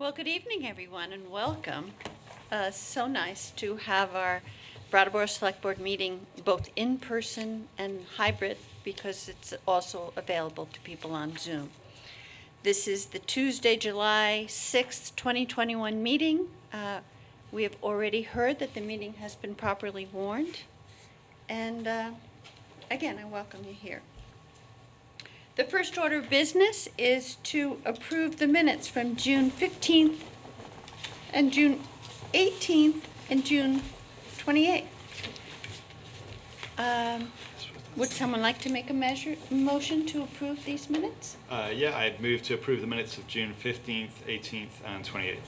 Well, good evening, everyone, and welcome. So nice to have our Brattleboro Selectboard meeting both in person and hybrid because it's also available to people on Zoom. This is the Tuesday, July 6th, 2021 meeting. We have already heard that the meeting has been properly warned. And again, I welcome you here. The first order of business is to approve the minutes from June 15th and June 18th and June 28th. Would someone like to make a motion to approve these minutes? Yeah, I'd move to approve the minutes of June 15th, 18th, and 28th.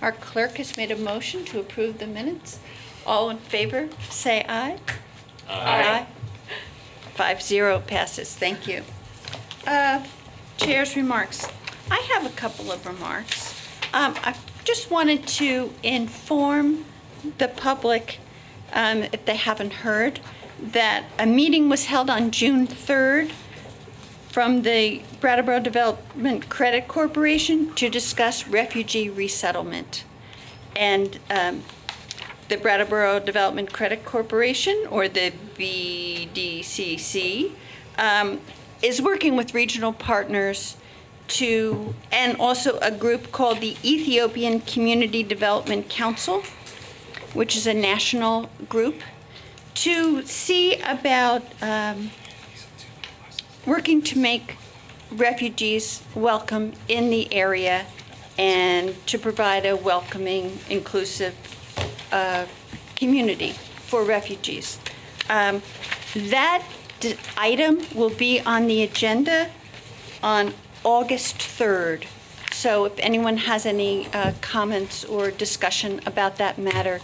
Our clerk has made a motion to approve the minutes. All in favor, say aye. Aye. 5-0 passes. Thank you. Chair's remarks. I have a couple of remarks. I just wanted to inform the public, if they haven't heard, that a meeting was held on June 3rd from the Brattleboro Development Credit Corporation to discuss refugee resettlement. And the Brattleboro Development Credit Corporation, or the BDCC, is working with regional partners and also a group called the Ethiopian Community Development Council, which is a national group, to see about working to make refugees welcome in the area and to provide a welcoming, inclusive community for refugees. That item will be on the agenda on August 3rd. So if anyone has any comments or discussion about that matter,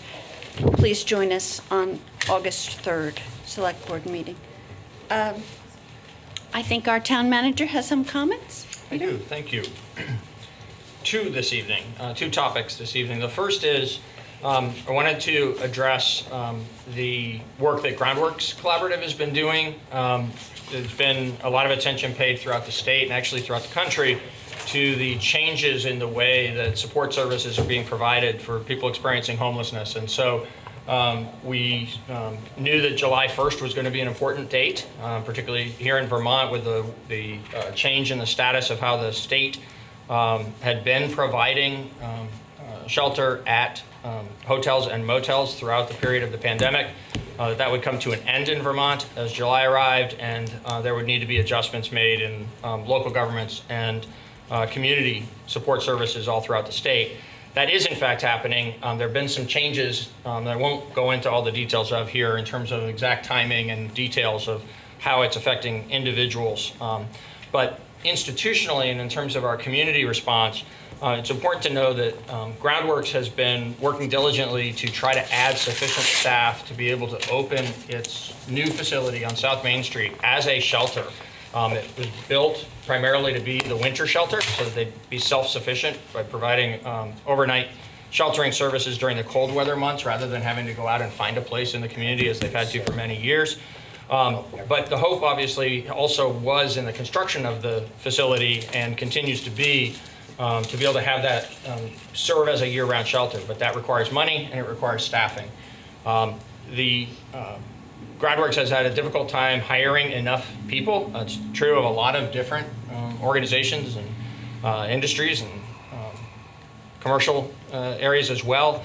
please join us on August 3rd Select Board meeting. I think our town manager has some comments. I do, thank you. Two topics this evening. The first is I wanted to address the work that Groundworks Collaborative has been doing. There's been a lot of attention paid throughout the state and actually throughout the country to the changes in the way that support services are being provided for people experiencing homelessness. And so we knew that July 1st was going to be an important date, particularly here in Vermont with the change in the status of how the state had been providing shelter at hotels and motels throughout the period of the pandemic. That would come to an end in Vermont as July arrived, and there would need to be adjustments made in local governments and community support services all throughout the state. That is in fact happening. There have been some changes that I won't go into all the details of here in terms of exact timing and details of how it's affecting individuals. But institutionally and in terms of our community response, it's important to know that Groundworks has been working diligently to try to add sufficient staff to be able to open its new facility on South Main Street as a shelter. It was built primarily to be the winter shelter so that they'd be self-sufficient by providing overnight sheltering services during the cold weather months rather than having to go out and find a place in the community as they've had to for many years. But the hope obviously also was in the construction of the facility and continues to be able to have that serve as a year-round shelter, but that requires money and it requires staffing. Groundworks has had a difficult time hiring enough people. It's true of a lot of different organizations and industries and commercial areas as well.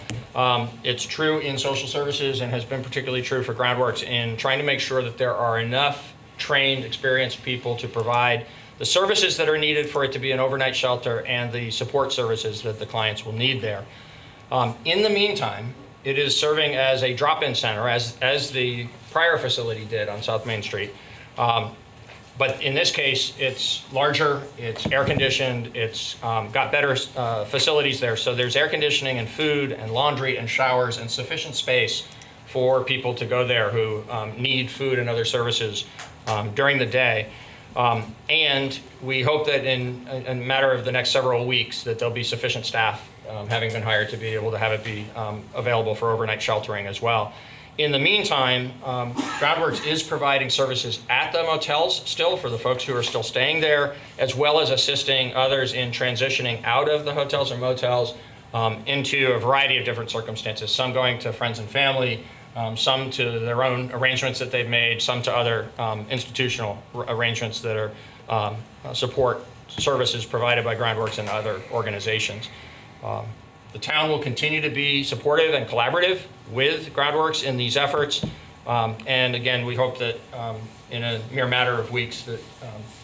It's true in social services and has been particularly true for Groundworks in trying to make sure that there are enough trained, experienced people to provide the services that are needed for it to be an overnight shelter and the support services that the clients will need there. In the meantime, it is serving as a drop-in center, as the prior facility did on South Main Street. But in this case, it's larger, it's air-conditioned, it's got better facilities there. So there's air conditioning and food and laundry and showers and sufficient space for people to go there who need food and other services during the day. And we hope that in a matter of the next several weeks that there'll be sufficient staff having been hired to be able to have it be available for overnight sheltering as well. In the meantime, Groundworks is providing services at the motels still for the folks who are still staying there, as well as assisting others in transitioning out of the hotels or motels into a variety of different circumstances, some going to friends and family, some to their own arrangements that they've made, some to other institutional arrangements that are support services provided by Groundworks and other organizations. The town will continue to be supportive and collaborative with Groundworks in these efforts. And again, we hope that in a mere matter of weeks that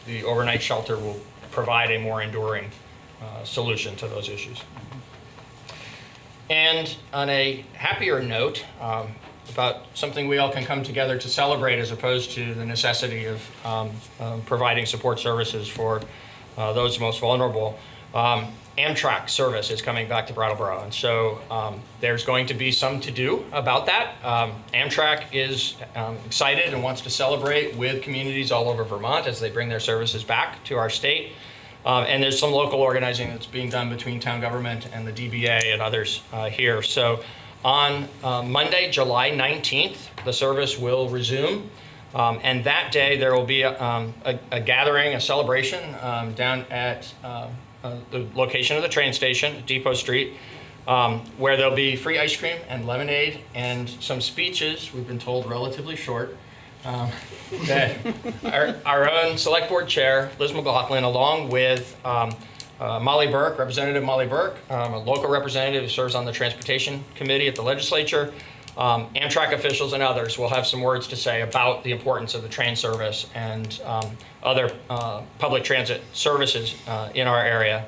the overnight shelter will provide a more enduring solution to those issues. And on a happier note, about something we all can come together to celebrate as opposed to the necessity of providing support services for those most vulnerable. Amtrak service is coming back to Brattleboro, and so there's going to be some to do about that. Amtrak is excited and wants to celebrate with communities all over Vermont as they bring their services back to our state. And there's some local organizing that's being done between town government and the DBA and others here. So on Monday, July 19th, the service will resume. And that day there will be a gathering, a celebration down at the location of the train station, Depot Street, where there'll be free ice cream and lemonade and some speeches, we've been told relatively short, that our own select board chair, Liz McLaughlin, along with Molly Burke, Representative Molly Burke, a local representative who serves on the Transportation Committee at the legislature, Amtrak officials and others will have some words to say about the importance of the train service and other public transit services in our area.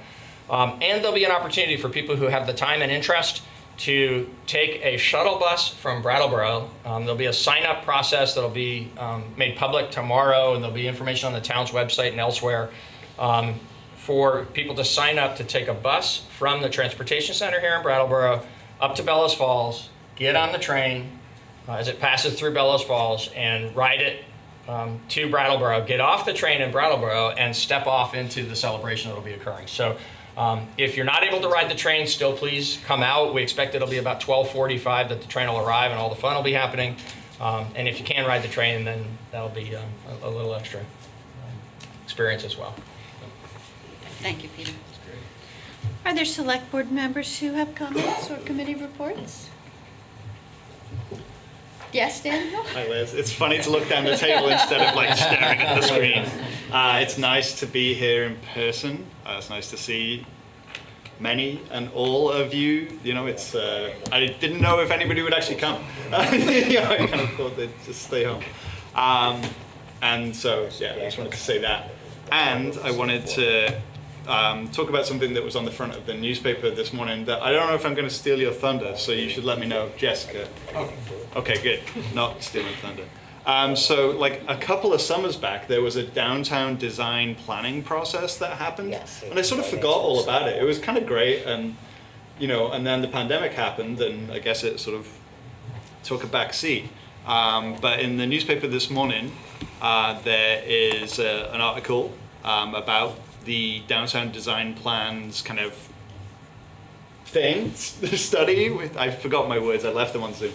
And there'll be an opportunity for people who have the time and interest to take a shuttle bus from Brattleboro. There'll be a sign-up process that'll be made public tomorrow, and there'll be information on the town's website and elsewhere for people to sign up to take a bus from the transportation center here in Brattleboro up to Bellows Falls, get on the train as it passes through Bellows Falls and ride it to Brattleboro, get off the train in Brattleboro and step off into the celebration that'll be occurring. So if you're not able to ride the train, still please come out. We expect it'll be about 12:45 that the train will arrive and all the fun will be happening. And if you can ride the train, then that'll be a little extra experience as well. Thank you, Peter. Are there select board members who have comments or committee reports? Yes, Daniel? Hi, Liz. It's funny to look down the table instead of like staring at the screen. It's nice to be here in person. It's nice to see many and all of you. You know, it's I didn't know if anybody would actually come. I kind of thought they'd just stay home. And so, yeah, I just wanted to say that. And I wanted to talk about something that was on the front of the newspaper this morning that I don't know if I'm going to steal your thunder, so you should let me know, Jessica. Okay, good. Not stealing thunder. So like a couple of summers back, there was a downtown design planning process that happened. Yes. And I sort of forgot all about it. It was kind of great, and you know, and then the pandemic happened, and I guess it sort of took a back seat. But in the newspaper this morning, there is an article about the downtown design plans kind of thing, study with, I forgot my words, I left them on Zoom.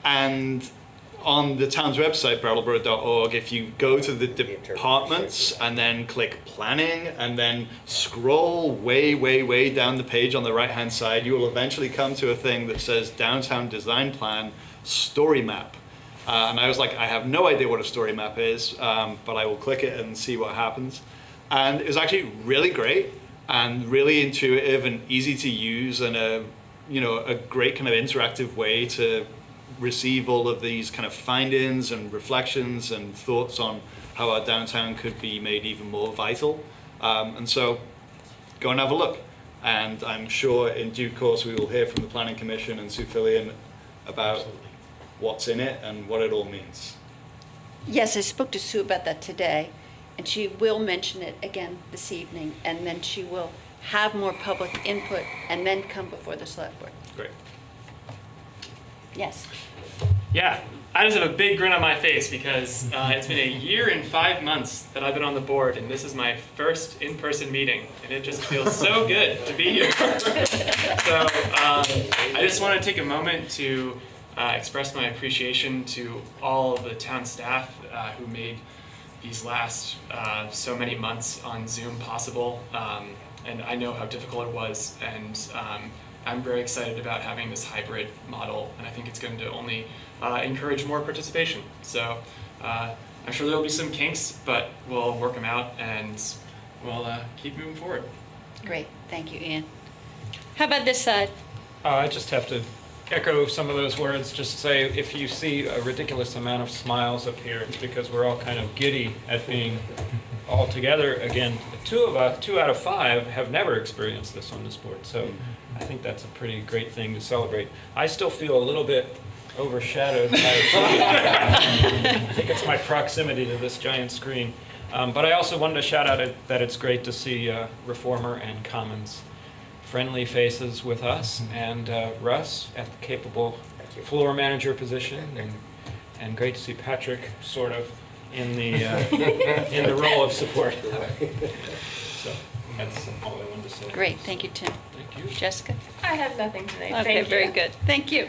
And on the town's website, brattleboro.org, if you go to the departments and then click planning and then scroll way, way, way down the page on the right-hand side, you will eventually come to a thing that says downtown design plan story map. And I was like, I have no idea what a story map is, but I will click it and see what happens. And it was actually really great and really intuitive and easy to use, and a great kind of interactive way to receive all of these kind of findings and reflections and thoughts on how our downtown could be made even more vital. And so go and have a look. And I'm sure in due course we will hear from the Planning Commission and Sue Fillion about what's in it and what it all means. Yes, I spoke to Sue about that today, and she will mention it again this evening, and then she will have more public input and then come before the select board. Great. Yes. Yeah, I just have a big grin on my face because it's been a year and 5 months that I've been on the board, and this is my first in-person meeting, and it just feels so good to be here. So I just want to take a moment to express my appreciation to all of the town staff who made these last so many months on Zoom possible. And I know how difficult it was, and I'm very excited about having this hybrid model, and I think it's going to only encourage more participation. So I'm sure there'll be some kinks, but we'll work them out, and we'll keep moving forward. Great, thank you, Ian. How about this side? I just have to echo some of those words, just say if you see a ridiculous amount of smiles up here, it's because we're all kind of giddy at being all together again. Two out of five have never experienced this on this board, so I think that's a pretty great thing to celebrate. I still feel a little bit overshadowed by I think it's my proximity to this giant screen. But I also wanted to shout out that it's great to see Reformer and Commons friendly faces with us, and Russ at the capable floor manager position, and great to see Patrick sort of in the role of support. So that's all I wanted to say. Great, thank you, Tim. Thank you. Jessica? I have nothing today. Okay, Thank very you. good. Thank you.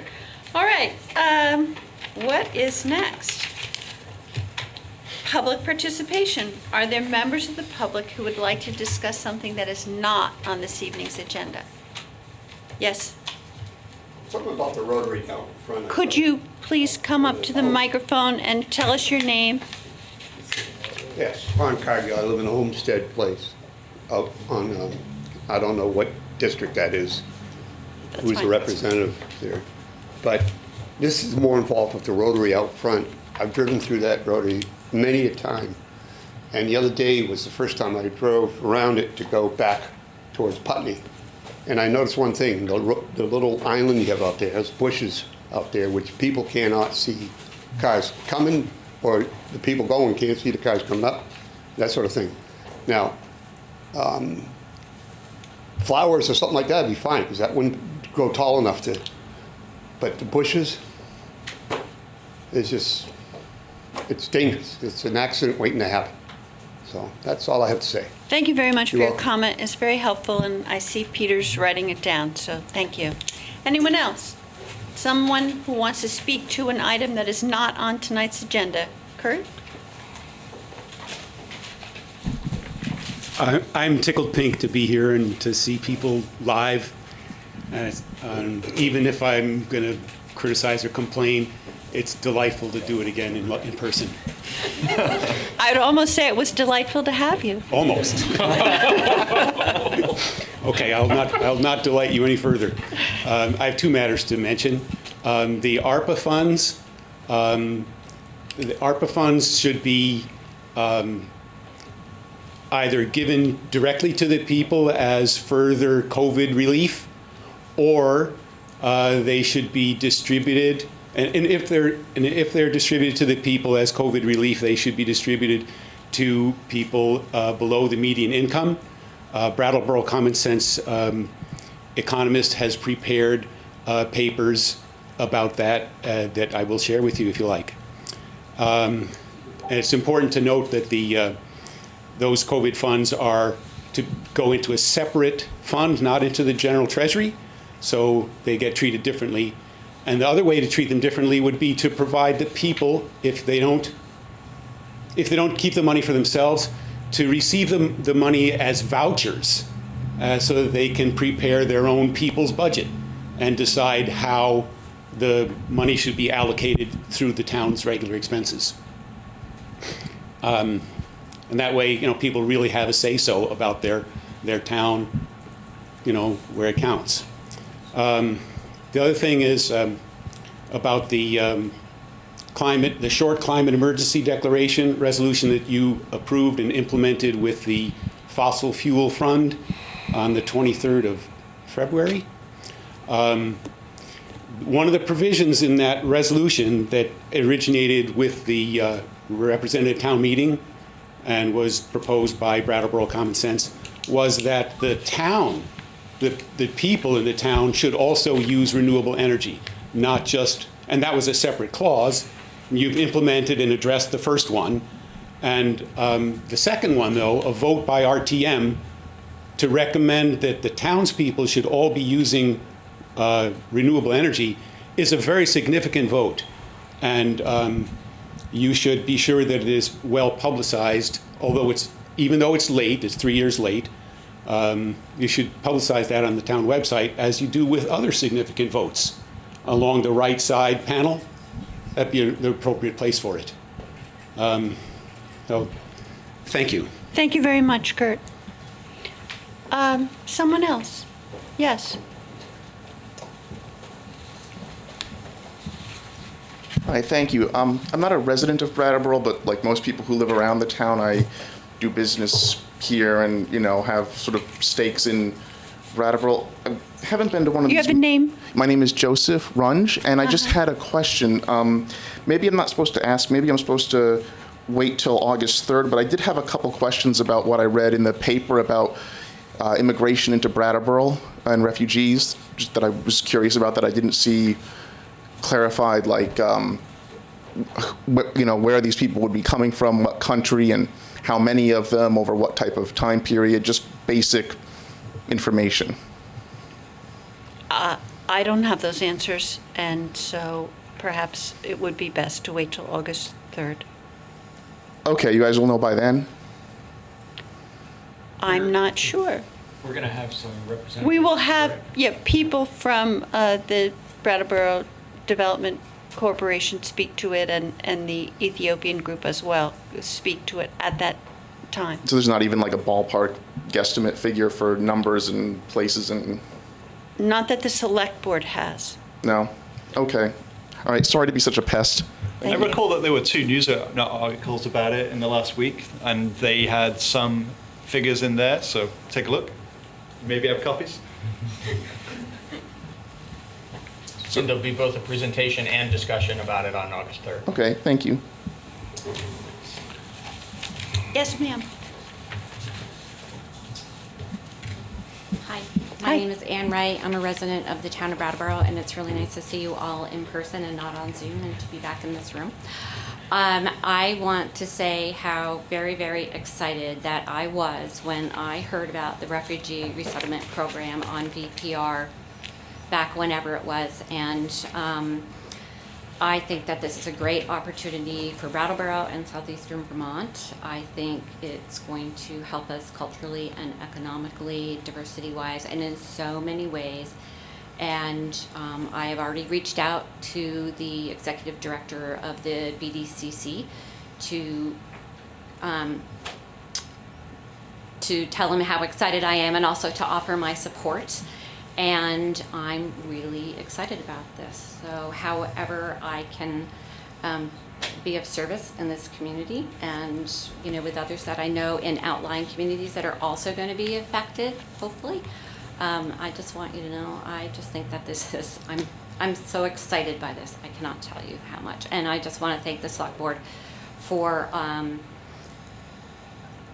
All right, what is next? Public participation. Are there members of the public who would like to discuss something that is not on this evening's agenda? Yes? Something about the Rotary out in front. Could you please come up to the microphone and tell us your name? Yes, Ron Cargill. I live in a homestead place out on, I don't know what district that is, That's who's the fine. representative there. But this is more involved with the Rotary out front. I've driven through that Rotary many a time. And the other day was the first time I drove around it to go back towards Putney. And I noticed one thing, the little island you have out there has bushes out there which people cannot see cars coming, or the people going can't see the cars coming up, that sort of thing. Now, flowers or something like that would be fine, because that wouldn't grow tall enough to, but the bushes, it's just, it's dangerous. It's an accident waiting to happen. So that's all I have to say. Thank you very much for You're your welcome. comment. It's very helpful, and I see Peter's writing it down, so thank you. Anyone else? Someone who wants to speak to an item that is not on tonight's agenda? Kurt? I'm tickled pink to be here and to see people live. Even if I'm going to criticize or complain, it's delightful to do it again in person. I'd almost say it was delightful to have you. Almost. Okay, I'll not delight you any further. I have two matters to mention. The ARPA funds should be either given directly to the people as further COVID relief, or they should be distributed. And if they're distributed to the people as COVID relief, they should be distributed to people below the median income. Brattleboro Common Sense economist has prepared papers about that that I will share with you if you like. And it's important to note that those COVID funds are to go into a separate fund, not into the general treasury, so they get treated differently. And the other way to treat them differently would be to provide the people, if they don't keep the money for themselves, to receive the money as vouchers, so that they can prepare their own people's budget and decide how the money should be allocated through the town's regular expenses. And that way, people really have a say-so about their town, where it counts. The other thing is about the short climate emergency declaration resolution that you approved and implemented with the fossil fuel fund on the 23rd of February. One of the provisions in that resolution that originated with the representative town meeting and was proposed by Brattleboro Common Sense was that the town, the people in the town should also use renewable energy, not just, and that was a separate clause. You've implemented and addressed the first one. And the second one, though, a vote by RTM to recommend that the townspeople should all be using renewable energy, is a very significant vote. And you should be sure that it is well publicized, even though it's late, it's 3 years late. You should publicize that on the town website, as you do with other significant votes. Along the right side panel, that'd be the appropriate place for it. So, thank you. Thank you very much, Kurt. Someone else? Yes. Hi, thank you. I'm not a resident of Brattleboro, but like most people who live around the town, I do business here and, have sort of stakes in Brattleboro. I haven't been to one of You these. have a name? My name is Joseph Runge, and I just had a question. Maybe I'm not supposed to ask, maybe I'm supposed to wait till August 3rd, but I did have a couple questions about what I read in the paper about immigration into Brattleboro and refugees, just that I was curious about, that I didn't see clarified, like, where these people would be coming from, what country, and how many of them, over what type of time period, just basic information. I don't have those answers, and so perhaps it would be best to wait till August 3rd. Okay, you guys will know by then? I'm not sure. We're going to have some representatives. We will have, correct? people from the Brattleboro Development Corporation speak to it, and the Ethiopian group as well speak to it at that time. So there's not even like a ballpark guesstimate figure for numbers and places and... Not that the select board has. No? Okay. All right, sorry to be such a pest. I Thank you. recall that there were 2 news articles about it in the last week, and they had some figures in there, so take a look. Maybe have copies. So there'll be both a presentation and discussion about it on August 3rd. Okay, thank you. Yes, ma'am. Hi, Hi. my name is Ann Wright. I'm a resident of the town of Brattleboro, and it's really nice to see you all in person and not on Zoom, and to be back in this room. I want to say how very, very excited that I was when I heard about the refugee resettlement program on VPR back whenever it was, and I think that this is a great opportunity for Brattleboro and southeastern Vermont. I think it's going to help us culturally and economically, diversity-wise, and in so many ways. And I have already reached out to the executive director of the BDCC to tell him how excited I am, and also to offer my support. And I'm really excited about this. So however I can be of service in this community, and with others that I know in outlying communities that are also going to be affected, hopefully, I just want you to know, I just think that this is, I'm so excited by this. I cannot tell you how much. And I just want to thank the select board for,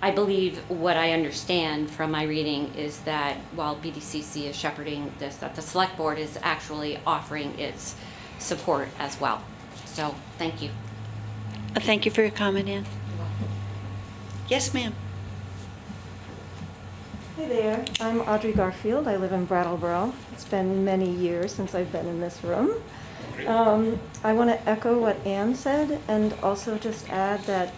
I believe what I understand from my reading is that while BDCC is shepherding this, that the select board is actually offering its support as well. So thank you. Thank you for your comment, Ann. Yes, ma'am. Hi there, I'm Audrey Garfield. I live in Brattleboro. It's been many years since I've been in this room. I want to echo what Ann said, and also just add that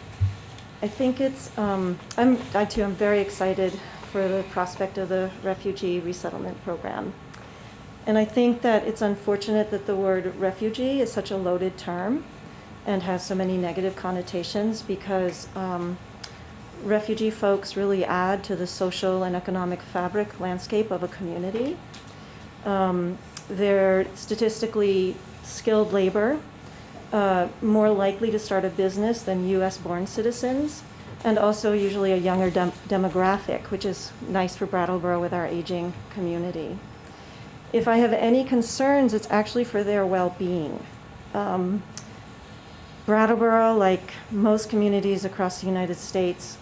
I think it's, I too am very excited for the prospect of the refugee resettlement program. And I think that it's unfortunate that the word refugee is such a loaded term and has so many negative connotations, because refugee folks really add to the social and economic fabric landscape of a community. They're statistically skilled labor, more likely to start a business than US-born citizens, and also usually a younger demographic, which is nice for Brattleboro with our aging community. If I have any concerns, it's actually for their well-being. Brattleboro, like most communities across the United States,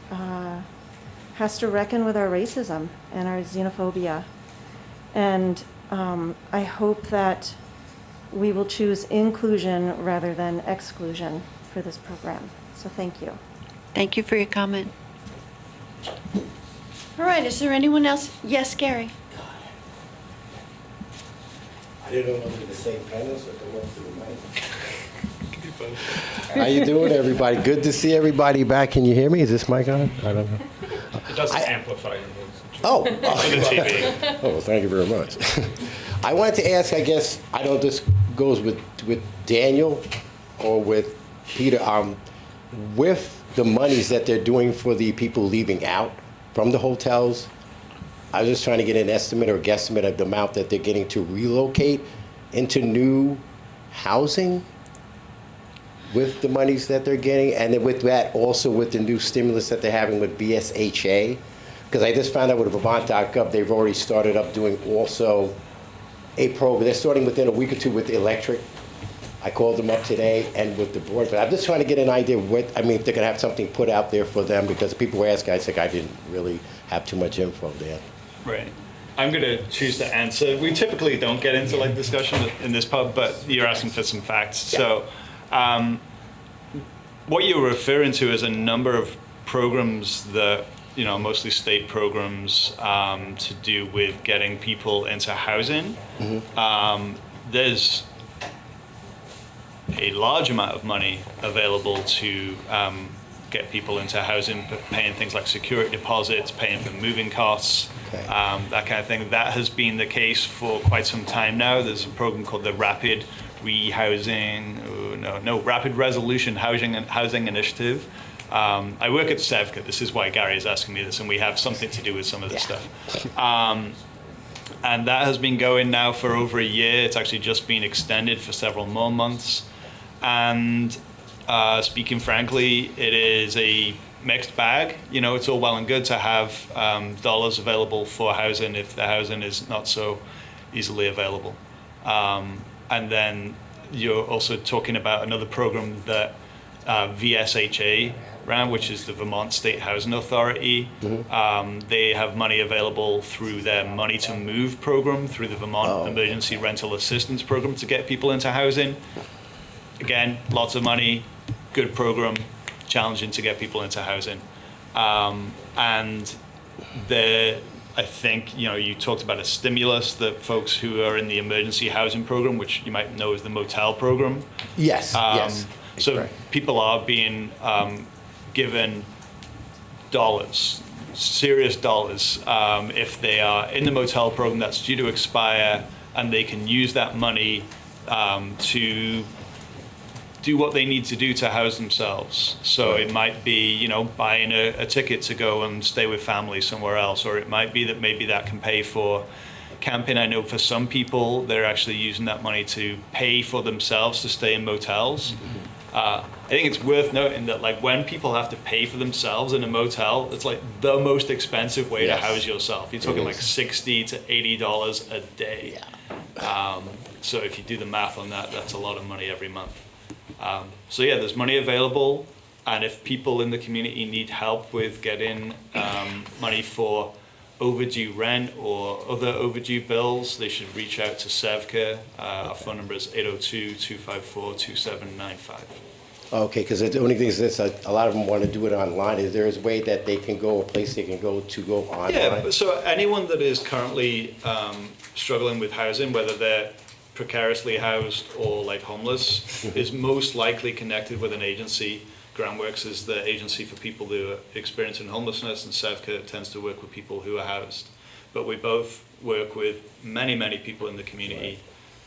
has to reckon with our racism and our xenophobia. And I hope that we will choose inclusion rather than exclusion for this program. So thank you. Thank you for your comment. All right, is there anyone else? Yes, Gary. They don't under the same panels or come up to the mic? How you doing, everybody? Good to see everybody back. Can you hear me? Is this mic on? I don't know. It doesn't amplify your voice. Oh, For the TV. oh, thank you very much. I wanted to ask, I guess, I don't know if this goes with Daniel or with Peter, with the monies that they're doing for the people leaving out from the hotels, I was just trying to get an estimate or guesstimate of the amount that they're getting to relocate into new housing with the monies that they're getting, and then with that, also with the new stimulus that they're having with BSHA. Because I just found out with Vermont.gov, they've already started up doing also a program. They're starting within a week or two with the electric. I called them up today and with the board, but I'm just trying to get an idea what, I mean, if they're gonna have something put out there for them, because people were asking, I think I didn't really have too much info there. Right. I'm going to choose to answer. We typically don't get into like discussion in this pub, but you're asking for some facts. Yeah. So what you're referring to is a number of programs that, you know, mostly state programs to do with getting people into housing. There's a large amount of money available to get people into housing, paying things like security deposits, paying for moving costs, Okay. that kind of thing. That has been the case for quite some time now. There's a program called the Rapid Resolution Housing Initiative. I work at SEVCA. This is why Gary is asking me this, and we have something to do with some of this stuff. And that has been going now for over a year. It's actually just been extended for several more months. And speaking frankly, it is a mixed bag. You know, it's all well and good to have dollars available for housing if the housing is not so easily available. And then you're also talking about another program that VSHA ran, which is the Vermont State Housing Authority. They have money available through their Money to Move program, through the Vermont Emergency Rental Assistance Program to get people into housing. Again, lots of money, good program, challenging to get people into housing. And I think, you know, you talked about a stimulus that folks who are in the emergency housing program, which you might know as the motel program. Yes, yes. So Right. people are being given dollars, serious dollars, if they are in the motel program that's due to expire, and they can use that money to do what they need to do to house themselves. So it might be, you know, buying a ticket to go and stay with family somewhere else, or it might be that maybe that can pay for camping. I know for some people, they're actually using that money to pay for themselves to stay in motels. I think it's worth noting that, like, when people have to pay for themselves in a motel, it's like the most expensive way to house yourself. You're talking like $60 to $80 a day. So if you do the math on that, that's a lot of money every month. So yeah, there's money available, and if people in the community need help with getting money for overdue rent or other overdue bills, they should reach out to SEVCA. Our phone number is 802-254-2795. Okay, because the only thing is this, a lot of them want to do it online. Is there a way that they can go, a place they can go to go online? Yeah, so anyone that is currently struggling with housing, whether they're precariously housed or like homeless, is most likely connected with an agency. Groundworks is the agency for people who are experiencing homelessness, and SEVCA tends to work with people who are housed. But we both work with many, many people in the community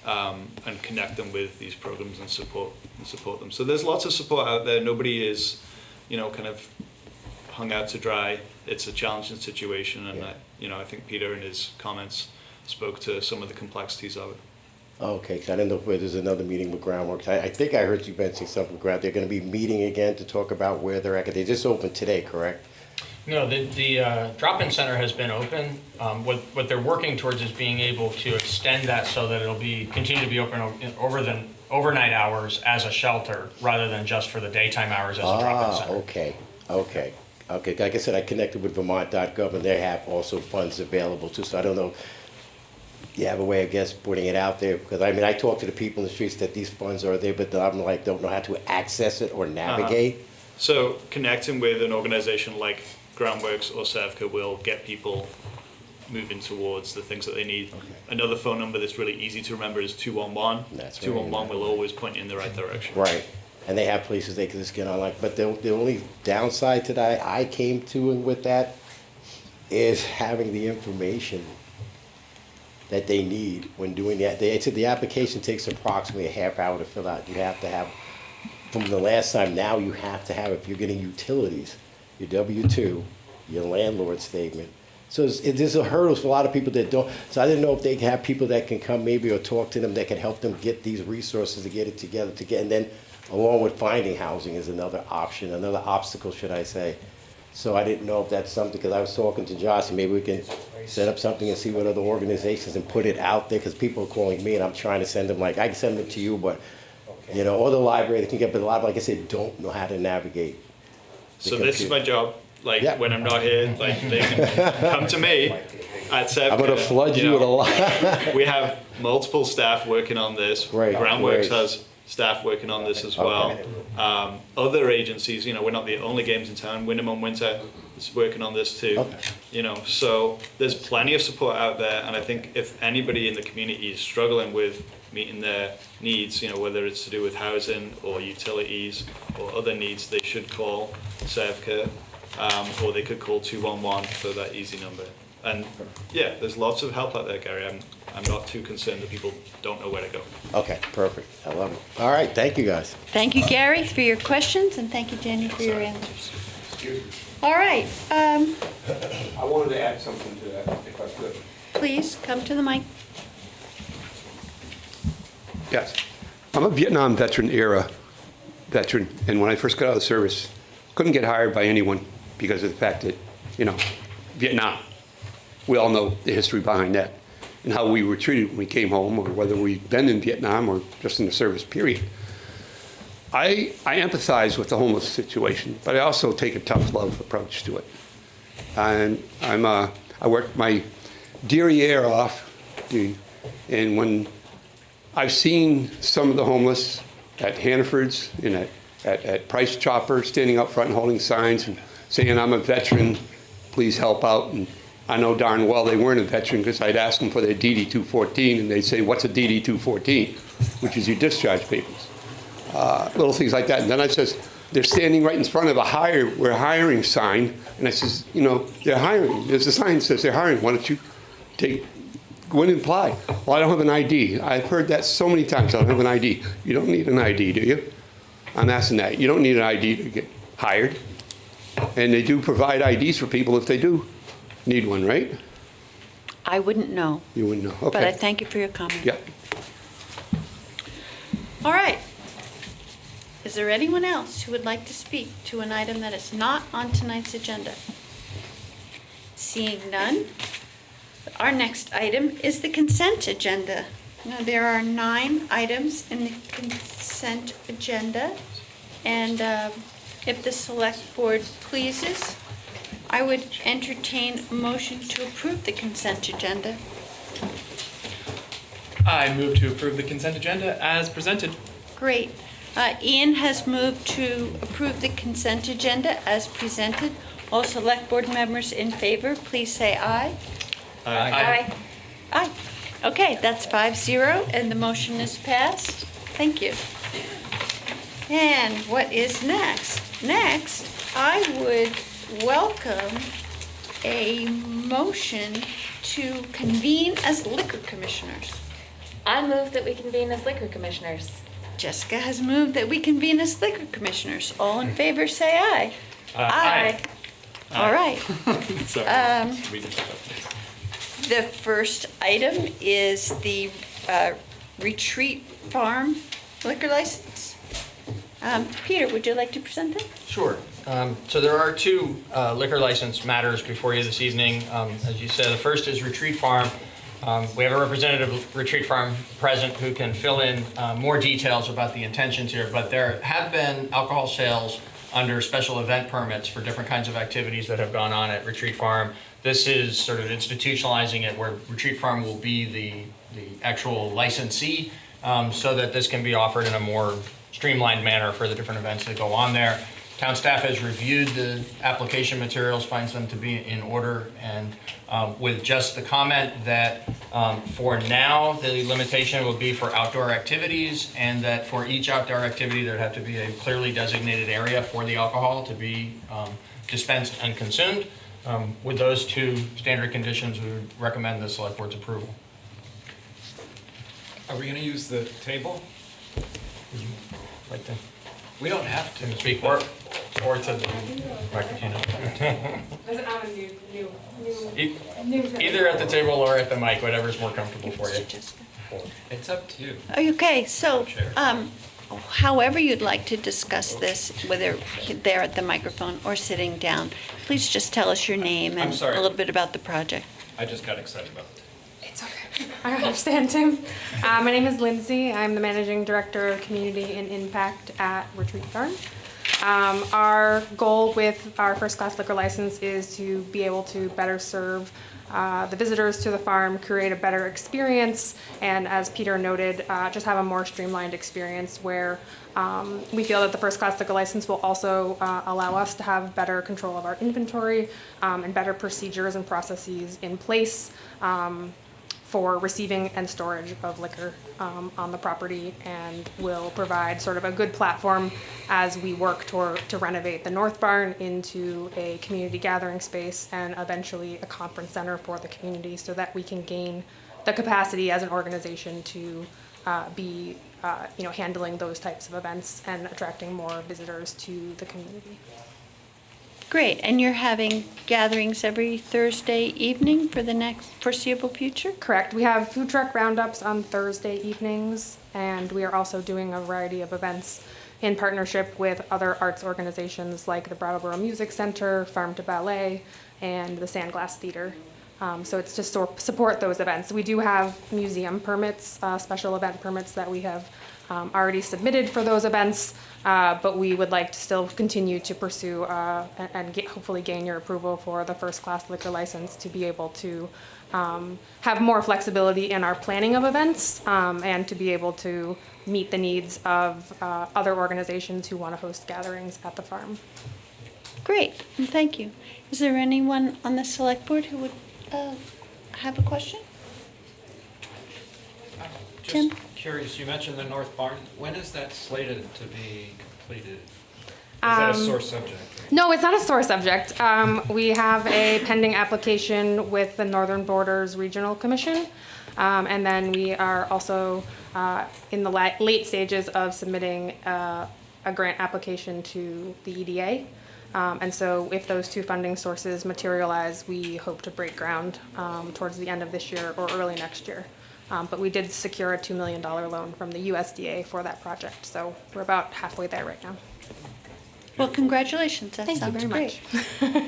and connect them with these programs and support them. So there's lots of support out there. Nobody is, you know, kind of hung out to dry. It's a challenging situation, and I think Peter in his comments spoke to some of the complexities of it. Okay, because I didn't know if there's another meeting with Groundworks. I think I heard you mention something with Ground. They're going to be meeting again to talk about where they're at. They just opened today, correct? No, the drop-in center has been open. What they're working towards is being able to extend that so that it'll continue to be open over the overnight hours as a shelter rather than just for the daytime hours as a drop-in center. Okay. Like I said, I connected with Vermont.gov, and they have also funds available too. So I don't know. You have a way, I guess, putting it out there, because I mean, I talk to the people in the streets that these funds are there, but I'm like, don't know how to access it or navigate. So connecting with an organization like Groundworks or SEVCA will get people moving towards the things that they need. Okay. Another phone number that's really easy to remember is 211. That's very 211 will always point you in the right direction. Right. And they have places they can just get online. But the only downside to that I came to with that is having the information that they need when doing that. They said the application takes approximately a half hour to fill out. You have to have, from the last time, now you have to have, if you're getting utilities, your W-2, your landlord statement. So there's a hurdle for a lot of people that don't. So I didn't know if they can have people that can come maybe or talk to them that can help them get these resources to get it together and then along with finding housing is another option, another obstacle, should I say. So I didn't know if that's something, because I was talking to Josh, and maybe we can set up something and see what other organizations and put it out there, because people are calling me and I'm trying to send them, like, I can send them to you, but, you know, or the library, they can get, but a lot of, like I said, don't know how to navigate the So this is computer. my job. Like Yeah. when I'm not here, like they can come to me at 7. I'm gonna flood you with a lot. We have multiple staff working on this. Right, Groundworks right. has staff working on this as well. Okay. Other agencies, you know, we're not the only games in town. Wyndham on Winter is working on this too. Okay. You know, so there's plenty of support out there, and I think if anybody in the community is struggling with meeting their needs, you know, whether it's to do with housing or utilities or other needs, they should call Sevka, or they could call 211 for that easy number. And yeah, there's lots of help out there, Gary. I'm not too concerned that people don't know where to go. Okay, perfect. I love it. All right, thank you, guys. Thank you, Gary, for your questions, and thank you, Jenny, for your answers. All right, I wanted to add something to that, if I could. please come to the mic. Yes. I'm a Vietnam era veteran, and when I first got out of the service, couldn't get hired by anyone because of the fact that, you know, Vietnam. We all know the history behind that and how we were treated when we came home, or whether we'd been in Vietnam or just in the service period. I empathize with the homeless situation, but I also take a tough love approach to it. And I worked my derriere off, and when I've seen some of the homeless at Hannaford's and at Price Chopper standing up front and holding signs and saying, "I'm a veteran, please help out." And I know darn well they weren't a veteran, because I'd ask them for their DD 214, and they'd say, "What's a DD 214?" which is your discharge papers. Little things like that. And then I says, they're standing right in front of we're hiring sign. And I says, you know, they're hiring. There's a sign that says they're hiring. Why don't you go in and apply? Well, I don't have an ID. I've heard that so many times. I don't have an ID. You don't need an ID, do you? I'm asking that. You don't need an ID to get hired. And they do provide IDs for people if they do need one, right? I wouldn't know, You wouldn't know. but I Okay. thank you for your comment. Yeah. All right. Is there anyone else who would like to speak to an item that is not on tonight's agenda? Seeing none, our next item is the consent agenda. Now, there are 9 items in the consent agenda, and if the select board pleases, I would entertain a motion to approve the consent agenda. I move to approve the consent agenda as presented. Great. Ian has moved to approve the consent agenda as presented. All select board members in favor, please say aye. Aye. Aye. Okay, that's 5-0, and the motion is passed. Thank you. And what is next? Next, I would welcome a motion to convene as liquor commissioners. I move that we convene as liquor commissioners. Jessica has moved that we convene as liquor commissioners. All in favor, say aye. Aye. All right. Sorry. The first item is the Retreat Farm liquor license. Peter, would you like to present that? Sure. So there are 2 liquor license matters before you this evening. As you said, the first is Retreat Farm. We have a representative of Retreat Farm present who can fill in more details about the intentions here, but there have been alcohol sales under special event permits for different kinds of activities that have gone on at Retreat Farm. This is sort of institutionalizing it, where Retreat Farm will be the actual licensee, so that this can be offered in a more streamlined manner for the different events that go on there. Town staff has reviewed the application materials, finds them to be in order, and with just the comment that for now, the limitation will be for outdoor activities, and that for each outdoor activity, there'd have to be a clearly designated area for the alcohol to be dispensed and consumed. With those two standard conditions, we would recommend the select board's approval. Are we going to use the table? Like to We don't have to. speak or to the microphone. Either at the table or at the mic, whatever's more comfortable for you. It's up to you. Okay, so, Chair. however you'd like to discuss this, whether there at the microphone or sitting down, please just tell us your name I'm and a sorry. little bit about the project. I just got excited about it. It's okay. I understand, Tim. My name is Lindsay. I'm the Managing Director of Community and Impact at Retreat Farm. Our goal with our first-class liquor license is to be able to better serve the visitors to the farm, create a better experience, and as Peter noted, just have a more streamlined experience where we feel that the first-class liquor license will also allow us to have better control of our inventory and better procedures and processes in place for receiving and storage of liquor on the property, and will provide sort of a good platform as we work to renovate the North Barn into a community gathering space and eventually a conference center for the community, so that we can gain the capacity as an organization to be handling those types of events and attracting more visitors to the community. Great, and you're having gatherings every Thursday evening for the next foreseeable future? Correct. We have food truck roundups on Thursday evenings, and we are also doing a variety of events in partnership with other arts organizations like the Brattleboro Music Center, Farm to Ballet, and the Sandglass Theater. So it's just to support those events. We do have museum permits, special event permits that we have already submitted for those events, but we would like to still continue to pursue and hopefully gain your approval for the first-class liquor license to be able to have more flexibility in our planning of events and to be able to meet the needs of other organizations who want to host gatherings at the farm. Great, and thank you. Is there anyone on the select board who would have a question? Tim? Just curious, you mentioned the North Barn. When is that slated to be completed? Is that a sore subject? No, it's not a sore subject. We have a pending application with the Northern Borders Regional Commission, and then we are also in the late stages of submitting a grant application to the EDA. And so if those two funding sources materialize, we hope to break ground towards the end of this year or early next year. But we did secure a $2 million loan from the USDA for that project, so we're about halfway there right now. Well, congratulations, that Thank you sounds very great. much.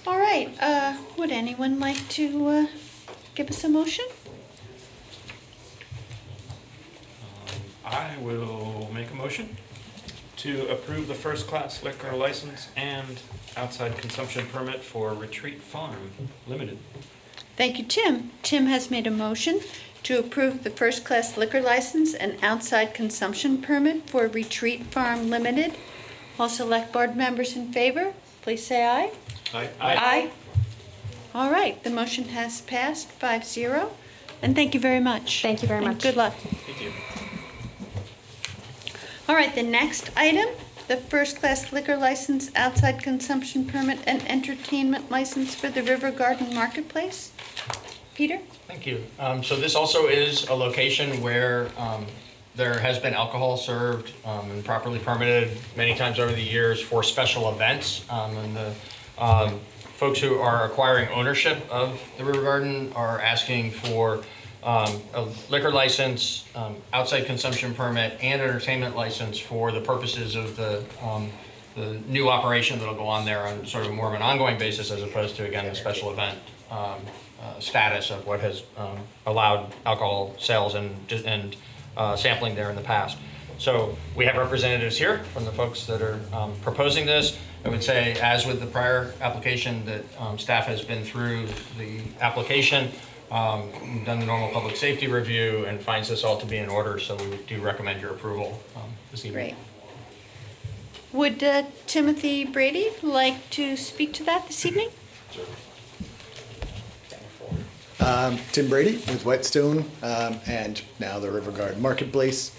All right, would anyone like to give us a motion? I will make a motion to approve the first-class liquor license and outside consumption permit for Retreat Farm Limited. Thank you, Tim. Tim has made a motion to approve the first-class liquor license and outside consumption permit for Retreat Farm Limited. All select board members in favor, please say aye. Aye. Aye. All right, the motion has passed 5-0, and thank you very much. Thank you very And much. good luck. Thank you. All right, the next item, the first-class liquor license, outside consumption permit, and entertainment license for the River Garden Marketplace. Peter? Thank you. So this also is a location where there has been alcohol served and properly permitted many times over the years for special events. And the folks who are acquiring ownership of the River Garden are asking for a liquor license, outside consumption permit, and entertainment license for the purposes of the new operation that'll go on there on sort of more of an ongoing basis, as opposed to, again, the special event status of what has allowed alcohol sales and sampling there in the past. So we have representatives here from the folks that are proposing this. I would say, as with the prior application, that staff has been through the application, done the normal public safety review, and finds this all to be in order, so we do recommend your approval this evening. Great. Would Timothy Brady like to speak to that this evening? Tim Brady with Whetstone, and now the River Garden Marketplace.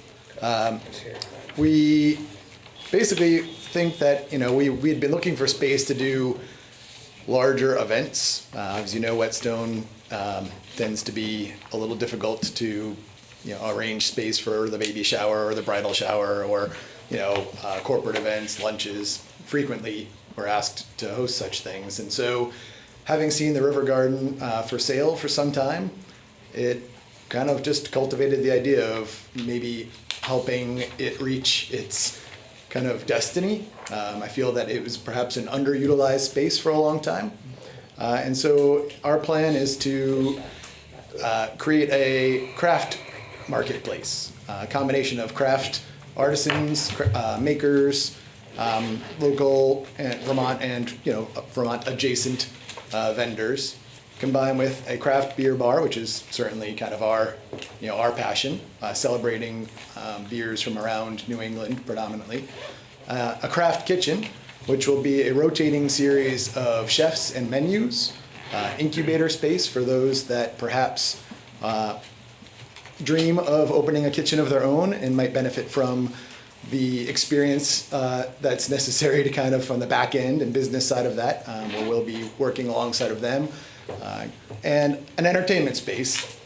We basically think that, we had been looking for space to do larger events. As you know, Whetstone tends to be a little difficult to, arrange space for the baby shower or the bridal shower or, corporate events, lunches. Frequently, we're asked to host such things. And so, having seen the River Garden for sale for some time, it kind of just cultivated the idea of maybe helping it reach its kind of destiny. I feel that it was perhaps an underutilized space for a long time. And so our plan is to create a craft marketplace, a combination of craft artisans, makers, local and Vermont Vermont adjacent vendors, combined with a craft beer bar, which is certainly kind of our passion, celebrating beers from around New England predominantly. A craft kitchen, which will be a rotating series of chefs and menus, incubator space for those that perhaps dream of opening a kitchen of their own and might benefit from the experience that's necessary to kind of from the back end and business side of that, where we'll be working alongside of them, and an entertainment space.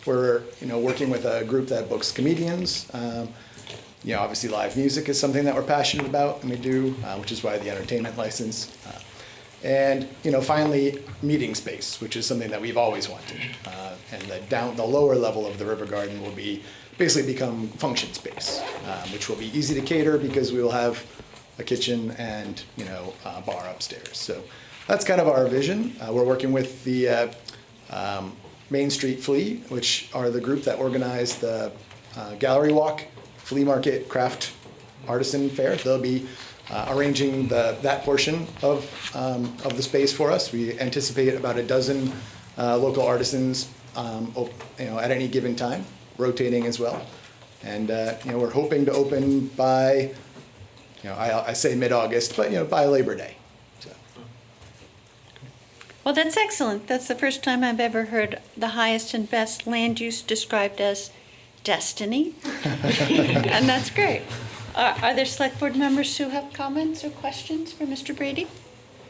We're working with a group that books comedians. Obviously live music is something that we're passionate about, and we do, which is why the entertainment license. And finally, meeting space, which is something that we've always wanted. And the lower level of the River Garden will basically become function space, which will be easy to cater because we will have a kitchen and a bar upstairs. So that's kind of our vision. We're working with the Main Street Flea, which are the group that organize the Gallery Walk, Flea Market, Craft Artisan Fair. They'll be arranging that portion of the space for us. We anticipate about a dozen local artisans at any given time, rotating as well. And we're hoping to open by, I say mid-August, but by Labor Day. So. Well, that's excellent. That's the first time I've ever heard the highest and best land use described as destiny. And that's great. Are there select board members who have comments or questions for Mr. Brady?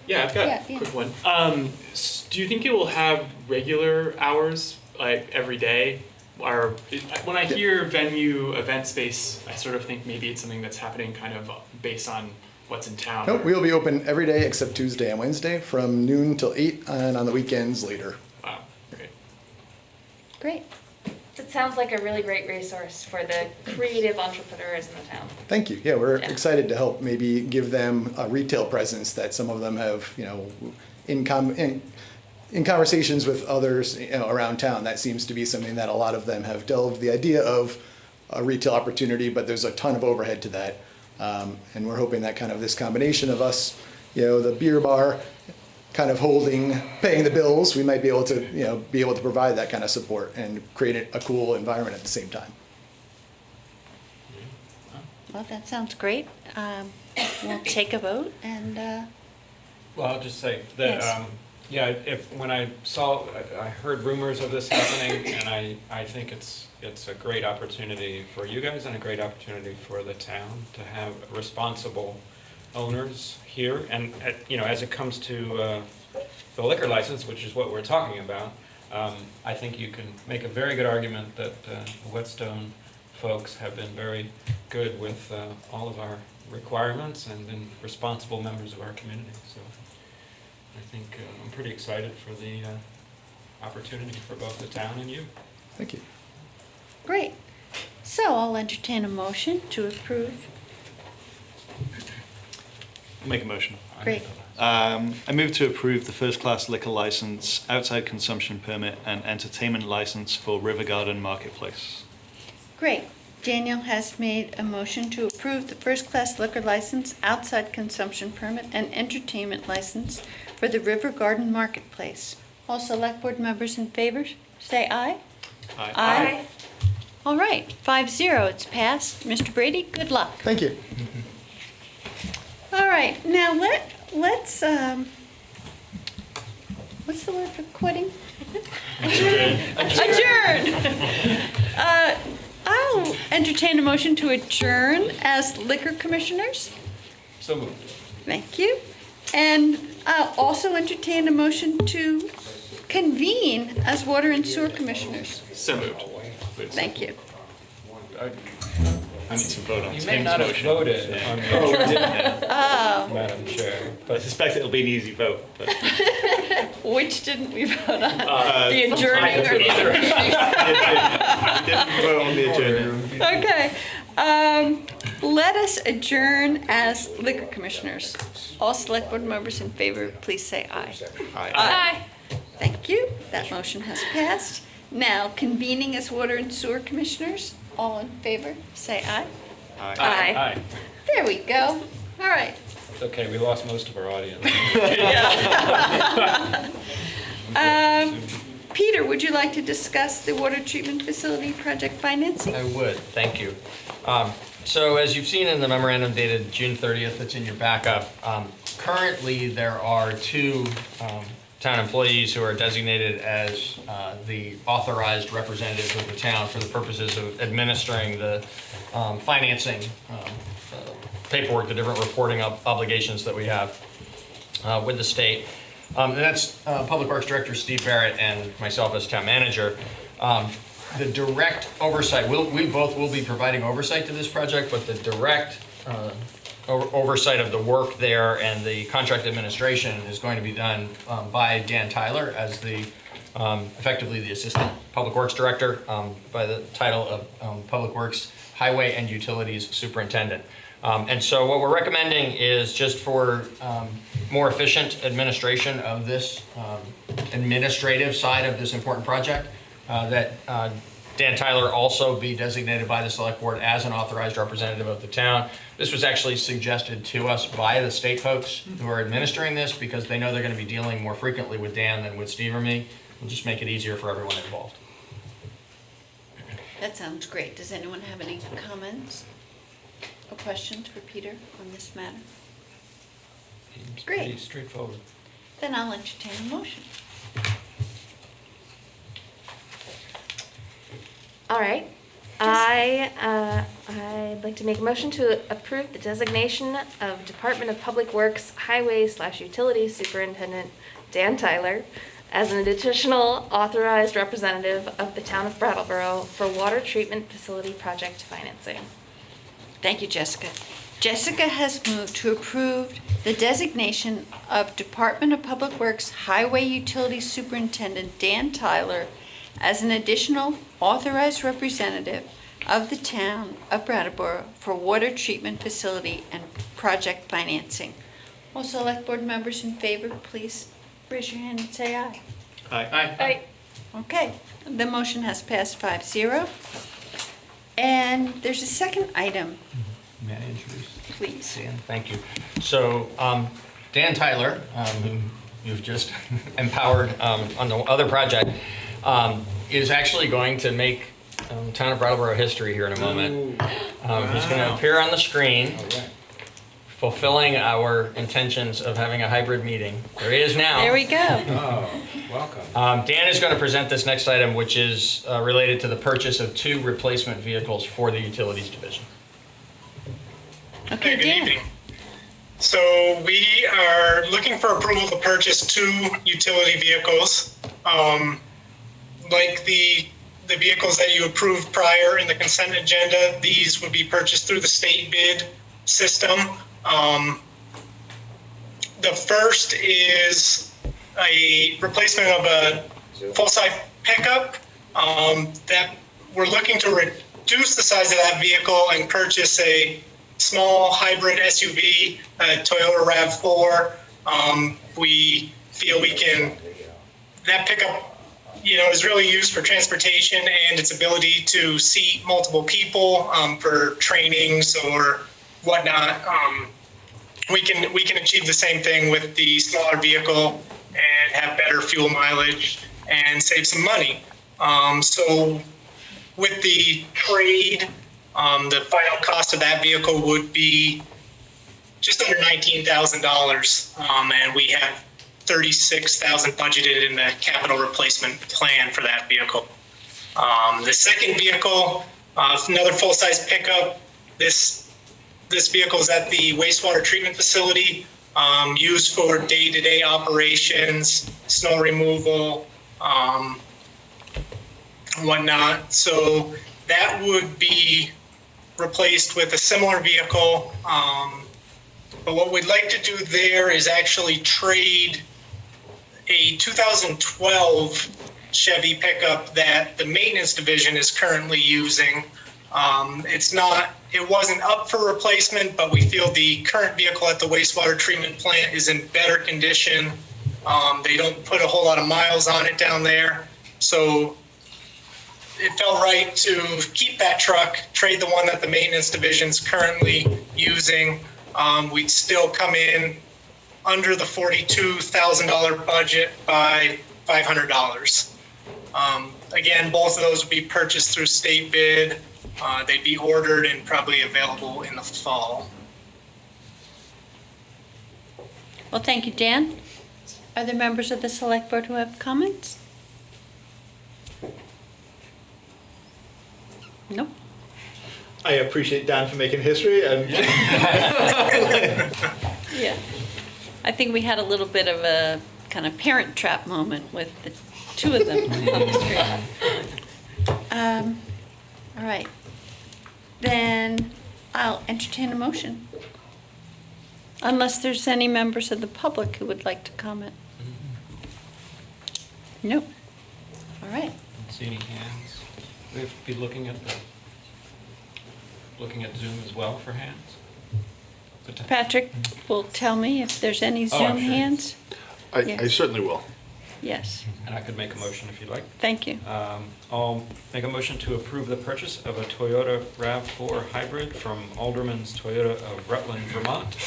Yeah, I've got Yeah. a quick one. Do you think it will have regular hours, like every day? Or when I hear venue, event space, I sort of think maybe it's something that's happening kind of based on what's in town. Nope, we'll be open every day except Tuesday and Wednesday from noon till 8, and on the weekends later. Wow, great. Great. It sounds like a really great resource for the creative entrepreneurs in the town. Thank you. Yeah, we're Yeah. excited to help maybe give them a retail presence that some of them have, in conversations with others around town. That seems to be something that a lot of them have delved the idea of a retail opportunity, but there's a ton of overhead to that. And we're hoping that kind of this combination of us, the beer bar kind of paying the bills, we might be able to provide that kind of support and create a cool environment at the same time. Well, that sounds great. We'll take a vote and, Well, I'll just say that, Yes. when I heard rumors of this happening, and I think it's a great opportunity for you guys and a great opportunity for the town to have responsible owners here. And, as it comes to the liquor license, which is what we're talking about, I think you can make a very good argument that the Whetstone folks have been very good with all of our requirements and been responsible members of our community. So I think I'm pretty excited for the opportunity for both the town and you. Thank you. great. So I'll entertain a motion to approve. Make a motion. Great. I move to approve the first-class liquor license, outside consumption permit, and entertainment license for River Garden Marketplace. Great. Daniel has made a motion to approve the first-class liquor license, outside consumption permit, and entertainment license for the River Garden Marketplace. All select board members in favor, say aye. Aye. Aye. All right, 5-0, it's passed. Mr. Brady, good luck. Thank you. right, now let's, what's the word for quitting? Adjourn. I'll entertain a motion to adjourn as liquor commissioners. So moved. Thank you. And I'll also entertain a motion to convene as water and sewer commissioners. So moved. Thank you. I need to vote on You Tim's may not have motion. voted on the Madam Chair, I but suspect it'll be an easy vote, but Which didn't we vote on? The adjourning or the... didn't vote on the agenda. Okay. Let us adjourn as liquor commissioners. All select board members in favor, please say aye. Aye. Thank you. That motion has passed. Now, convening as water and sewer commissioners, all in favor, say aye. Aye. aye. There we go. All right. It's okay, we lost most of our audience. Peter, would you like to discuss the water treatment facility project financing? I would, thank you. So as you've seen in the memorandum dated June 30th, that's in your backup, currently there are two town employees who are designated as the authorized representatives of the town for the purposes of administering the financing paperwork, the different reporting obligations that we have with the state. And that's Public Works Director Steve Barrett and myself as town manager. The direct oversight, we both will be providing oversight to this project, but the direct oversight of the work there and the contract administration is going to be done by Dan Tyler as the effectively the Assistant Public Works Director by the title of Public Works Highway and Utilities Superintendent. And so what we're recommending is just for more efficient administration of this administrative side of this important project, that Dan Tyler also be designated by the Select Board as an authorized representative of the town. This was actually suggested to us by the state folks who are administering this because they know they're going to be dealing more frequently with Dan than with Steve or me. We'll just make it easier for everyone involved. That sounds great. Does anyone have any comments or questions for Peter on this matter? Seems Great. pretty straightforward. Then I'll entertain a motion. All right. I'd like to make a motion to approve the designation of Department of Public Works Highway/Utilities Superintendent Dan Tyler as an additional authorized representative of the town of Brattleboro for water treatment facility project financing. Thank you, Jessica. Jessica has moved to approve the designation of Department of Public Works Highway Utilities Superintendent Dan Tyler as an additional authorized representative of the town of Brattleboro for water treatment facility and project financing. All select board members in favor, please raise your hand and say aye. Aye. Aye. Okay, the motion has passed 5-0. And there's a second item, May I introduce? please. Dan, thank you. So Dan Tyler, who you've just empowered on the other project, is actually going to make Town of Brattleboro history here in a moment. He's going to appear on the screen, fulfilling our intentions of having a hybrid meeting. There he is now. There we go. Oh, welcome. Dan is going to present this next item, which is related to the purchase of 2 replacement vehicles for the Utilities Division. Okay, Good Dan. evening. So we are looking for approval to purchase 2 utility vehicles. Like the vehicles that you approved prior in the consent agenda, these would be purchased through the state bid system. The first is a replacement of a full-size pickup that we're looking to reduce the size of that vehicle and purchase a small hybrid SUV, Toyota RAV4. We feel we can, that pickup, is really used for transportation and its ability to seat multiple people for trainings or whatnot. We can achieve the same thing with the smaller vehicle and have better fuel mileage and save some money. So with the trade, the final cost of that vehicle would be just under $19,000, and we have $36,000 budgeted in the capital replacement plan for that vehicle. The second vehicle, another full-size pickup. This vehicle is at the wastewater treatment facility, used for day-to-day operations, snow removal, whatnot. So that would be replaced with a similar vehicle. But what we'd like to do there is actually trade a 2012 Chevy pickup that the maintenance division is currently using. It wasn't up for replacement, but we feel the current vehicle at the wastewater treatment plant is in better condition. They don't put a whole lot of miles on it down there. So it felt right to keep that truck, trade the one that the maintenance division is currently using. We'd still come in under the $42,000 budget by $500. Again, both of those would be purchased through state bid. They'd be ordered and probably available in the fall. Well, thank you, Dan. Are there members of the select board who have comments? Nope. I appreciate Dan for making history, and Yeah. I think we had a little bit of a kind of parent trap moment with the two of them on the screen. All right. Then I'll entertain a motion. Unless there's any members of the public who would like to comment. Nope. All right. Don't see any hands. We have to be looking at Zoom as well for hands. Patrick will tell me if there's any Zoom sure. hands. I certainly will. Yes. And I could make a motion if you'd like. Thank you. I'll make a motion to approve the purchase of a Toyota RAV4 hybrid from Alderman's Toyota of Rutland, Vermont,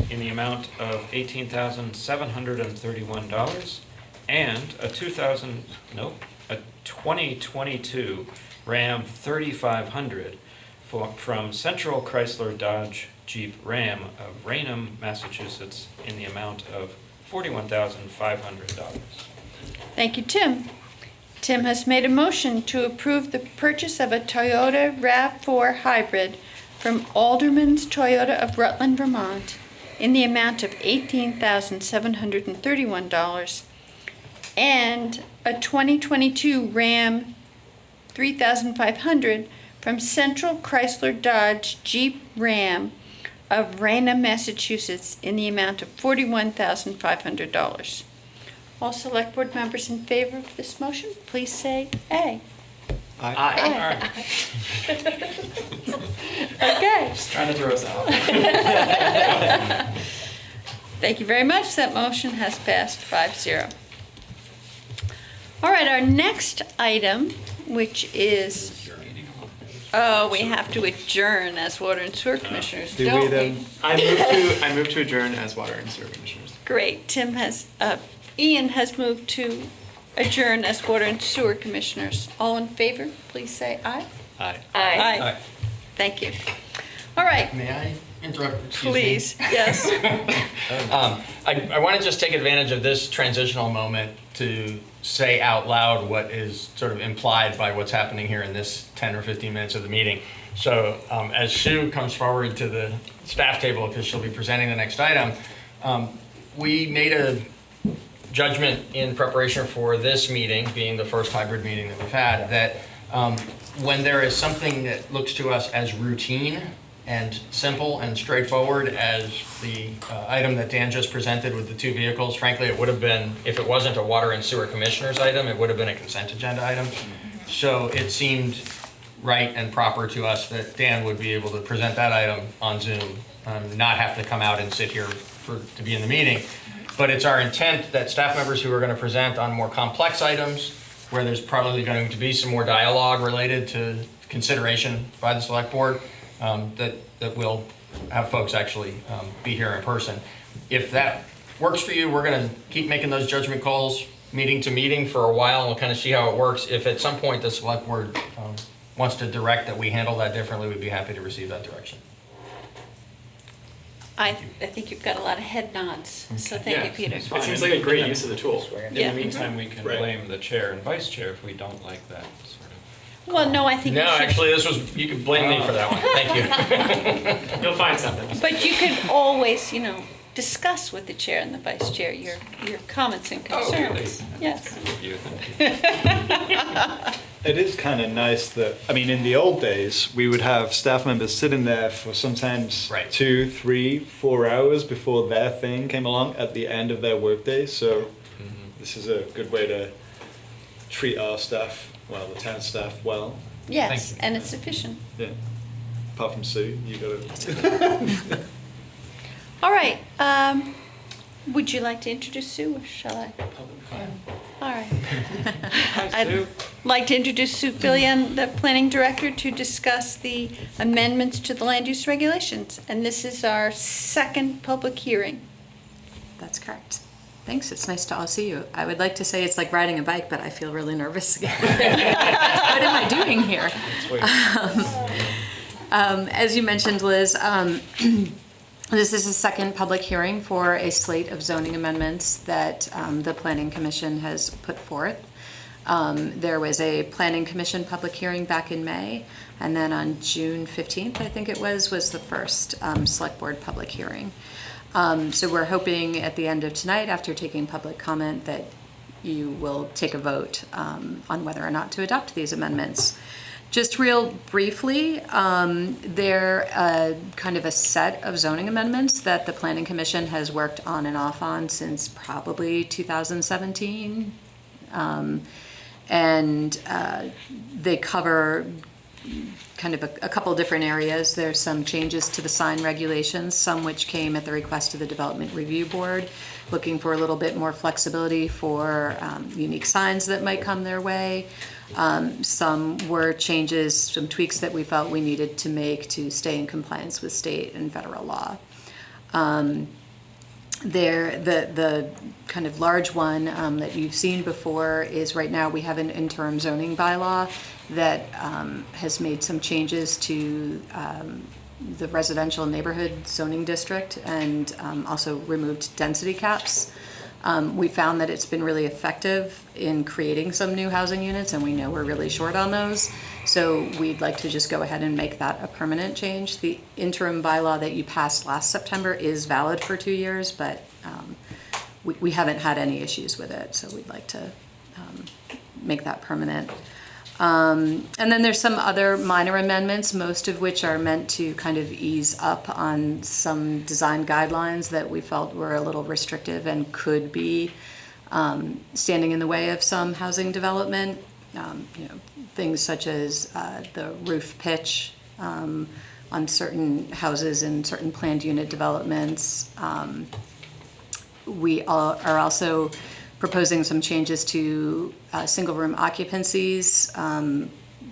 in the amount of $18,731, and a 2022 Ram 3500 from Central Chrysler Dodge Jeep Ram of Raynham, Massachusetts, in the amount of $41,500. Thank you, Tim. Tim has made a motion to approve the purchase of a Toyota RAV4 hybrid from Alderman's Toyota of Rutland, Vermont, in the amount of $18,731, and a 2022 Ram 3500 from Central Chrysler Dodge Jeep Ram of Raynham, Massachusetts, in the amount of $41,500. All select board members in favor of this motion, please say aye. Aye. Okay. Just trying to throw us out. Thank you very much. That motion has passed 5-0. All right, our next item, which is, we have to adjourn as Water and Sewer Commissioners, don't we? I move to adjourn as Water and Sewer Commissioners. Great. Ian has moved to adjourn as Water and Sewer Commissioners. All in favor, please say aye. Aye. Aye. Thank you. All right. May I interrupt? Excuse me? Please, yes. I want to just take advantage of this transitional moment to say out loud what is sort of implied by what's happening here in this 10 or 15 minutes of the meeting. So as Sue comes forward to the staff table, because she'll be presenting the next item, we made a judgment in preparation for this meeting, being the first hybrid meeting that we've had, that when there is something that looks to us as routine and simple and straightforward as the item that Dan just presented with the two vehicles, frankly, it would have been, if it wasn't a Water and Sewer Commissioners item, it would have been a consent agenda item. So it seemed right and proper to us that Dan would be able to present that item on Zoom, not have to come out and sit here to be in the meeting. But it's our intent that staff members who are going to present on more complex items, where there's probably going to be some more dialogue related to consideration by the select board, that we'll have folks actually be here in person. If that works for you, we're going to keep making those judgment calls meeting to meeting for a while, and we'll kind of see how it works. If at some point the select board wants to direct that we handle that differently, we'd be happy to receive that direction. I think you've got a lot of head nods, so thank you, Peter. It seems like a great use of the tool. In Yeah. the meantime, we can Right. blame the chair and vice chair if we don't like that sort of. Well, no, I think you No, should. actually, you can blame me for that one. Thank you. You'll find something. But you could always, discuss with the chair and the vice chair your comments and Oh, really? concerns. Yes. Kind of you, thank you. It is kind of nice that, I mean, in the old days, we would have staff members sitting there for sometimes Right. 2, 3, 4 hours before their thing came along at the end of their workday. So this is a good way to treat our staff, well, the town staff well. Yes, Thank you. and it's efficient. Yeah. Apart from Sue, you got to. All right. Would you like to introduce Sue, or shall I? All right. I'd like to introduce Sue Fillion, the planning director, to discuss the amendments to the land use regulations. And this is our second public hearing. That's correct. Thanks, it's nice to all see you. I would like to say it's like riding a bike, but I feel really nervous again. What am I doing here? As you mentioned, Liz, this is a second public hearing for a slate of zoning amendments that the Planning Commission has put forth. There was a Planning Commission public hearing back in May, and then on June 15th, I think it was the first Select Board public hearing. So we're hoping at the end of tonight, after taking public comment, that you will take a vote on whether or not to adopt these amendments. Just real briefly, they're kind of a set of zoning amendments that the Planning Commission has worked on and off on since probably 2017. And they cover kind of a couple different areas. There's some changes to the sign regulations, some which came at the request of the Development Review Board, looking for a little bit more flexibility for unique signs that might come their way. Some were changes, some tweaks that we felt we needed to make to stay in compliance with state and federal law. The kind of large one that you've seen before is right now we have an interim zoning bylaw that has made some changes to the residential neighborhood zoning district and also removed density caps. We found that it's been really effective in creating some new housing units, and we know we're really short on those. So we'd like to just go ahead and make that a permanent change. The interim bylaw that you passed last September is valid for 2 years, but we haven't had any issues with it, so we'd like to make that permanent. And then there's some other minor amendments, most of which are meant to kind of ease up on some design guidelines that we felt were a little restrictive and could be standing in the way of some housing development. Things such as the roof pitch on certain houses and certain planned unit developments. We are also proposing some changes to single room occupancies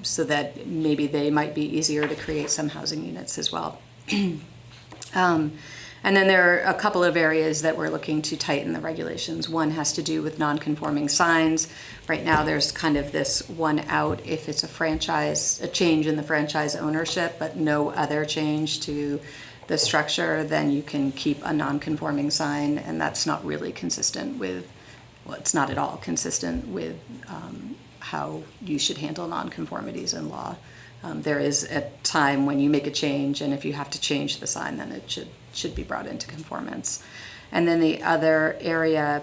so that maybe they might be easier to create some housing units as well. And then there are a couple of areas that we're looking to tighten the regulations. One has to do with non-conforming signs. Right now there's kind of this one out if it's a change in the franchise ownership, but no other change to the structure, then you can keep a non-conforming sign, and that's not really consistent with, well, it's not at all consistent with how you should handle nonconformities in law. There is a time when you make a change, and if you have to change the sign, then it should be brought into conformance. And then the other area,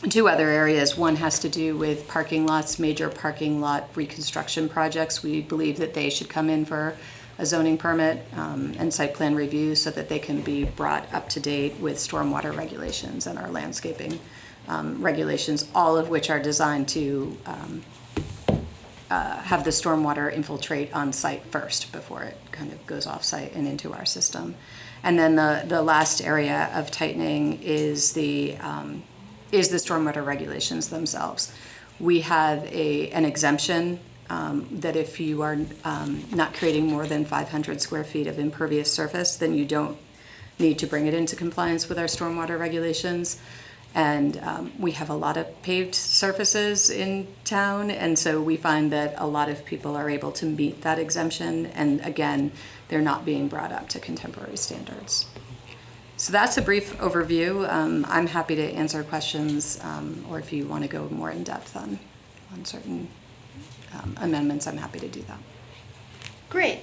two other areas, one has to do with parking lots, major parking lot reconstruction projects. We believe that they should come in for a zoning permit and site plan review so that they can be brought up to date with stormwater regulations and our landscaping regulations, all of which are designed to have the stormwater infiltrate on site first before it kind of goes off site and into our system. And then the last area of tightening is the stormwater regulations themselves. We have an exemption that if you are not creating more than 500 square feet of impervious surface, then you don't need to bring it into compliance with our stormwater regulations. And we have a lot of paved surfaces in town, and so we find that a lot of people are able to meet that exemption, and again, they're not being brought up to contemporary standards. So that's a brief overview. I'm happy to answer questions, or if you want to go more in depth on certain amendments, I'm happy to do that. Great.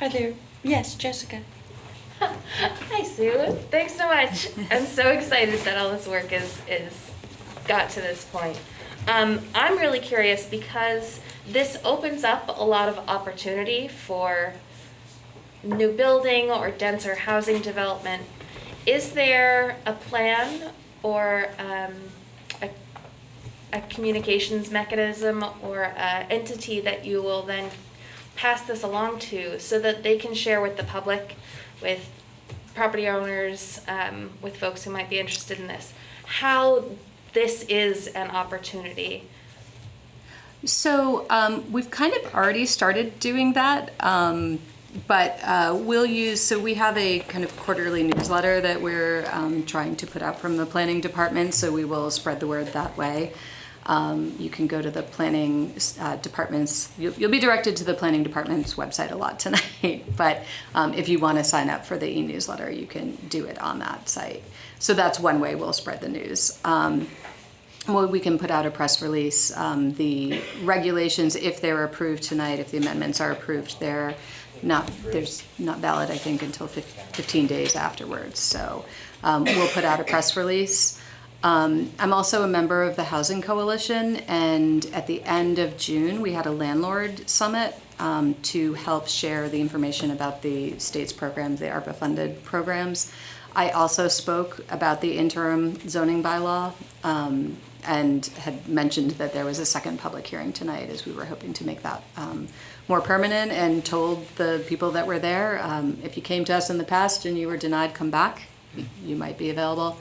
Are there, yes, Jessica? Hi, Sue. Thanks so much. I'm so excited that all this work is got to this point. I'm really curious because this opens up a lot of opportunity for new building or denser housing development. Is there a plan or a communications mechanism or an entity that you will then pass this along to so that they can share with the public, with property owners, with folks who might be interested in this, how this is an opportunity? So we've kind of already started doing that, but we'll use, so we have a kind of quarterly newsletter that we're trying to put out from the planning department, so we will spread the word that way. You can go to the planning department's, you'll be directed to the planning department's website a lot tonight, but if you want to sign up for the e-newsletter, you can do it on that site. So that's one way we'll spread the news. Well, we can put out a press release. The regulations, if they're approved tonight, if the amendments are approved, they're not valid, I think, until 15 days afterwards. So we'll put out a press release. I'm also a member of the Housing Coalition, and at the end of June, we had a landlord summit to help share the information about the state's programs, the ARPA-funded programs. I also spoke about the interim zoning bylaw and had mentioned that there was a second public hearing tonight, as we were hoping to make that more permanent, and told the people that were there, if you came to us in the past and you were denied, come back. You might be available.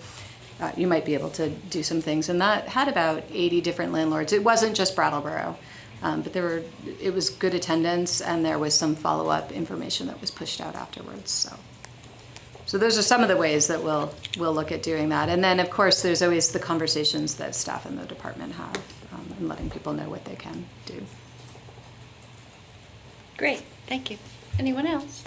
You might be able to do some things. And that had about 80 different landlords. It wasn't just Brattleboro, but it was good attendance, and there was some follow-up information that was pushed out afterwards. So those are some of the ways that we'll look at doing that. And then, of course, there's always the conversations that staff in the department have, and letting people know what they can do. Great, thank you. Anyone else?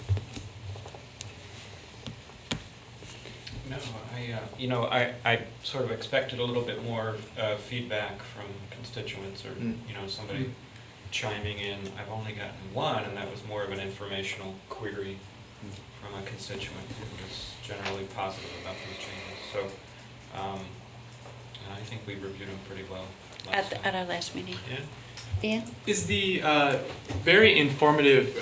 No, I sort of expected a little bit more feedback from constituents or, somebody chiming in. I've only gotten one, and that was more of an informational query from a constituent who was generally positive about these changes. So, and I think we reviewed them pretty well At our last meeting. Yeah. Ian? Is the very informative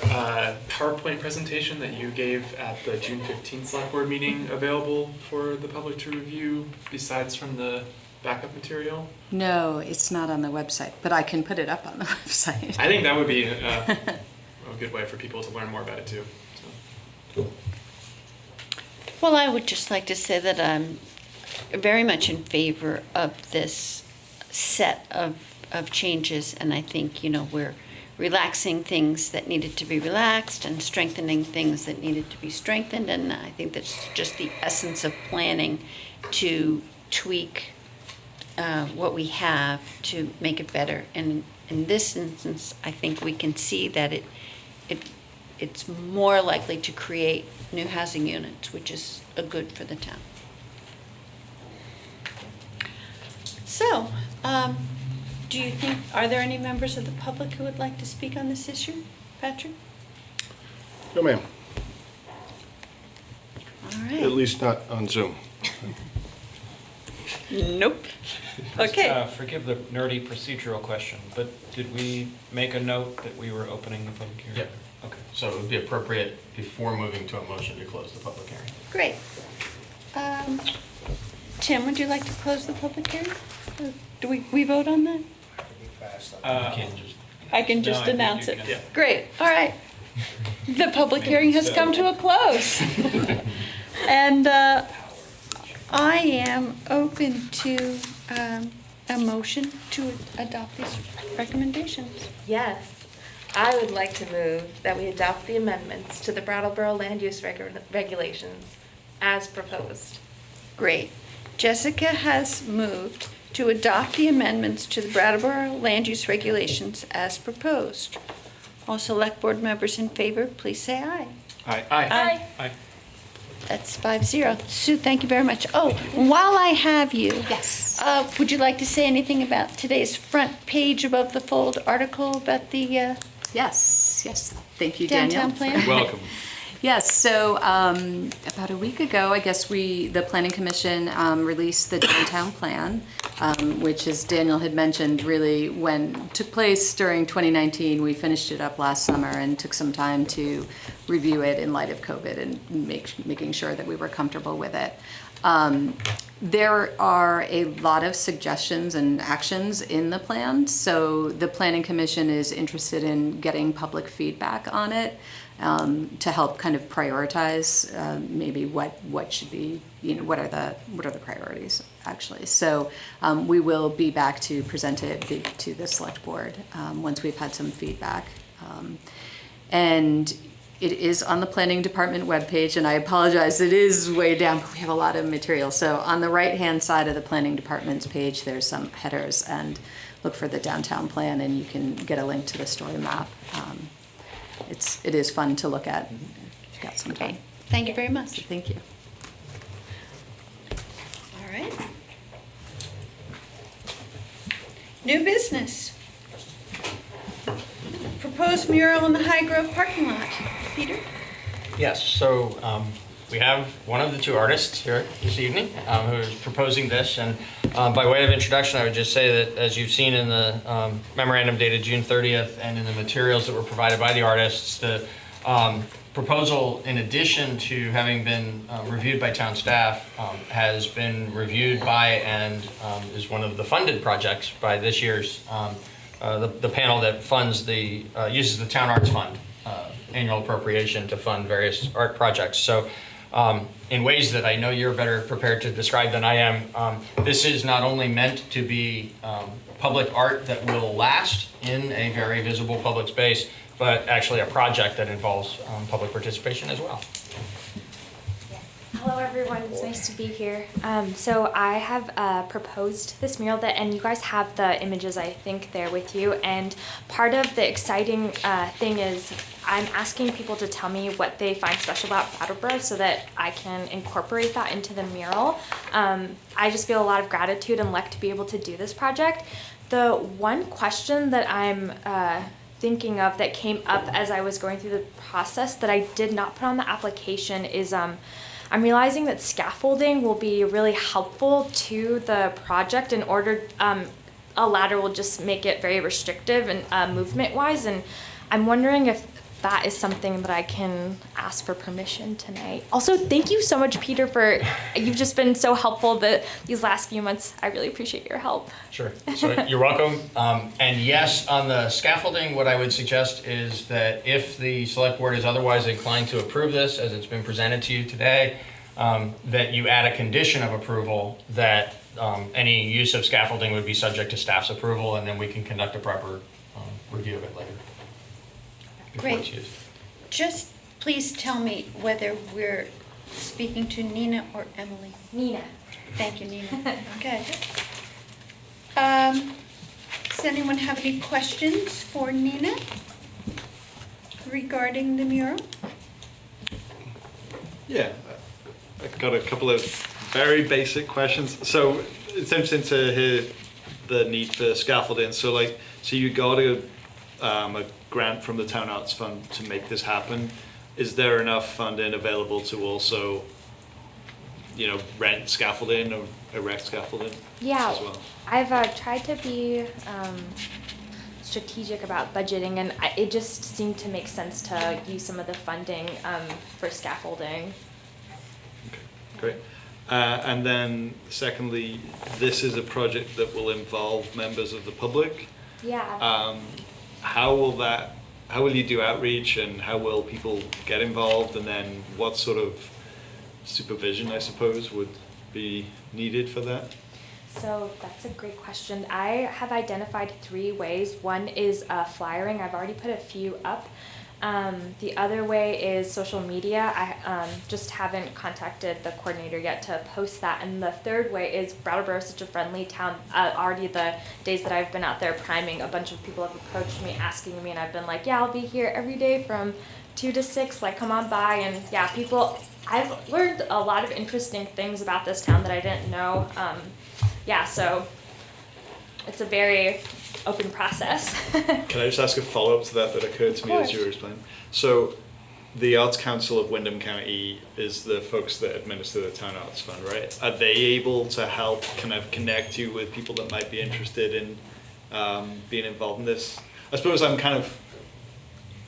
PowerPoint presentation that you gave at the June 15th Select Board meeting available for the public to review besides from the backup material? No, it's not on the website, but I can put it up on the website. I think that would be a good way for people to learn more about it too. So. Well, I would just like to say that I'm very much in favor of this set of changes, and I think, we're relaxing things that needed to be relaxed and strengthening things that needed to be strengthened, and I think that's just the essence of planning, to tweak what we have to make it better. And in this instance, I think we can see that it's more likely to create new housing units, which is a good for the town. So, do you think, are there any members of the public who would like to speak on this issue? Patrick? No, ma'am. All right. At least not on Zoom. Nope. Just, Okay. forgive the nerdy procedural question, but did we make a note that we were opening the public hearing? Yep. Okay. So it would be appropriate before moving to a motion to close the public hearing. Great. Tim, would you like to close the public hearing? Or do we vote on that? I can just think announce you it. can. Yeah. Great, all right. The public hearing has come to a close. And I am open to a motion to adopt these recommendations. Yes. I would like to move that we adopt the amendments to the Brattleboro Land Use Regulations as proposed. Great. Jessica has moved to adopt the amendments to the Brattleboro Land Use Regulations as proposed. All select board members in favor, please say aye. Aye. Aye. Aye. That's 5-0. Sue, thank you very much. Oh, while I have you. Yes. Would you like to say anything about today's front page above the fold article about the Yes. Thank you, Daniel. downtown plan? Welcome. Yes, so about a week ago, I guess the Planning Commission released the downtown plan, which, as Daniel had mentioned, really took place during 2019. We finished it up last summer and took some time to review it in light of COVID and making sure that we were comfortable with it. There are a lot of suggestions and actions in the plan, so the Planning Commission is interested in getting public feedback on it. To help kind of prioritize maybe what should be, what are the priorities actually. So we will be back to present it to the select board once we've had some feedback. And it is on the planning department webpage, and I apologize, it is way down, but we have a lot of material. So on the right-hand side of the planning department's page, there's some headers, and look for the downtown plan, and you can get a link to the story map. It is fun to look at. You've got some time. Okay, thank you very much. Thank you. All right. New business. Proposed mural in the High Grove parking lot. Peter? Yes, so we have one of the two artists here this evening who is proposing this. And by way of introduction, I would just say that as you've seen in the memorandum dated June 30th and in the materials that were provided by the artists, the proposal, in addition to having been reviewed by town staff, has been reviewed by and is one of the funded projects by this year's, the panel that funds uses the Town Arts Fund annual appropriation to fund various art projects. So in ways that I know you're better prepared to describe than I am, this is not only meant to be public art that will last in a very visible public space, but actually a project that involves public participation as well. Hello everyone, it's nice to be here. So I have proposed this mural and you guys have the images I think there with you, and part of the exciting thing is I'm asking people to tell me what they find special about Brattleboro so that I can incorporate that into the mural. I just feel a lot of gratitude and luck to be able to do this project. The one question that I'm thinking of that came up as I was going through the process that I did not put on the application is I'm realizing that scaffolding will be really helpful to the project in order, a ladder will just make it very restrictive and movement-wise, and I'm wondering if that is something that I can ask for permission tonight. Also, thank you so much, Peter, you've just been so helpful these last few months. I really appreciate your help. Sure, so you're welcome. And yes, on the scaffolding, what I would suggest is that if the select board is otherwise inclined to approve this, as it's been presented to you today, that you add a condition of approval that any use of scaffolding would be subject to staff's approval, and then we can conduct a proper review of it later. Great. Just please tell me whether we're speaking to Nina or Emily. Nina. Thank you, Nina. Okay. Does anyone have any questions for Nina regarding the mural? Yeah, I've got a couple of very basic questions. So it's interesting to hear the need for scaffolding. So you got a grant from the Town Arts Fund to make this happen. Is there enough funding available to also, rent scaffolding or erect scaffolding as well? I've tried to be strategic about budgeting, and it just seemed to make sense to use some of the funding for scaffolding. Okay, great. And then secondly, this is a project that will involve members of the public. Yeah. How will you do outreach, and how will people get involved, and then what sort of supervision, I suppose, would be needed for that? So that's a great question. I have identified 3 ways. One is flyering. I've already put a few up. The other way is social media. I just haven't contacted the coordinator yet to post that. And the third way is Brattleboro is such a friendly town. Already the days that I've been out there priming, a bunch of people have approached me asking me, and I've been like, yeah, I'll be here every day from 2 to 6, like come on by. And yeah, people I've learned a lot of interesting things about this town that I didn't know. Yeah, so it's a very open process. Can I just ask a follow-up to that occurred to me as you were explaining? So the Arts Council of Windham County is the folks that administer the Town Arts Fund, right? Are they able to help kind of connect you with people that might be interested in being involved in this? I suppose I'm kind of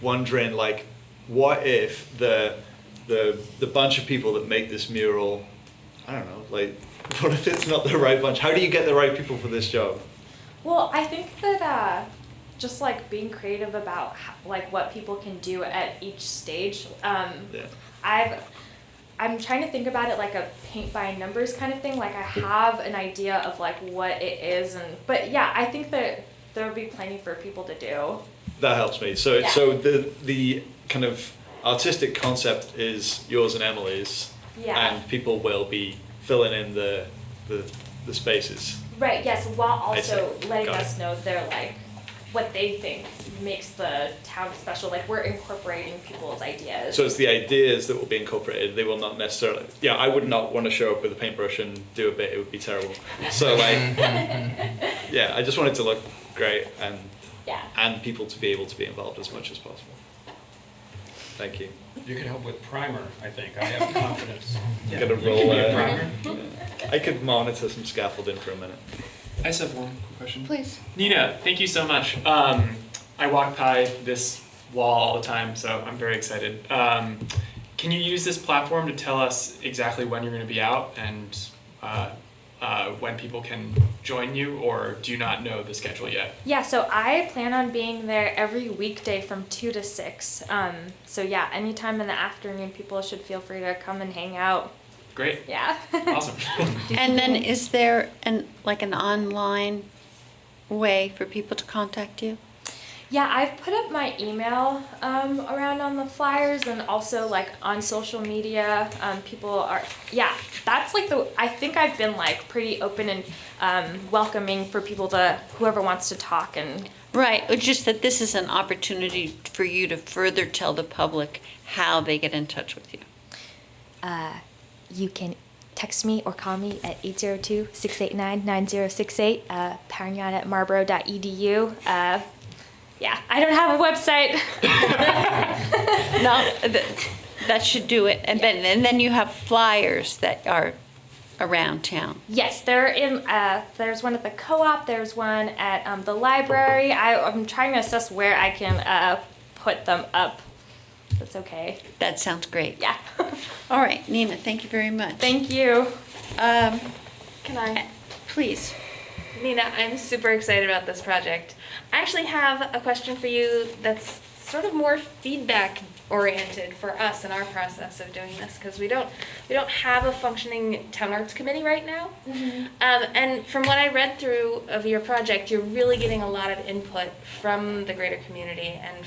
wondering, like, what if the bunch of people that make this mural, I don't know, like, what if it's not the right bunch? How do you get the right people for this job? Well, I think that just like being creative about like what people can do at each stage. I'm trying to think about it like a paint by numbers kind of thing. Like I have an idea of like what it is, but yeah, I think that there will be plenty for people to do. That helps me. So Yeah. so the kind of artistic concept is yours and Emily's, Yeah. and people will be filling in the spaces. Right, yes, while I also see. letting Got us it. know their like what they think makes the town special. Like we're incorporating people's ideas. So it's the ideas that will be incorporated. They will not necessarily. Yeah, I would not want to show up with a paintbrush and do a bit. It would be terrible. So like, yeah, I just want it to look great and people to be able to be involved as much as possible. Thank you. You could help with primer, I think. I have confidence. I'm gonna You roll. can be a primer. I could monitor some scaffolding for a minute. I just have one question. Please. Nina, thank you so much. I walk by this wall all the time, so I'm very excited. Can you use this platform to tell us exactly when you're going to be out and when people can join you, or do you not know the schedule yet? Yeah, so I plan on being there every weekday from 2 to 6. So yeah, anytime in the afternoon, people should feel free to come and hang out. Great. Yeah. Awesome. And then is there an online way for people to contact you? Yeah, I've put up my email around on the flyers and also like on social media. People are, yeah, that's like I think I've been like pretty open and welcoming for people whoever wants to talk and. Right, it's just that this is an opportunity for you to further tell the public how they get in touch with you. You can text me or call me at 802-689-9068, Parignon@marlboro.edu. Yeah, I don't have a website. No, that should do it. And then you have flyers that are around town. Yes, there's one at the co-op, there's one at the library. I'm trying to assess where I can put them up. That's okay. That sounds great. Yeah. All right, Nina, thank you very much. Thank you. Can I? Please. Nina, I'm super excited about this project. I actually have a question for you that's sort of more feedback oriented for us in our process of doing this, because we don't have a functioning town arts committee right now. Mm-hmm. And from what I read through of your project, you're really getting a lot of input from the greater community and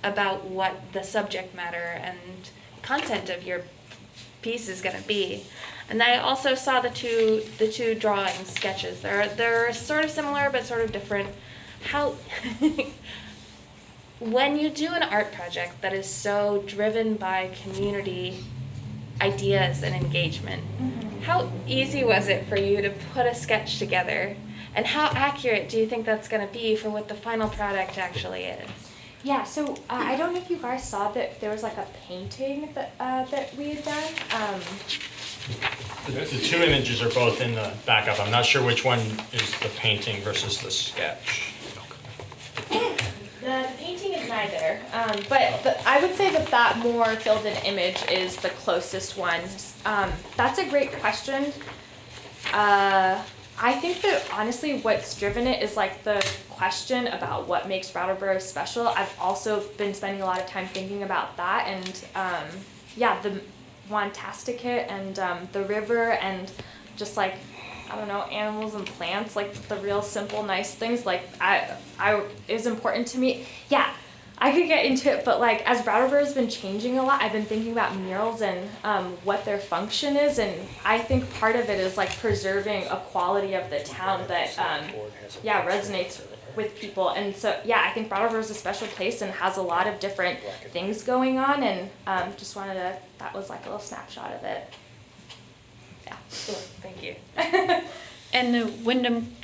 about what the subject matter and content of your piece is going to be. And I also saw the two drawing sketches. They're sort of similar but sort of different. How when you do an art project that is so driven by community ideas and engagement, how easy was it for you to put a sketch together? And how accurate do you think that's going to be for what the final product actually is? Yeah, so I don't know if you guys saw that there was like a painting that we had done. The two images are both in the backup. I'm not sure which one is the painting versus the sketch. The painting is neither, but I would say that more filled-in image is the closest one. That's a great question. I think that honestly what's driven it is like the question about what makes Brattleboro special. I've also been spending a lot of time thinking about that, and yeah, the Wantasticate and the river and just like, I don't know, animals and plants, like the real simple, nice things, like it was important to me. Yeah, I could get into it, but like as Brattleboro's been changing a lot, I've been thinking about murals and what their function is, and I think part of it is like preserving a quality of the town that yeah resonates with people. And so, yeah, I think Brattleboro is a special place and has a lot of different things going on, and just wanted to, that was like a little snapshot of it. Yeah, thank you. And the Wyndham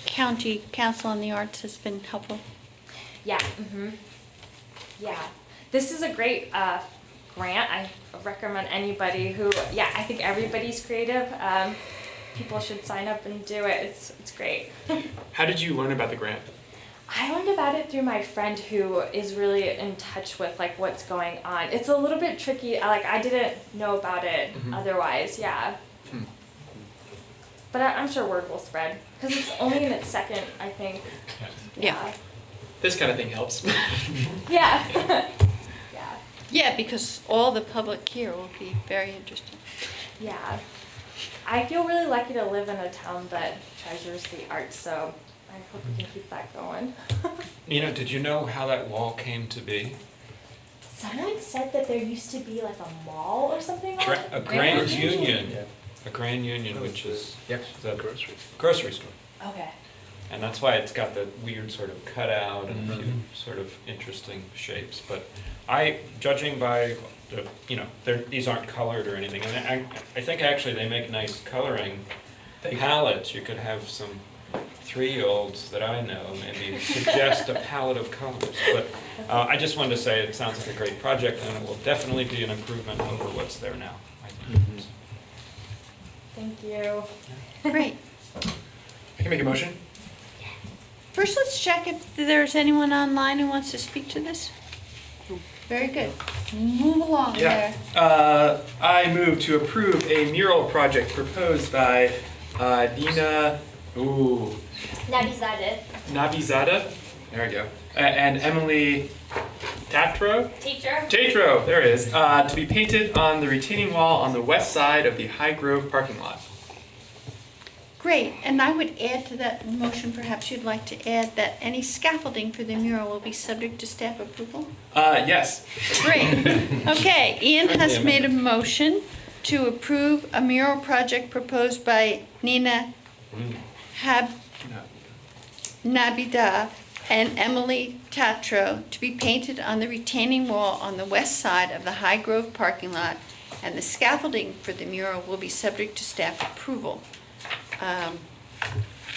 County Council on the Arts has been helpful. Yeah, yeah. This is a great grant. I recommend anybody who, yeah, I think everybody's creative. People should sign up and do it. It's great. How did you learn about the grant? I learned about it through my friend who is really in touch with like what's going on. It's a little bit tricky. Like I didn't know about it otherwise. Yeah. But I'm sure word will spread because it's only in its second, I think. Yeah. This kind of thing helps. Yeah. Yeah. Yeah, because all the public here will be very interesting. Yeah. I feel really lucky to live in a town that treasures the arts, so I hope we can keep that going. Nina, did you know how that wall came to be? Someone said that there used to be like a mall or something on A Grand Union. A Grand Union, which is the grocery store. Okay. And that's why it's got the weird sort of cutout and a few sort of interesting shapes. But judging by the, these aren't colored or anything. And I think actually they make nice coloring palettes. You could have some 3-year-olds that I know maybe suggest a palette of colors. But I just wanted to say it sounds like a great project, and it will definitely be an improvement over what's there now, I think. Thank you. Great. I can make a motion. First, let's check if there's anyone online who wants to speak to this. Very good. Move along there. I move to approve a mural project proposed by Nina Nabizadeh. There we go. And Emily Tatro, there it is. To be painted on the retaining wall on the west side of the High Grove parking lot. Great, and I would add to that motion, perhaps you'd like to add that any scaffolding for the mural will be subject to staff approval? Yes. Great. Okay, Ian has made a motion to approve a mural project proposed by Nina Nabida and Emily Tatro to be painted on the retaining wall on the west side of the High Grove parking lot, and the scaffolding for the mural will be subject to staff approval.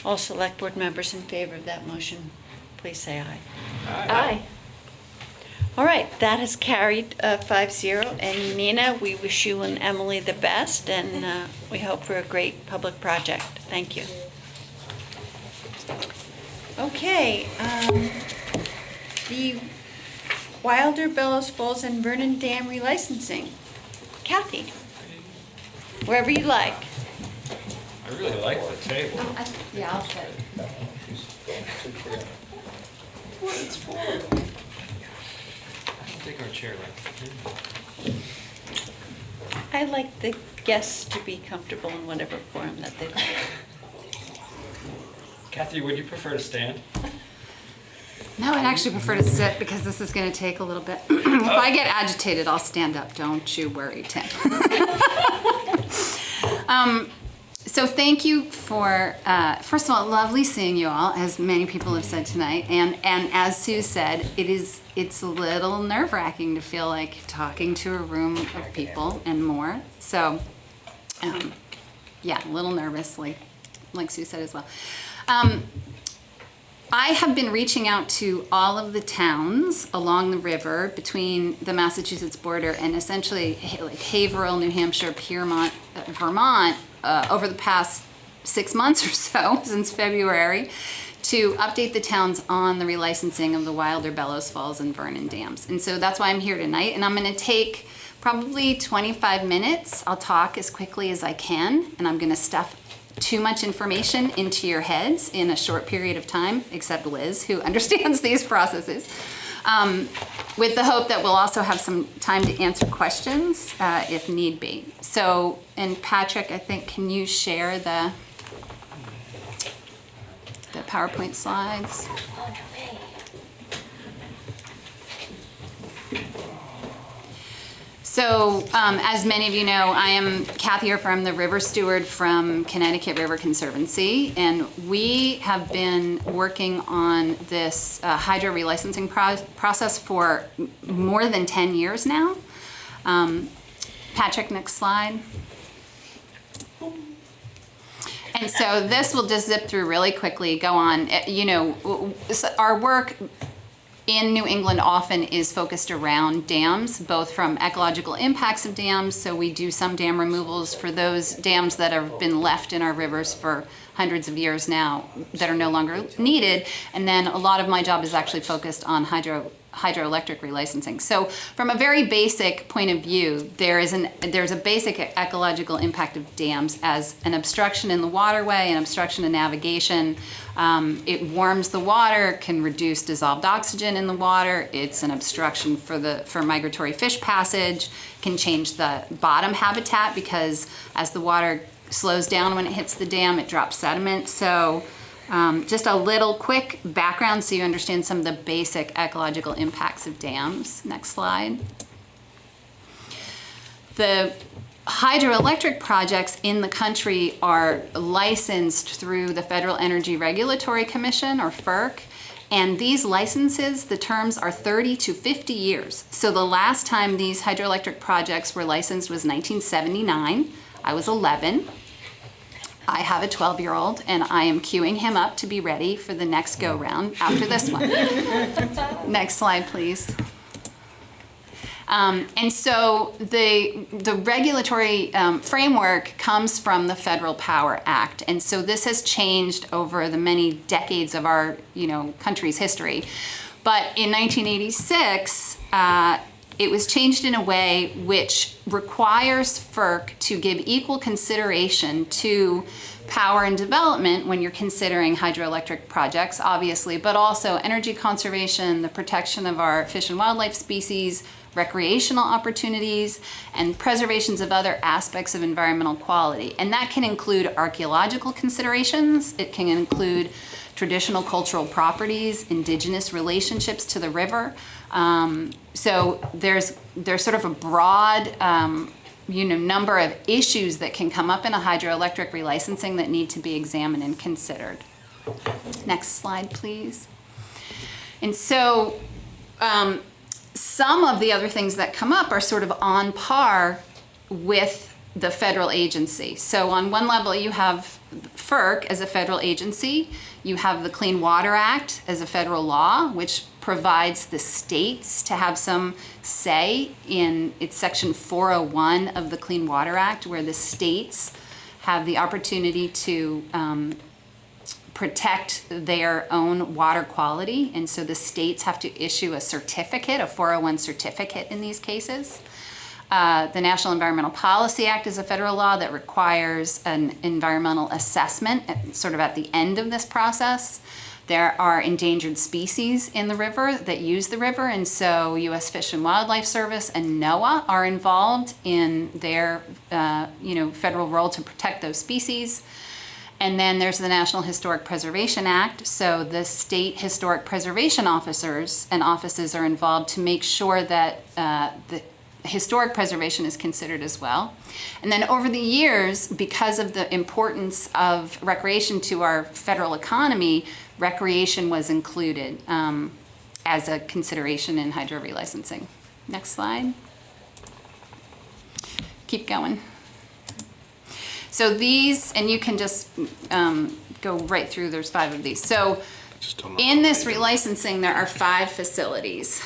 All select board members in favor of that motion, please say aye. Aye. All right, that has carried 5-0. And Nina, we wish you and Emily the best, and we hope for a great public project. Thank you. Okay, the Wilder, Bellows Falls, and Vernon Dam relicensing. Kathy, wherever you like. I really like the table. Yeah, I'll sit. What it's for? I don't think our chair likes it. I like the guests to be comfortable in whatever form that they like. Kathy, would you prefer to stand? No, I'd actually prefer to sit because this is going to take a little bit. If I get agitated, I'll stand up. Don't you worry, Tim. So thank you for, first of all, lovely seeing you all, as many people have said tonight. And as Sue said, it's a little nerve-wracking to feel like talking to a room of people and more. So, yeah, a little nervous, like Sue said as well. I have been reaching out to all of the towns along the river between the Massachusetts border and essentially like Haverhill, New Hampshire, Piermont, Vermont, over the past 6 months or so, since February, to update the towns on the relicensing of the Wilder, Bellows Falls, and Vernon dams. And so that's why I'm here tonight, and I'm going to take probably 25 minutes. I'll talk as quickly as I can, and I'm going to stuff too much information into your heads in a short period of time, except Liz, who understands these processes, with the hope that we'll also have some time to answer questions if need be. So, and Patrick, I think, can you share the PowerPoint slides? So, as many of you know, I am Kathy Urffer. I'm the river steward from Connecticut River Conservancy, and we have been working on this hydro relicensing process for more than 10 years now. Patrick, next slide. And so this will just zip through really quickly, go on. You know, our work in New England often is focused around dams, both from ecological impacts of dams, so we do some dam removals for those dams that have been left in our rivers for hundreds of years now that are no longer needed, and then a lot of my job is actually focused on hydroelectric relicensing. So from a very basic point of view, there's a basic ecological impact of dams as an obstruction in the waterway, an obstruction in navigation. It warms the water, can reduce dissolved oxygen in the water. It's an obstruction for migratory fish passage, can change the bottom habitat because as the water slows down when it hits the dam, it drops sediment. So just a little quick background so you understand some of the basic ecological impacts of dams. Next slide. The hydroelectric projects in the country are licensed through the Federal Energy Regulatory Commission, or FERC, and these licenses, the terms are 30 to 50 years. So the last time these hydroelectric projects were licensed was 1979. I was 11. I have a 12-year-old, and I am queuing him up to be ready for the next go-round after this one. Next slide, please. And so the regulatory framework comes from the Federal Power Act, and so this has changed over the many decades of our country's history. But in 1986, it was changed in a way which requires FERC to give equal consideration to power and development when you're considering hydroelectric projects, obviously, but also energy conservation, the protection of our fish and wildlife species, recreational opportunities, and preservations of other aspects of environmental quality. And that can include archaeological considerations, it can include traditional cultural properties, indigenous relationships to the river. So there's sort of a broad number of issues that can come up in a hydroelectric relicensing that need to be examined and considered. Next slide, please. And so some of the other things that come up are sort of on par with the federal agency. So on one level, you have FERC as a federal agency. You have the Clean Water Act as a federal law, which provides the states to have some say in its section 401 of the Clean Water Act, where the states have the opportunity to protect their own water quality. And so the states have to issue a certificate, a 401 certificate in these cases. The National Environmental Policy Act is a federal law that requires an environmental assessment sort of at the end of this process. There are endangered species in the river that use the river, and so U.S. Fish and Wildlife Service and NOAA are involved in their federal role to protect those species. And then there's the National Historic Preservation Act. So the state historic preservation officers and offices are involved to make sure that the historic preservation is considered as well. And then over the years, because of the importance of recreation to our federal economy, recreation was included as a consideration in hydro relicensing. Next slide. Keep going. So these, and you can just go right through, there's 5 of these. So in this relicensing, there are 5 facilities.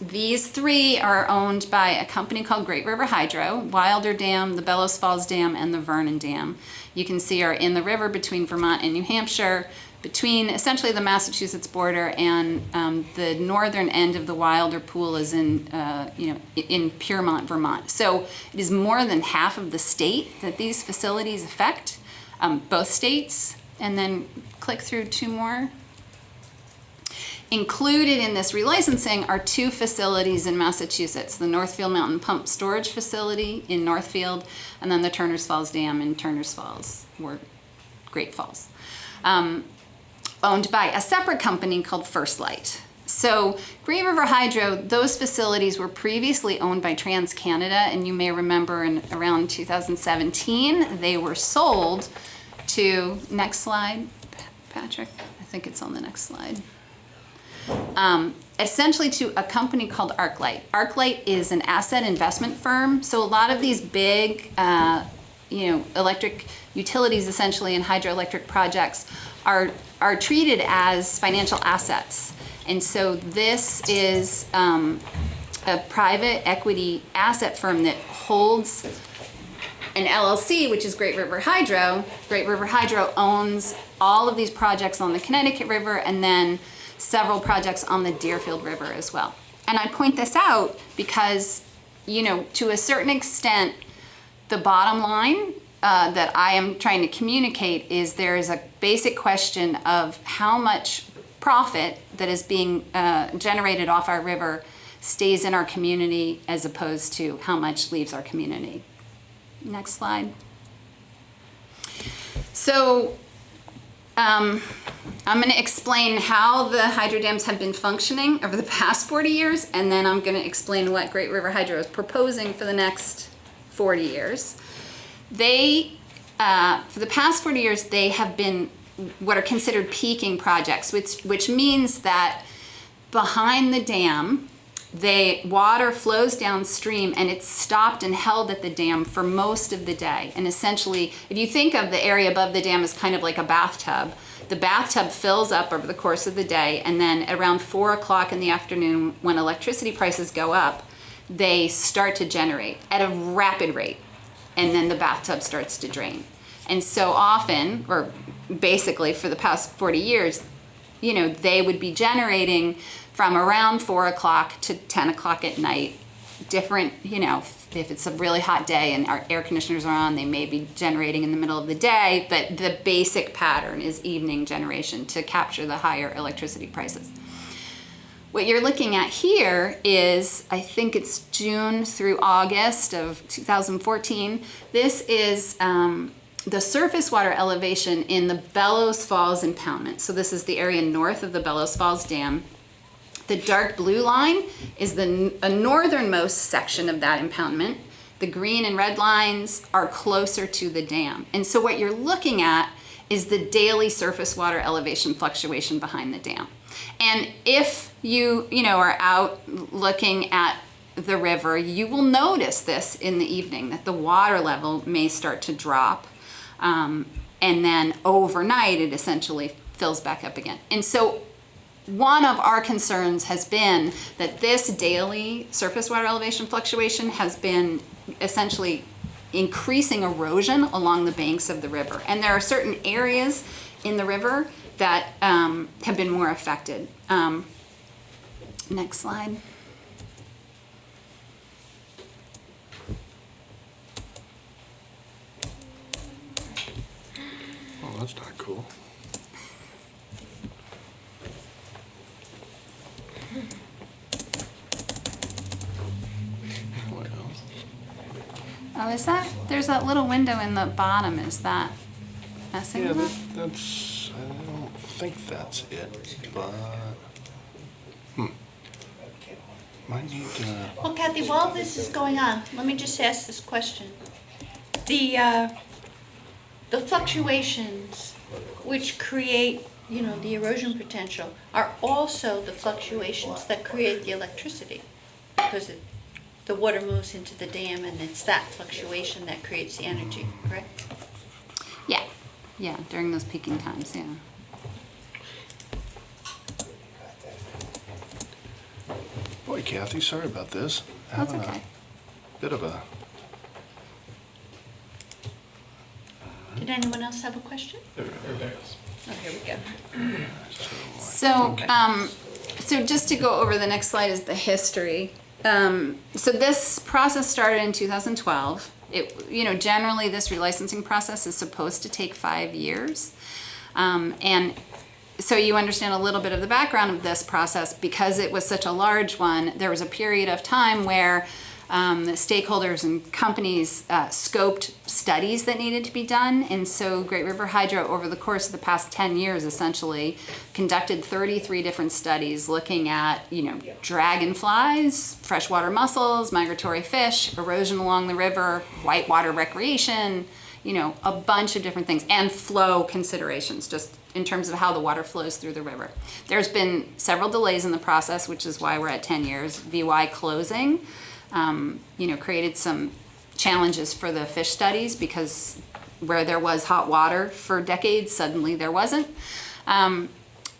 These 3 are owned by a company called Great River Hydro, Wilder Dam, the Bellows Falls Dam, and the Vernon Dam. You can see are in the river between Vermont and New Hampshire, between essentially the Massachusetts border, and the northern end of the Wilder Pool is in Piermont, Vermont. So it is more than half of the state that these facilities affect, both states. And then click through 2 more. Included in this relicensing are 2 facilities in Massachusetts, the Northfield Mountain Pump Storage Facility in Northfield, and then the Turners Falls Dam in Turners Falls, or Great Falls, owned by a separate company called First Light. So Great River Hydro, those facilities were previously owned by TransCanada, and you may remember in around 2017, they were sold to, next slide, Patrick, I think it's on the next slide. Essentially to a company called ArcLight. ArcLight is an asset investment firm, so a lot of these big, electric utilities essentially and hydroelectric projects are treated as financial assets. And so this is a private equity asset firm that holds an LLC, which is Great River Hydro. Great River Hydro owns all of these projects on the Connecticut River and then several projects on the Deerfield River as well. And I point this out because, to a certain extent, the bottom line that I am trying to communicate is there is a basic question of how much profit that is being generated off our river stays in our community as opposed to how much leaves our community. Next slide. So I'm going to explain how the hydro dams have been functioning over the past 40 years, and then I'm going to explain what Great River Hydro is proposing for the next 40 years. They, for the past 40 years, they have been what are considered peaking projects, which means that behind the dam, water flows downstream and it's stopped and held at the dam for most of the day. And essentially, if you think of the area above the dam as kind of like a bathtub, the bathtub fills up over the course of the day, and then around 4 o'clock in the afternoon, when electricity prices go up, they start to generate at a rapid rate, and then the bathtub starts to drain. And so often, or basically for the past 40 years, they would be generating from around 4 o'clock to 10 o'clock at night. Different, if it's a really hot day and our air conditioners are on, they may be generating in the middle of the day, but the basic pattern is evening generation to capture the higher electricity prices. What you're looking at here is, I think it's June through August of 2014. This is the surface water elevation in the Bellows Falls impoundment. So this is the area north of the Bellows Falls Dam. The dark blue line is a northernmost section of that impoundment. The green and red lines are closer to the dam. And so what you're looking at is the daily surface water elevation fluctuation behind the dam. And if you are out looking at the river, you will notice this in the evening, that the water level may start to drop. And then overnight, it essentially fills back up again. And so one of our concerns has been that this daily surface water elevation fluctuation has been essentially increasing erosion along the banks of the river. And there are certain areas in the river that have been more affected. Next slide. Oh, that's not cool. Oh, is that, there's that little window in the bottom, is that messing Yeah, with it? that's, I don't think that's it, but, might need to, Well, Kathy, while this is going on, let me just ask this question. The fluctuations which create, the erosion potential are also the fluctuations that create the electricity. Because the water moves into the dam and it's that fluctuation that creates the energy, correct? Yeah, during those peaking times, yeah. boy, Kathy, sorry about this. That's Having okay. a bit of a, Did anyone else have a question? Oh, here we go. So, so just to go over the next slide is the history. So this process started in 2012. Generally this relicensing process is supposed to take 5 years. And so you understand a little bit of the background of this process. Because it was such a large one, there was a period of time where The stakeholders and companies scoped studies that needed to be done. And so Great River Hydro, over the course of the past 10 years, essentially conducted 33 different studies looking at, dragonflies, freshwater mussels, migratory fish, erosion along the river, whitewater recreation, a bunch of different things, and flow considerations, just in terms of how the water flows through the river. There's been several delays in the process, which is why we're at 10 years. VY closing, created some challenges for the fish studies, because where there was hot water for decades, suddenly there wasn't.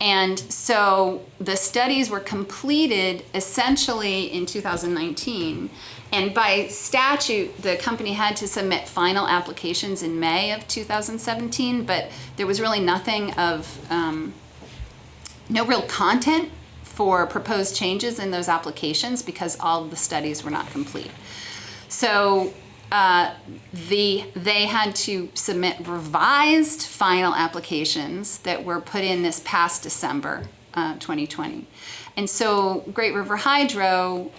And so the studies were completed essentially in 2019. And by statute, the company had to submit final applications in May of 2017, but there was really nothing of, no real content for proposed changes in those applications because all of the studies were not complete. So they had to submit revised final applications that were put in this past December 2020. And so Great River Hydro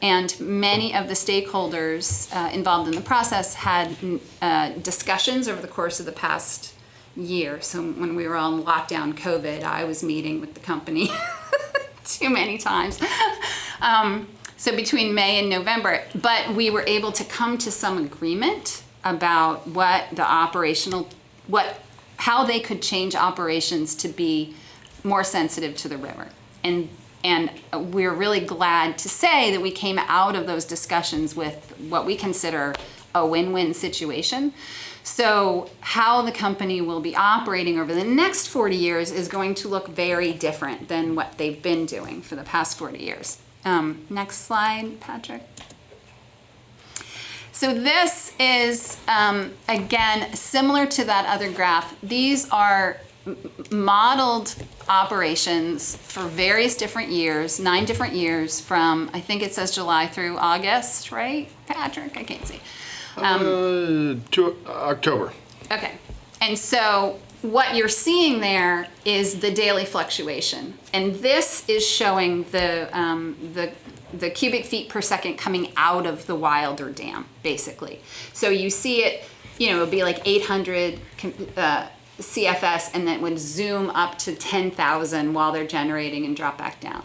and many of the stakeholders involved in the process had discussions over the course of the past year. So when we were all in lockdown COVID, I was meeting with the company too many times. So between May and November, but we were able to come to some agreement about how they could change operations to be more sensitive to the river. And we're really glad to say that we came out of those discussions with what we consider a win-win situation. So how the company will be operating over the next 40 years is going to look very different than what they've been doing for the past 40 years. Next slide, Patrick. So this is, again, similar to that other graph. These are modeled operations for various different years, 9 different years from, I think it says July through August, right, Patrick? I can't see. To October. Okay. And so what you're seeing there is the daily fluctuation. And this is showing the cubic feet per second coming out of the Wilder Dam, basically. So you see it, it would be like 800 CFS, and then it would zoom up to 10,000 while they're generating and drop back down.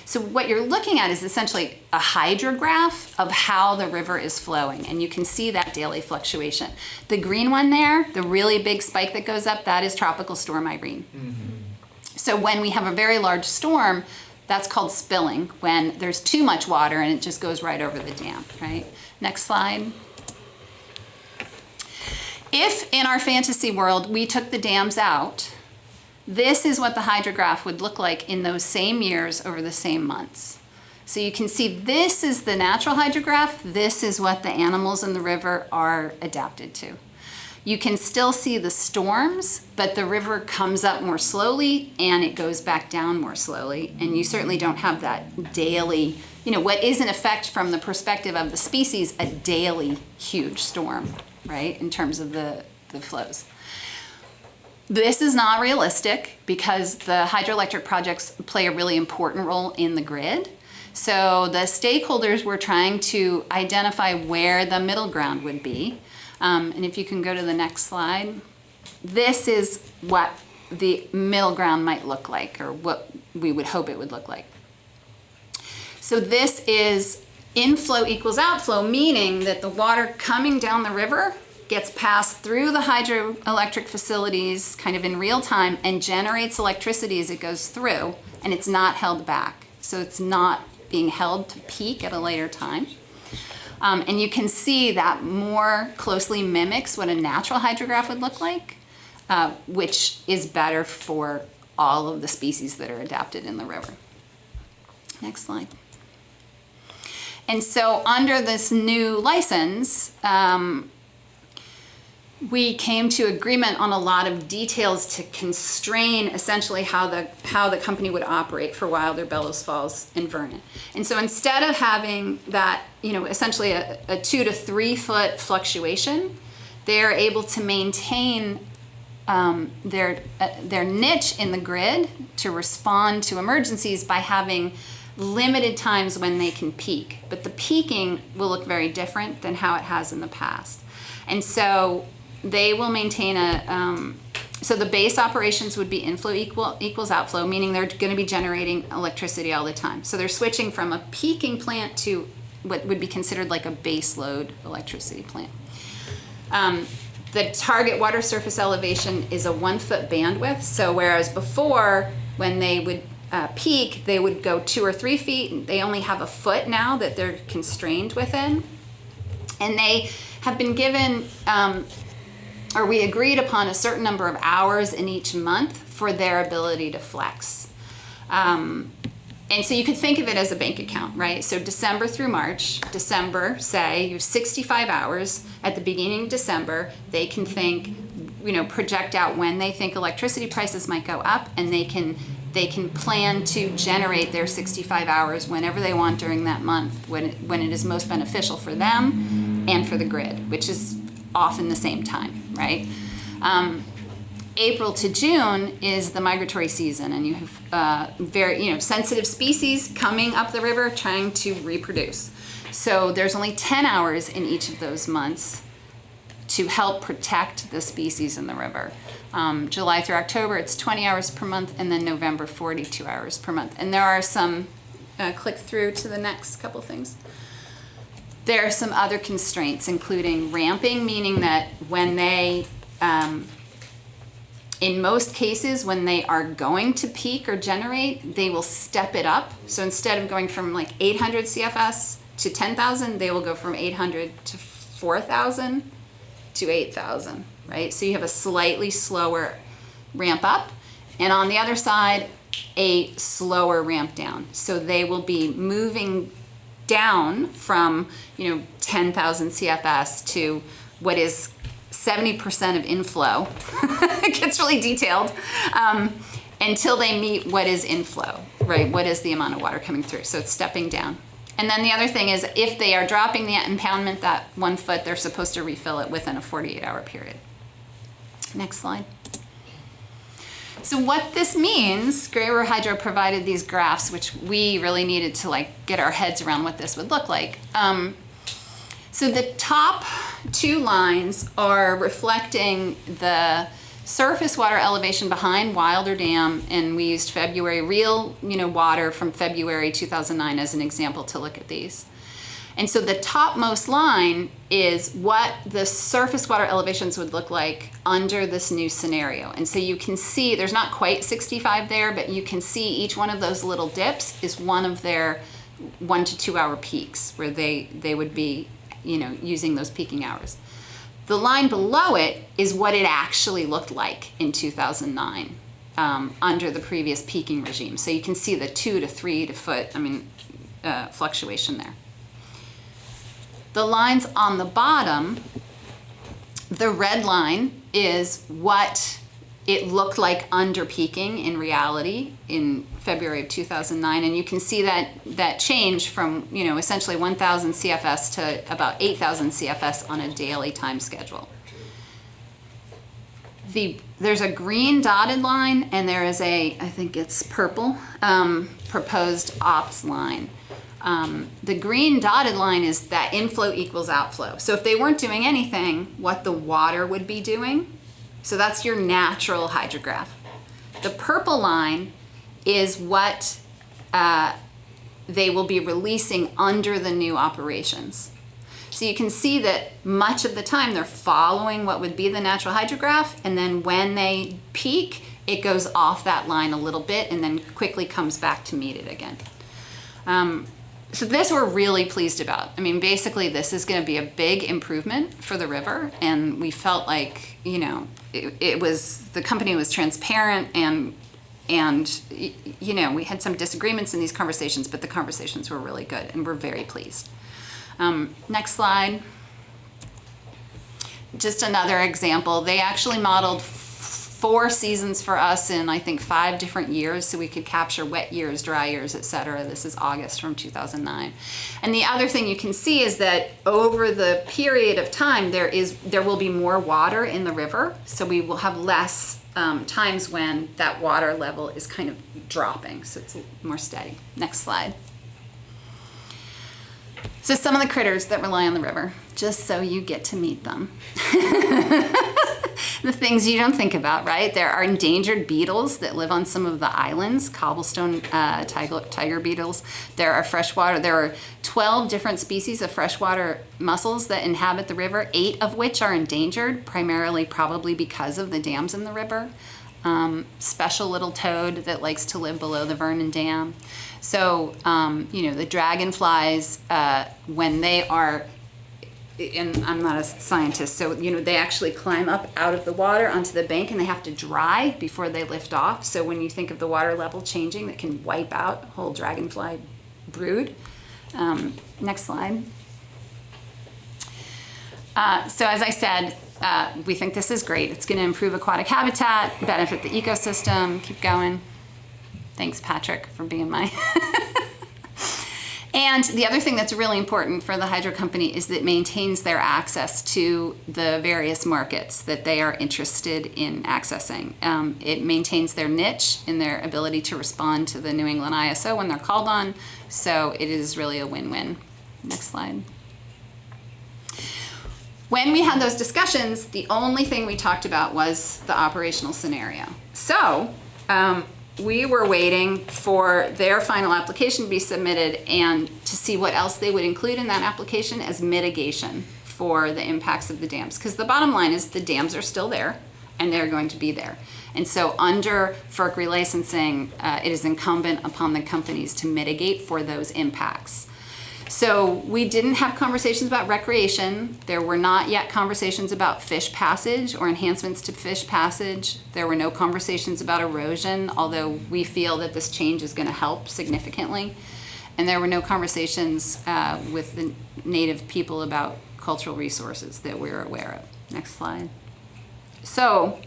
So what you're looking at is essentially a hydrograph of how the river is flowing, and you can see that daily fluctuation. The green one there, the really big spike that goes up, that is Tropical Storm Irene. Mm-hmm. So when we have a very large storm, that's called spilling, when there's too much water and it just goes right over the dam, right? Next slide. If in our fantasy world we took the dams out, this is what the hydrograph would look like in those same years over the same months. So you can see this is the natural hydrograph. This is what the animals in the river are adapted to. You can still see the storms, but the river comes up more slowly and it goes back down more slowly. And you certainly don't have that daily, what is in effect from the perspective of the species, a daily huge storm, right, in terms of the flows. This is not realistic because the hydroelectric projects play a really important role in the grid. So the stakeholders were trying to identify where the middle ground would be. And if you can go to the next slide, this is what the middle ground might look like, or what we would hope it would look like. So this is inflow equals outflow, meaning that the water coming down the river gets passed through the hydroelectric facilities kind of in real time and generates electricity as it goes through, and it's not held back. So it's not being held to peak at a later time. And you can see that more closely mimics what a natural hydrograph would look like, which is better for all of the species that are adapted in the river. Next slide. And so under this new license, we came to agreement on a lot of details to constrain essentially how the company would operate for Wilder, Bellows Falls, and Vernon. And so instead of having that, essentially a 2 to 3 foot fluctuation, they're able to maintain their niche in the grid to respond to emergencies by having limited times when they can peak, but the peaking will look very different than how it has in the past. And so they will maintain so the base operations would be inflow equals outflow, meaning they're going to be generating electricity all the time. So they're switching from a peaking plant to what would be considered like a base load electricity plant. The target water surface elevation is a 1 foot bandwidth. So whereas before, when they would peak, they would go 2 or 3 feet, they only have a foot now that they're constrained within. And they have been given, or we agreed upon a certain number of hours in each month for their ability to flex. And so you could think of it as a bank account, right? So December through March, December, say you have 65 hours. At the beginning of December, they can think, project out when they think electricity prices might go up, and they can plan to generate their 65 hours whenever they want during that month, when it is most beneficial for them and for the grid, which is often the same time, right? April to June is the migratory season, and you have very sensitive species coming up the river trying to reproduce. So there's only 10 hours in each of those months to help protect the species in the river. July through October, it's 20 hours per month, and then November, 42 hours per month. And there are some, click through to the next couple things. There are some other constraints, including ramping, meaning that when they, in most cases, when they are going to peak or generate, they will step it up. So instead of going from like 800 CFS to 10,000, they will go from 800 to 4,000 to 8,000, right? So you have a slightly slower ramp up, and on the other side, a slower ramp down. So they will be moving down from 10,000 CFS to what is 70% of inflow. It gets really detailed, until they meet what is inflow, right? What is the amount of water coming through? So it's stepping down. And then the other thing is, if they are dropping the impoundment that 1 foot, they're supposed to refill it within a 48-hour period. Next slide. So what this means, Great River Hydro provided these graphs, which we really needed to get our heads around what this would look like. So the top 2 lines are reflecting the surface water elevation behind Wilder Dam, and we used February real water from February 2009 as an example to look at these. And so the topmost line is what the surface water elevations would look like under this new scenario. And so you can see there's not quite 65 there, but you can see each one of those little dips is one of their 1 to 2 hour peaks where they would be using those peaking hours. The line below it is what it actually looked like in 2009 under the previous peaking regime. So you can see the 2 to 3 to foot, fluctuation there. The lines on the bottom, the red line is what it looked like under peaking in reality in February of 2009, and you can see that change from essentially 1,000 CFS to about 8,000 CFS on a daily time schedule. There's a green dotted line, and there is I think it's purple, proposed ops line. The green dotted line is that inflow equals outflow. So if they weren't doing anything, what the water would be doing. So that's your natural hydrograph. The purple line is what they will be releasing under the new operations. So you can see that much of the time they're following what would be the natural hydrograph, and then when they peak, it goes off that line a little bit and then quickly comes back to meet it again. So this we're really pleased about. Basically this is going to be a big improvement for the river, and we felt like, the company was transparent, and we had some disagreements in these conversations, but the conversations were really good, and we're very pleased. Next slide. Just another example. They actually modeled 4 seasons for us in, I think, 5 different years, so we could capture wet years, dry years, etc. This is August from 2009. And the other thing you can see is that over the period of time, there will be more water in the river, so we will have less times when that water level is kind of dropping, so it's more steady. Next slide. So some of the critters that rely on the river, just so you get to meet them. The things you don't think about, right? There are endangered beetles that live on some of the islands, cobblestone tiger beetles. There are 12 different species of freshwater mussels that inhabit the river, 8 of which are endangered, primarily probably because of the dams in the river. Special little toad that likes to live below the Vernon Dam. So, the dragonflies, when they are, and I'm not a scientist, so, they actually climb up out of the water onto the bank and they have to dry before they lift off. So when you think of the water level changing, that can wipe out a whole dragonfly brood. Next slide. So as I said, we think this is great. It's going to improve aquatic habitat, benefit the ecosystem. Keep going. Thanks, Patrick, for being my... And the other thing that's really important for the hydro company is that it maintains their access to the various markets that they are interested in accessing. It maintains their niche in their ability to respond to the New England ISO when they're called on. So it is really a win-win. Next slide. When we had those discussions, the only thing we talked about was the operational scenario. So we were waiting for their final application to be submitted and to see what else they would include in that application as mitigation for the impacts of the dams. Because the bottom line is the dams are still there and they're going to be there. And so under FERC relicensing, it is incumbent upon the companies to mitigate for those impacts. So we didn't have conversations about recreation. There were not yet conversations about fish passage or enhancements to fish passage. There were no conversations about erosion, although we feel that this change is going to help significantly. And there were no conversations with the native people about cultural resources that we're aware of. Next slide. So,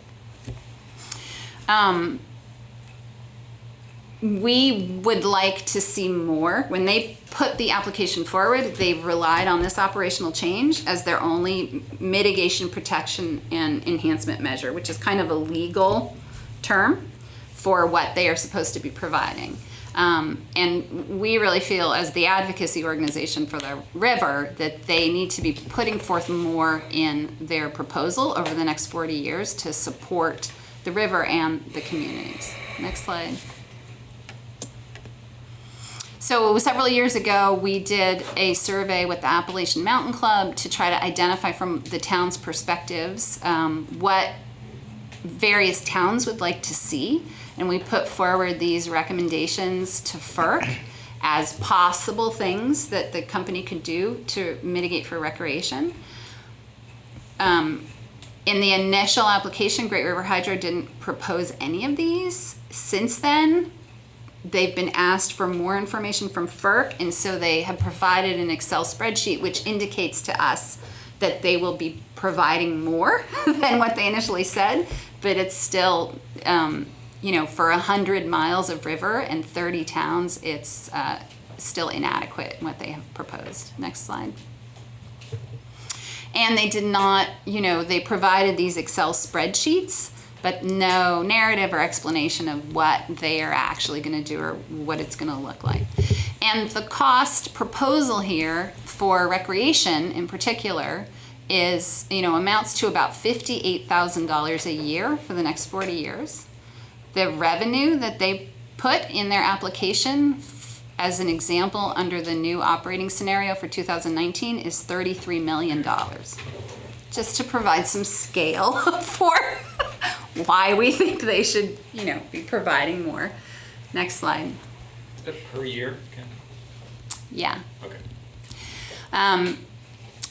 we would like to see more. When they put the application forward, they relied on this operational change as their only mitigation, protection, and enhancement measure, which is kind of a legal term for what they are supposed to be providing. And we really feel, as the advocacy organization for the river, that they need to be putting forth more in their proposal over the next 40 years to support the river and the communities. Next slide. So several years ago, we did a survey with the Appalachian Mountain Club to try to identify from the town's perspectives what various towns would like to see. And we put forward these recommendations to FERC as possible things that the company could do to mitigate for recreation. In the initial application, Great River Hydro didn't propose any of these. Since then, they've been asked for more information from FERC, and so they have provided an Excel spreadsheet which indicates to us that they will be providing more than what they initially said, but it's still, for 100 miles of river and 30 towns, it's still inadequate in what they have proposed. Next slide. And they did not, they provided these Excel spreadsheets, but no narrative or explanation of what they are actually going to do or what it's going to look like. And the cost proposal here for recreation in particular is, amounts to about $58,000 a year for the next 40 years. The revenue that they put in their application as an example under the new operating scenario for 2019 is $33 million. Just to provide some scale for why we think they should, be providing more. Next slide. Is that per year? Okay. Yeah. Okay.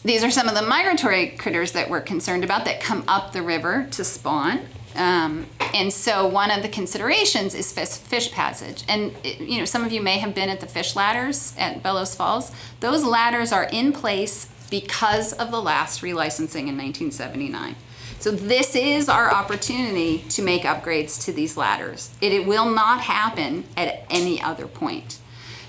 These are some of the migratory critters that we're concerned about that come up the river to spawn. And so one of the considerations is fish passage. And, some of you may have been at the fish ladders at Bellows Falls. Those ladders are in place because of the last relicensing in 1979. So this is our opportunity to make upgrades to these ladders. It will not happen at any other point.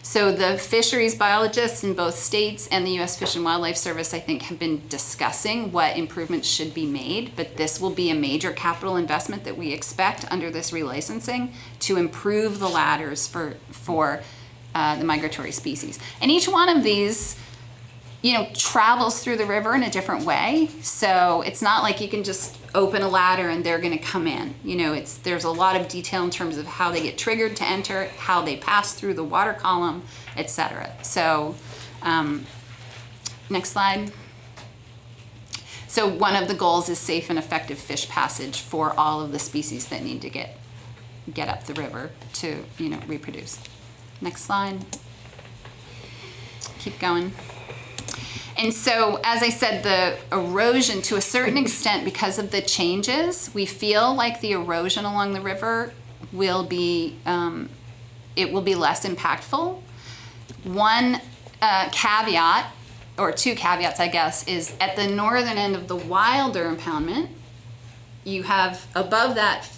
So the fisheries biologists in both states and the U.S. Fish and Wildlife Service, I think, have been discussing what improvements should be made, but this will be a major capital investment that we expect under this relicensing to improve the ladders for the migratory species. And each one of these travels through the river in a different way. So it's not like you can just open a ladder and they're going to come in. There's a lot of detail in terms of how they get triggered to enter, how they pass through the water column, etc. So next slide. So one of the goals is safe and effective fish passage for all of the species that need to get up the river to reproduce. Next slide. Keep going. And so, as I said, the erosion, to a certain extent, because of the changes, we feel like the erosion along the river will be, it will be less impactful. One caveat, or two caveats, I guess, is at the northern end of the Wilder impoundment, you have above that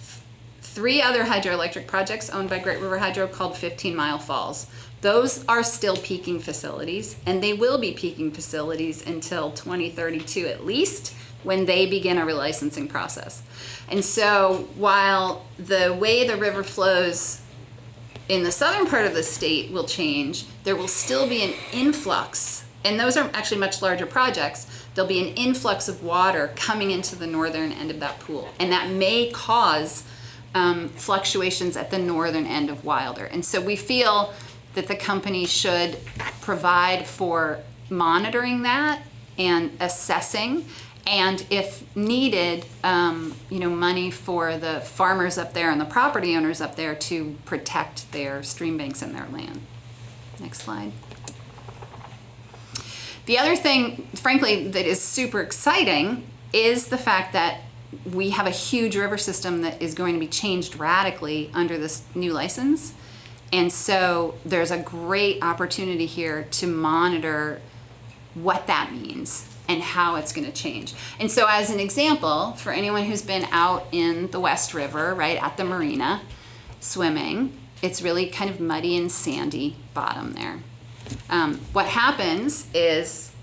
3 other hydroelectric projects owned by Great River Hydro called 15 Mile Falls. Those are still peaking facilities, and they will be peaking facilities until 2032 at least, when they begin a relicensing process. And so while the way the river flows in the southern part of the state will change, there will still be an influx, and those are actually much larger projects. There'll be an influx of water coming into the northern end of that pool, and that may cause fluctuations at the northern end of Wilder. And so we feel that the company should provide for monitoring that and assessing, and if needed, money for the farmers up there and the property owners up there to protect their stream banks and their land. Next slide. The other thing, frankly, that is super exciting is the fact that we have a huge river system that is going to be changed radically under this new license. And so there's a great opportunity here to monitor what that means and how it's going to change. And so as an example, for anyone who's been out in the West River, right at the marina, swimming, it's really kind of muddy and sandy bottom there. What happens is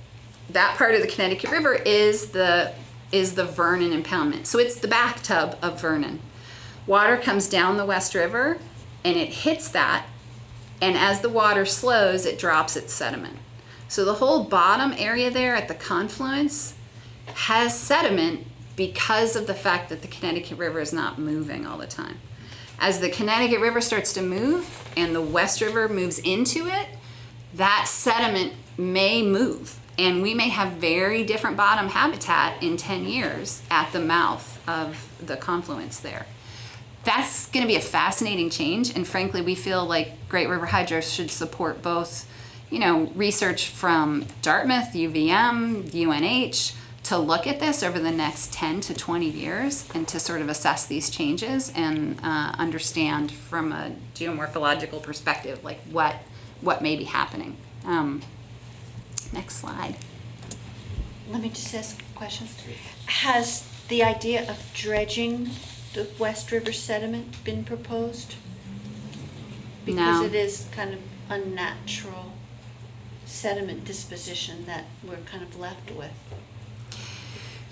that part of the Connecticut River is the Vernon impoundment. So it's the bathtub of Vernon. Water comes down the West River, and it hits that, and as the water slows, it drops its sediment. So the whole bottom area there at the confluence has sediment because of the fact that the Connecticut River is not moving all the time. As the Connecticut River starts to move and the West River moves into it, that sediment may move, and we may have very different bottom habitat in 10 years at the mouth of the confluence there. That's going to be a fascinating change, and frankly, we feel like Great River Hydro should support both, research from Dartmouth, UVM, UNH, to look at this over the next 10 to 20 years and to sort of assess these changes and understand from a geomorphological perspective, like what may be happening. Next slide. Let me just ask a question. Has the idea of dredging the West River sediment been proposed? Because No. it is kind of unnatural sediment disposition that we're kind of left with.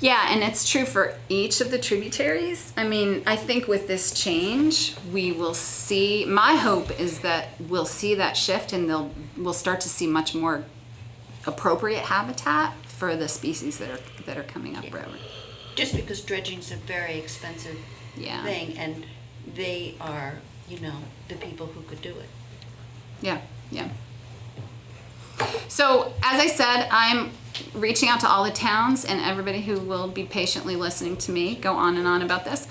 Yeah, and it's true for each of the tributaries. I mean, I think with this change, we will see, my hope is that we'll see that shift and we'll start to see much more appropriate habitat for the species that are coming up river. Just because dredging is a very expensive thing, and they are, the people who could do it. Yeah. So, as I said, I'm reaching out to all the towns and everybody who will be patiently listening to me go on and on about this,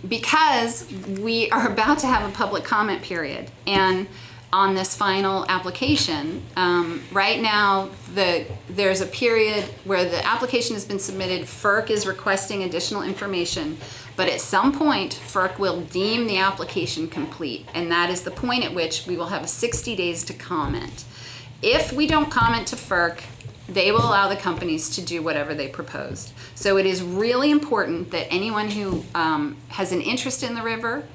because we are about to have a public comment period. And on this final application, right now there's a period where the application has been submitted, FERC is requesting additional information, but at some point FERC will deem the application complete, and that is the point at which we will have 60 days to comment. If we don't comment to FERC, they will allow the companies to do whatever they proposed. So it is really important that anyone who has an interest in the river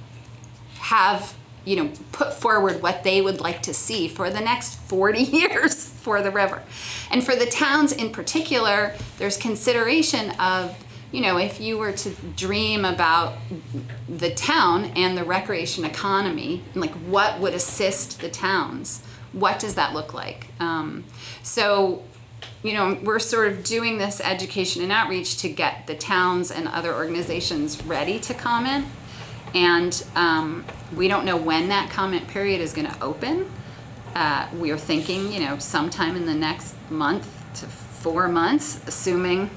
have put forward what they would like to see for the next 40 years for the river. And for the towns in particular, there's consideration of, if you were to dream about the town and the recreation economy, like what would assist the towns, what does that look like? So we're sort of doing this education and outreach to get the towns and other organizations ready to comment. And we don't know when that comment period is going to open. We are thinking, sometime in the next month to 4 months, assuming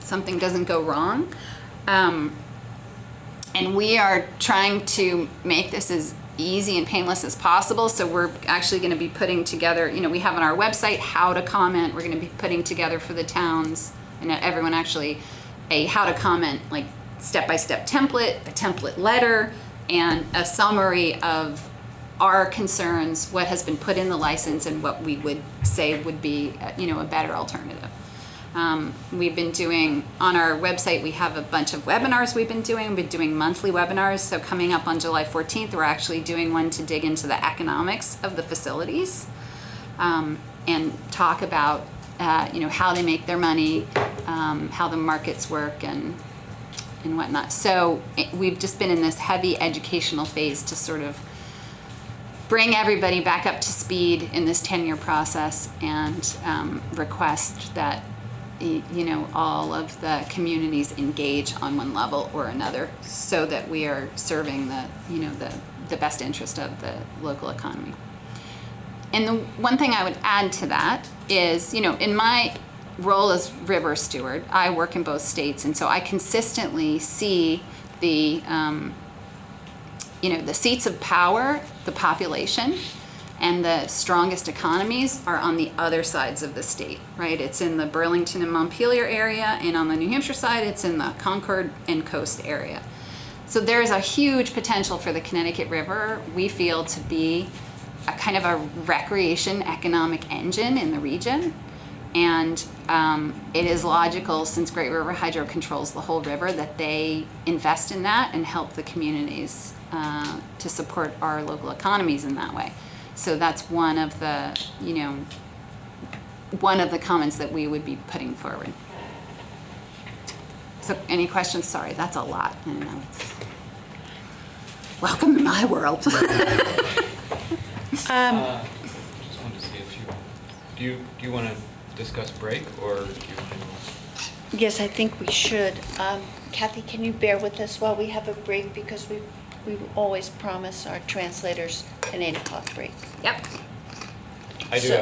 something doesn't go wrong. And we are trying to make this as easy and painless as possible. So we're actually going to be putting together, we have on our website how to comment. We're going to be putting together for the towns and everyone actually a how to comment, like step-by-step template, a template letter, and a summary of our concerns, what has been put in the license, and what we would say would be, a better alternative. We've been doing, on our website, we have a bunch of webinars we've been doing monthly webinars. So coming up on July 14th, we're actually doing one to dig into the economics of the facilities and talk about, how they make their money, how the markets work and whatnot. So we've just been in this heavy educational phase to sort of bring everybody back up to speed in this 10-year process and request that all of the communities engage on one level or another so that we are serving the best interest of the local economy. And the one thing I would add to that is, in my role as river steward, I work in both states, and so I consistently see the seats of power, the population, and the strongest economies are on the other sides of the state, right? It's in the Burlington and Montpelier area, and on the New Hampshire side, it's in the Concord and Coast area. So there's a huge potential for the Connecticut River, we feel, to be a kind of a recreation economic engine in the region. And it is logical, since Great River Hydro controls the whole river, that they invest in that and help the communities to support our local economies in that way. So that's one of the comments that we would be putting forward. So any questions? Sorry, that's a lot. I know. Welcome to my world. Just wanted to see if do you want to discuss break, or do you want to? Yes, I think we should. Kathy, can you bear with us while we have a break, because we always promise our translators an 8 o'clock break. Yep. I do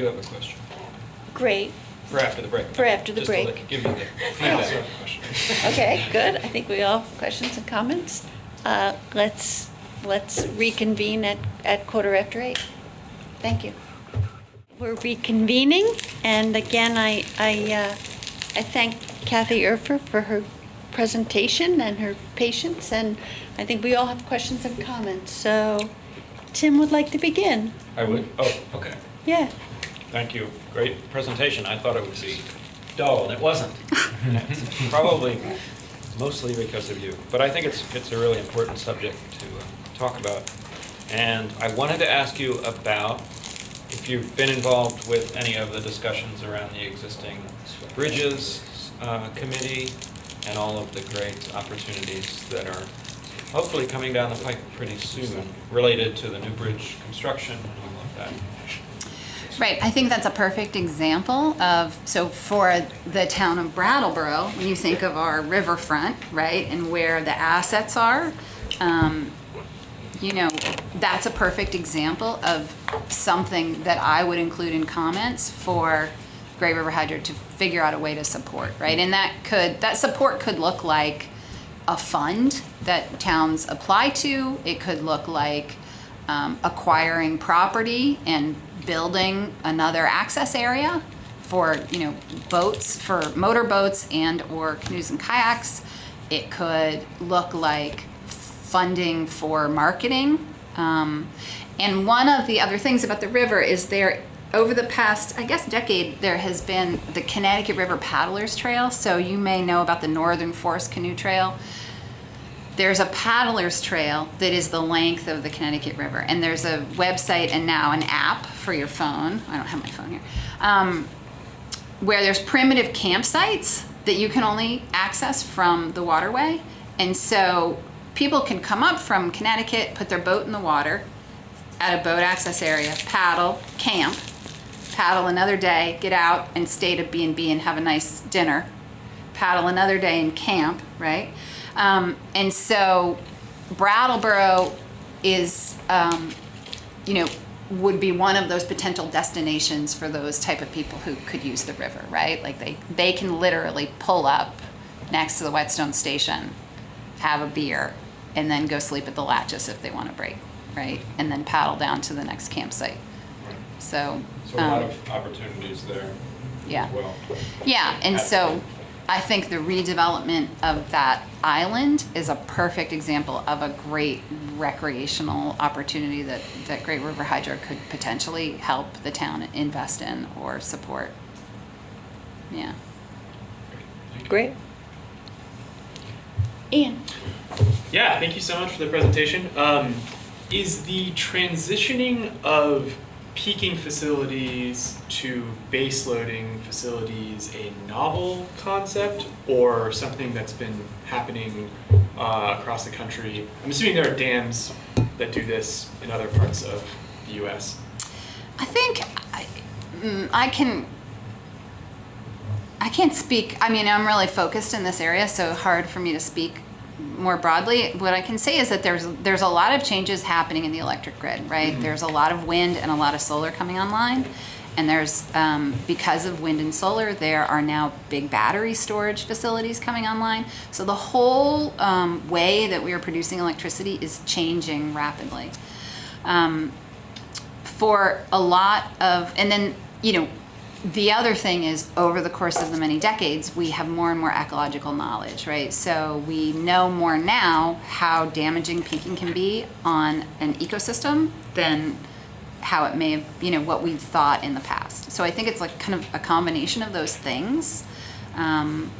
have a question. Great. For after the break. For after the Just break. To give you the feedback. Okay, good. I think we all have questions and comments. Let's reconvene at 8:15. Thank you. We're reconvening, and again, I thank Kathy Urffer for her presentation and her patience, and I think we all have questions and comments. So Tim would like to begin. I would? Oh, okay. Yeah. Thank you. Great presentation. I thought it would be dull, and it wasn't. Probably mostly because of you. But I think it's a really important subject to talk about. And I wanted to ask you about if you've been involved with any of the discussions around the existing bridges committee and all of the great opportunities that are hopefully coming down the pike pretty soon related to the new bridge construction and all of that. Right, I think that's a perfect example of, so for the town of Brattleboro, when you think of our riverfront, right, and where the assets are, that's a perfect example of something that I would include in comments for Great River Hydro to figure out a way to support, right? And that support could look like a fund that towns apply to. It could look like acquiring property and building another access area for boats, for motorboats and or canoes and kayaks. It could look like funding for marketing. And one of the other things about the river is over the past, decade, there has been the Connecticut River Paddlers Trail. So you may know about the Northern Forest Canoe Trail. There's a paddler's trail that is the length of the Connecticut River. And there's a website and now an app for your phone. I don't have my phone here. Where there's primitive campsites that you can only access from the waterway. And so people can come up from Connecticut, put their boat in the water at a boat access area, paddle, camp, paddle another day, get out and stay to B&B and have a nice dinner, paddle another day and camp, right? And so Brattleboro is, would be one of those potential destinations for those type of people who could use the river, right? Like they can literally pull up next to the Whetstone Station, have a beer, and then go sleep at the Latches if they want to break, right? And then paddle down to the next campsite. So So a lot of opportunities there yeah. as well. Yeah, and so I think the redevelopment of that island is a perfect example of a great recreational opportunity that Great River Hydro could potentially help the town invest in or support. Yeah. Great. Ian? Yeah, thank you so much for the presentation. Is the transitioning of peaking facilities to base loading facilities a novel concept or something that's been happening across the country? I'm assuming there are dams that do this in other parts of the US. I think I can't speak. I mean, I'm really focused in this area, so hard for me to speak more broadly. What I can say is that there's a lot of changes happening in the electric grid, right? Mm-hmm. There's a lot of wind and a lot of solar coming online. And there's, because of wind and solar, there are now big battery storage facilities coming online. So the whole way that we are producing electricity is changing rapidly. For a lot of, and then, the other thing is over the course of the many decades, we have more and more ecological knowledge, right? So we know more now how damaging peaking can be on an ecosystem than how it may have, what we thought in the past. So I think it's like kind of a combination of those things. And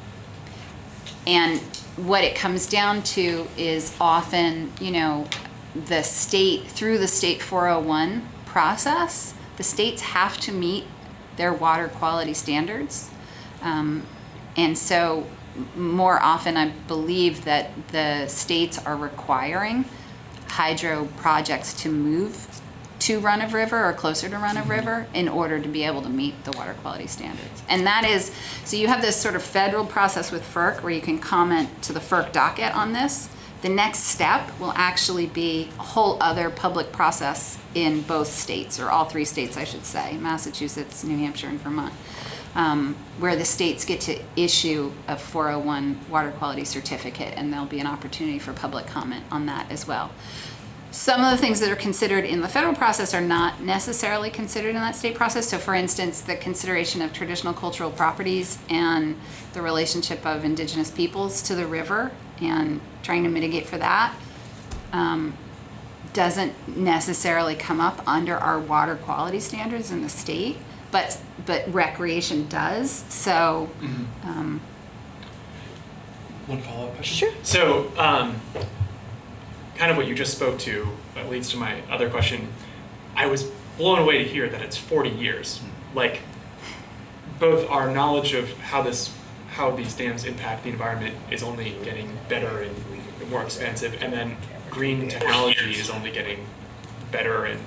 what it comes down to is often, the state, through the state 401 process, the states have to meet their water quality standards. And so more often I believe that the states are requiring hydro projects to move to run-of-river or closer to run-of-river in order to be able to meet the water quality standards. And that is, so you have this sort of federal process with FERC where you can comment to the FERC docket on this. The next step will actually be a whole other public process in both states, or all three states, I should say, Massachusetts, New Hampshire, and Vermont, where the states get to issue a 401 water quality certificate, and there'll be an opportunity for public comment on that as well. Some of the things that are considered in the federal process are not necessarily considered in that state process. So for instance, the consideration of traditional cultural properties and the relationship of indigenous peoples to the river and trying to mitigate for that doesn't necessarily come up under our water quality standards in the state, but recreation does. So One follow-up question? Sure. So kind of what you just spoke to leads to my other question. I was blown away to hear that it's 40 years. Like, both our knowledge of how these dams impact the environment is only getting better and more expansive, and then green technology is only getting better. And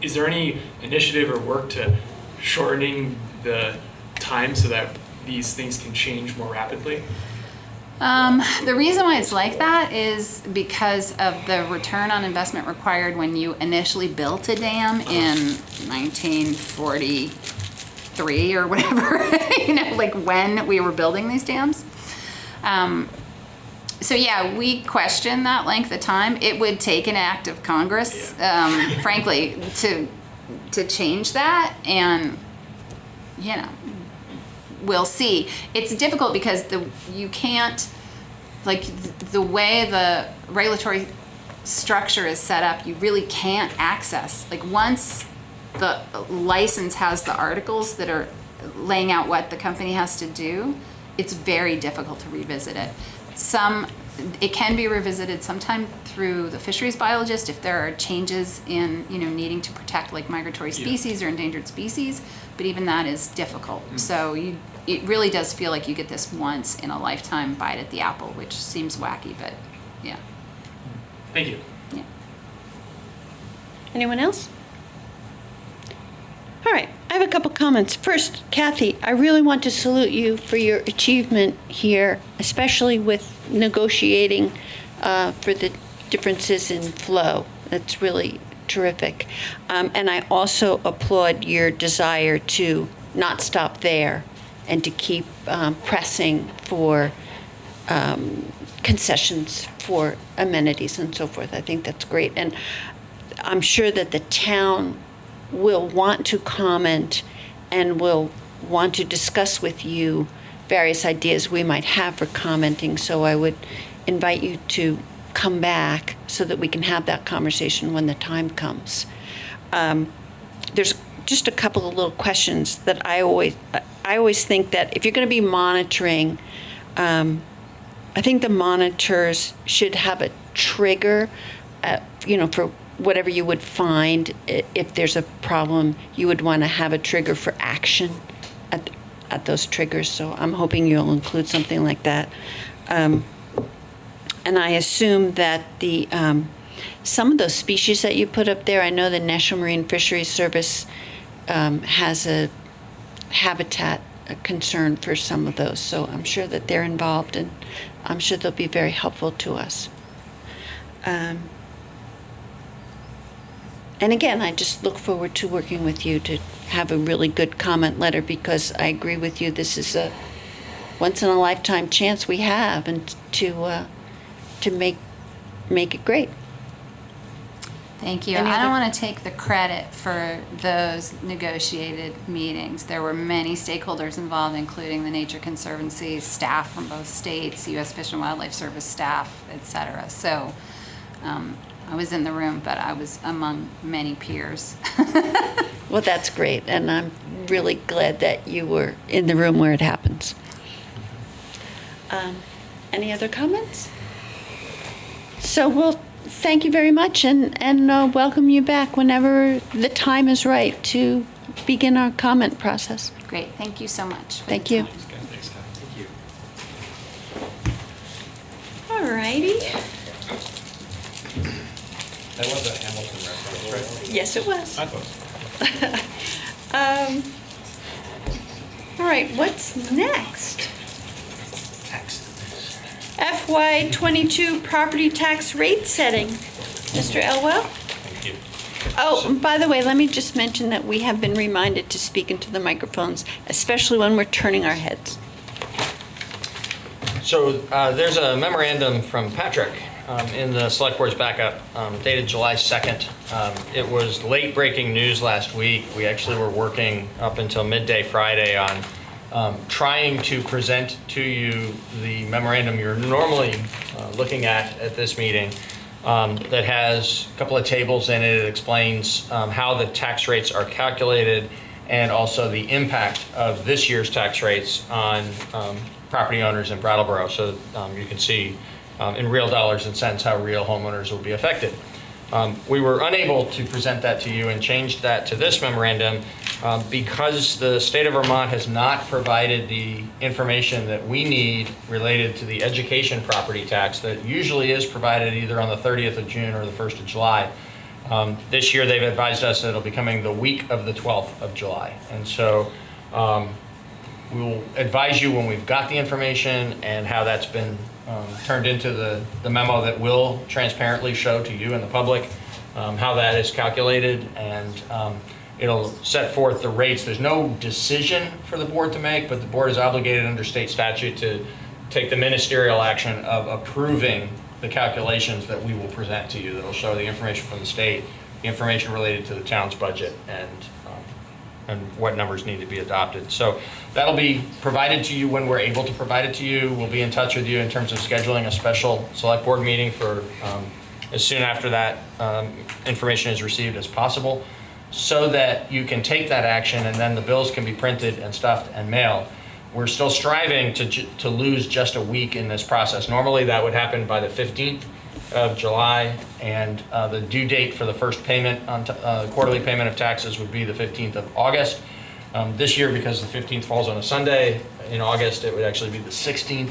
is there any initiative or work to shortening the time so that these things can change more rapidly? The reason why it's like that is because of the return on investment required when you initially built a dam in 1943 or whatever, like when we were building these dams. So yeah, we question that length of time. It would take an act of Congress, frankly, to change that, and we'll see. It's difficult because you can't, like the way the regulatory structure is set up, you really can't access. Like once the license has the articles that are laying out what the company has to do, it's very difficult to revisit it. It can be revisited sometime through the fisheries biologist if there are changes in, needing to protect like migratory species or endangered species, but even that is difficult. So it really does feel like you get this once in a lifetime bite at the apple, which seems wacky, but yeah. Thank you. Yeah. Anyone else? All right, I have a couple comments. First, Kathy, I really want to salute you for your achievement here, especially with negotiating for the differences in flow. That's really terrific. And I also applaud your desire to not stop there and to keep pressing for concessions for amenities and so forth. I think that's great. And I'm sure that the town will want to comment and will want to discuss with you various ideas we might have for commenting. So I would invite you to come back so that we can have that conversation when the time comes. There's just a couple of little questions that I always think that if you're going to be monitoring, I think the monitors should have a trigger, for whatever you would find. If there's a problem, you would want to have a trigger for action at those triggers. So I'm hoping you'll include something like that. And I assume that the some of those species that you put up there, I know the National Marine Fisheries Service has a habitat concern for some of those. So I'm sure that they're involved, and I'm sure they'll be very helpful to us. And again, I just look forward to working with you to have a really good comment letter, because I agree with you. This is a once-in-a-lifetime chance we have, and to make it great. Thank you. Any I other- don't want to take the credit for those negotiated meetings. There were many stakeholders involved, including the Nature Conservancy staff from both states, U.S. Fish and Wildlife Service staff, et cetera. So I was in the room, but I was among many peers. Well, that's great, and I'm really glad that you were in the room where it happens. Any other comments? So we'll thank you very much, and welcome you back whenever the time is right to begin our comment process. Great. Thank you so much. for Thank the you. time. All righty. That was a Hamilton reference, right? Yes, it was. I thought. All right, what's next? FY '22 property tax rate setting. Mr. Elwell? Thank you. Oh, and by the way, let me just mention that we have been reminded to speak into the microphones, especially when we're turning our heads. So there's a memorandum from Patrick in the Select Board's backup dated July 2nd. It was late-breaking news last week. We actually were working up until midday Friday on trying to present to you the memorandum you're normally looking at this meeting that has a couple of tables in it. It explains how the tax rates are calculated and also the impact of this year's tax rates on property owners in Brattleboro. So you can see in real dollars and cents how real homeowners will be affected. We were unable to present that to you and changed that to this memorandum because the state of Vermont has not provided the information that we need related to the education property tax that usually is provided either on the 30th of June or the 1st of July. This year they've advised us that it'll be coming the week of the 12th of July. And so we will advise you when we've got the information and how that's been turned into the memo that will transparently show to you and the public how that is calculated, and it'll set forth the rates. There's no decision for the board to make, but the board is obligated under state statute to take the ministerial action of approving the calculations that we will present to you. That'll show the information from the state, the information related to the town's budget, and what numbers need to be adopted. So that'll be provided to you when we're able to provide it to you. We'll be in touch with you in terms of scheduling a special select board meeting for as soon after that information is received as possible, so that you can take that action and then the bills can be printed and stuffed and mailed. We're still striving to lose just a week in this process. Normally that would happen by the 15th of July, and the due date for the first payment on quarterly payment of taxes would be the 15th of August. This year, because the 15th falls on a Sunday in August, it would actually be the 16th.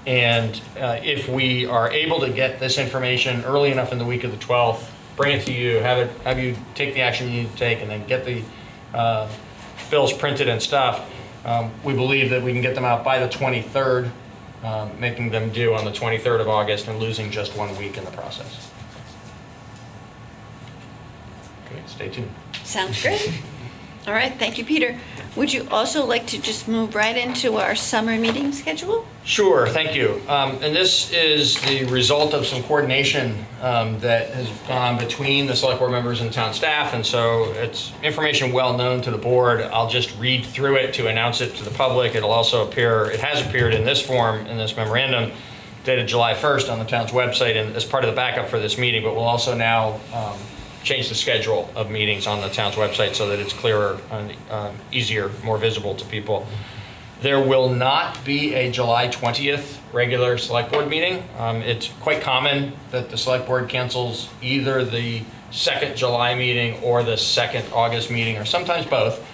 And if we are able to get this information early enough in the week of the 12th, bring it to you, have you take the action you need to take, and then get the bills printed and stuff, we believe that we can get them out by the 23rd, making them due on the 23rd of August and losing just 1 week in the process. Okay, stay tuned. Sounds great. All right, thank you, Peter. Would you also like to just move right into our summer meeting schedule? Sure, thank you. And this is the result of some coordination that has gone between the select board members and town staff, and so it's information well known to the board. I'll just read through it to announce it to the public. It'll also appear, it has appeared in this form, in this memorandum, dated July 1st on the town's website and as part of the backup for this meeting, but we'll also now change the schedule of meetings on the town's website so that it's clearer and easier, more visible to people. There will not be a July 20th regular select board meeting. It's quite common that the select board cancels either the second July meeting or the second August meeting, or sometimes both,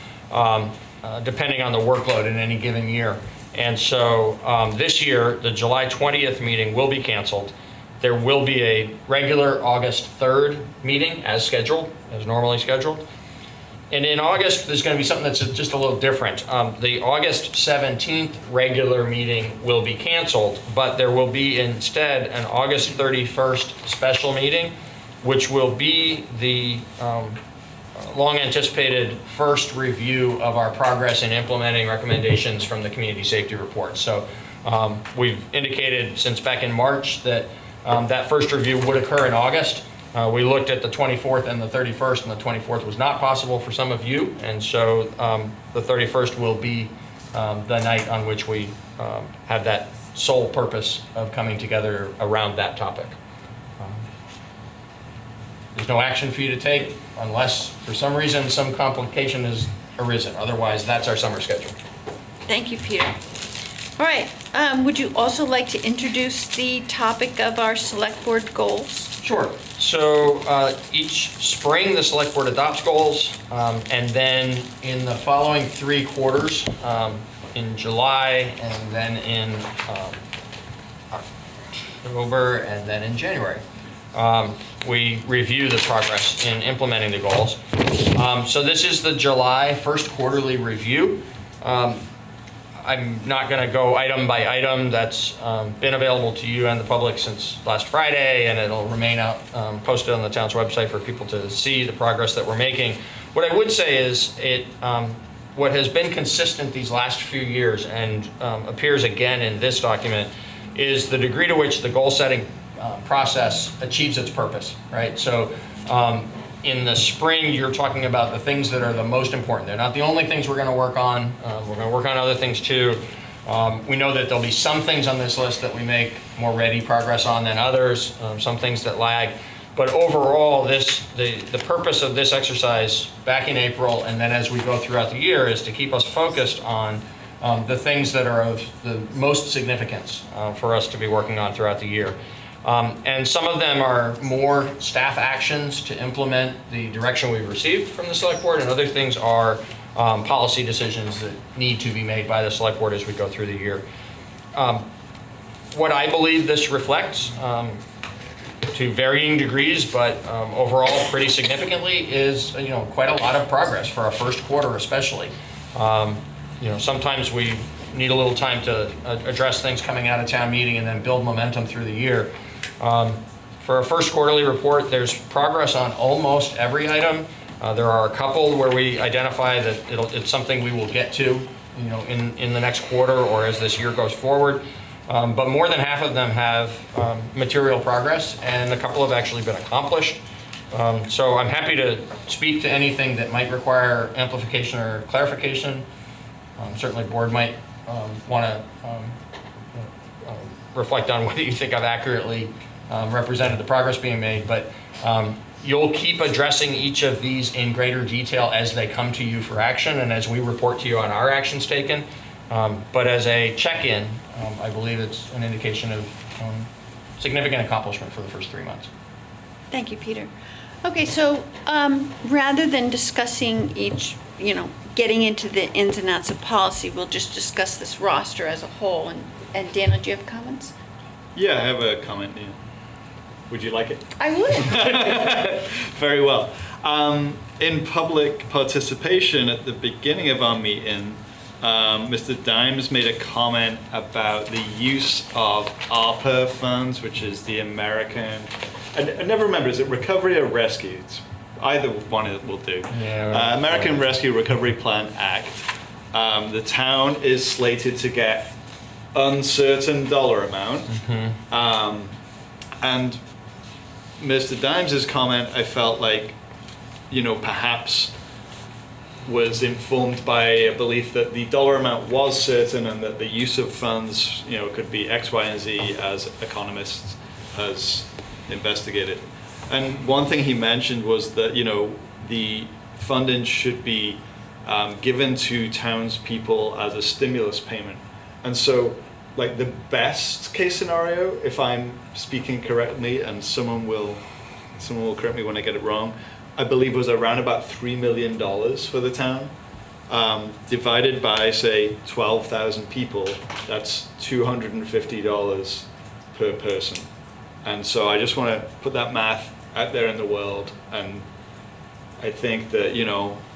depending on the workload in any given year. And so this year, the July 20th meeting will be canceled. There will be a regular August 3rd meeting as scheduled, as normally scheduled. And in August, there's going to be something that's just a little different. The August 17th regular meeting will be canceled, but there will be instead an August 31st special meeting, which will be the long anticipated first review of our progress in implementing recommendations from the community safety report. So we've indicated since back in March that that first review would occur in August. We looked at the 24th and the 31st, and the 24th was not possible for some of you, and so the 31st will be the night on which we have that sole purpose of coming together around that topic. There's no action for you to take unless for some reason some complication has arisen. Otherwise, that's our summer schedule. Thank you, Peter. All right, would you also like to introduce the topic of our select board goals? Sure. So each spring, the select board adopts goals, and then in the following 3 quarters, in July, and then in October, and then in January, we review the progress in implementing the goals. So this is the July first quarterly review. I'm not going to go item by item. That's been available to you and the public since last Friday, and it'll remain out posted on the town's website for people to see the progress that we're making. What I would say is what has been consistent these last few years and appears again in this document is the degree to which the goal setting process achieves its purpose, right? So in the spring, you're talking about the things that are the most important. They're not the only things we're going to work on. We're going to work on other things too. We know that there'll be some things on this list that we make more ready progress on than others, some things that lag. But overall, the purpose of this exercise back in April and then as we go throughout the year is to keep us focused on the things that are of the most significance for us to be working on throughout the year. And some of them are more staff actions to implement the direction we've received from the select board, and other things are policy decisions that need to be made by the select board as we go through the year. What I believe this reflects, to varying degrees, but overall pretty significantly, is quite a lot of progress for our first quarter, especially. Sometimes we need a little time to address things coming out of town meeting and then build momentum through the year. For our first quarterly report, there's progress on almost every item. There are a couple where we identify that it's something we will get to, in the next quarter or as this year goes forward. But more than half of them have material progress, and a couple have actually been accomplished. So I'm happy to speak to anything that might require amplification or clarification. Certainly, board might want to reflect on whether you think I've accurately represented the progress being made, but you'll keep addressing each of these in greater detail as they come to you for action and as we report to you on our actions taken. But as a check-in, I believe it's an indication of significant accomplishment for the first 3 months. Thank you, Peter. Okay, so rather than discussing each, getting into the ins and outs of policy, we'll just discuss this roster as a whole. And Dana, do you have comments? Yeah, I have a comment. Yeah. Would you like it? I would. Very well. In public participation at the beginning of our meeting, Mr. Dimes made a comment about the use of ARPA funds, which is the American, I never remember, is it Recovery or Rescue? It's either one will do. Yeah, American Rescue Recovery Plan Act. The town is slated to get uncertain dollar amount. And Mr. Dimes's comment, I felt like, perhaps was informed by a belief that the dollar amount was certain and that the use of funds, could be X, Y, and Z as economists has investigated. And one thing he mentioned was that, the funding should be given to townspeople as a stimulus payment. And so, like, the best case scenario, if I'm speaking correctly, and someone will correct me when I get it wrong, I believe was around about $3 million for the town. Divided by, say, 12,000 people, that's $250 per person. And so I just want to put that math out there in the world. And I think that,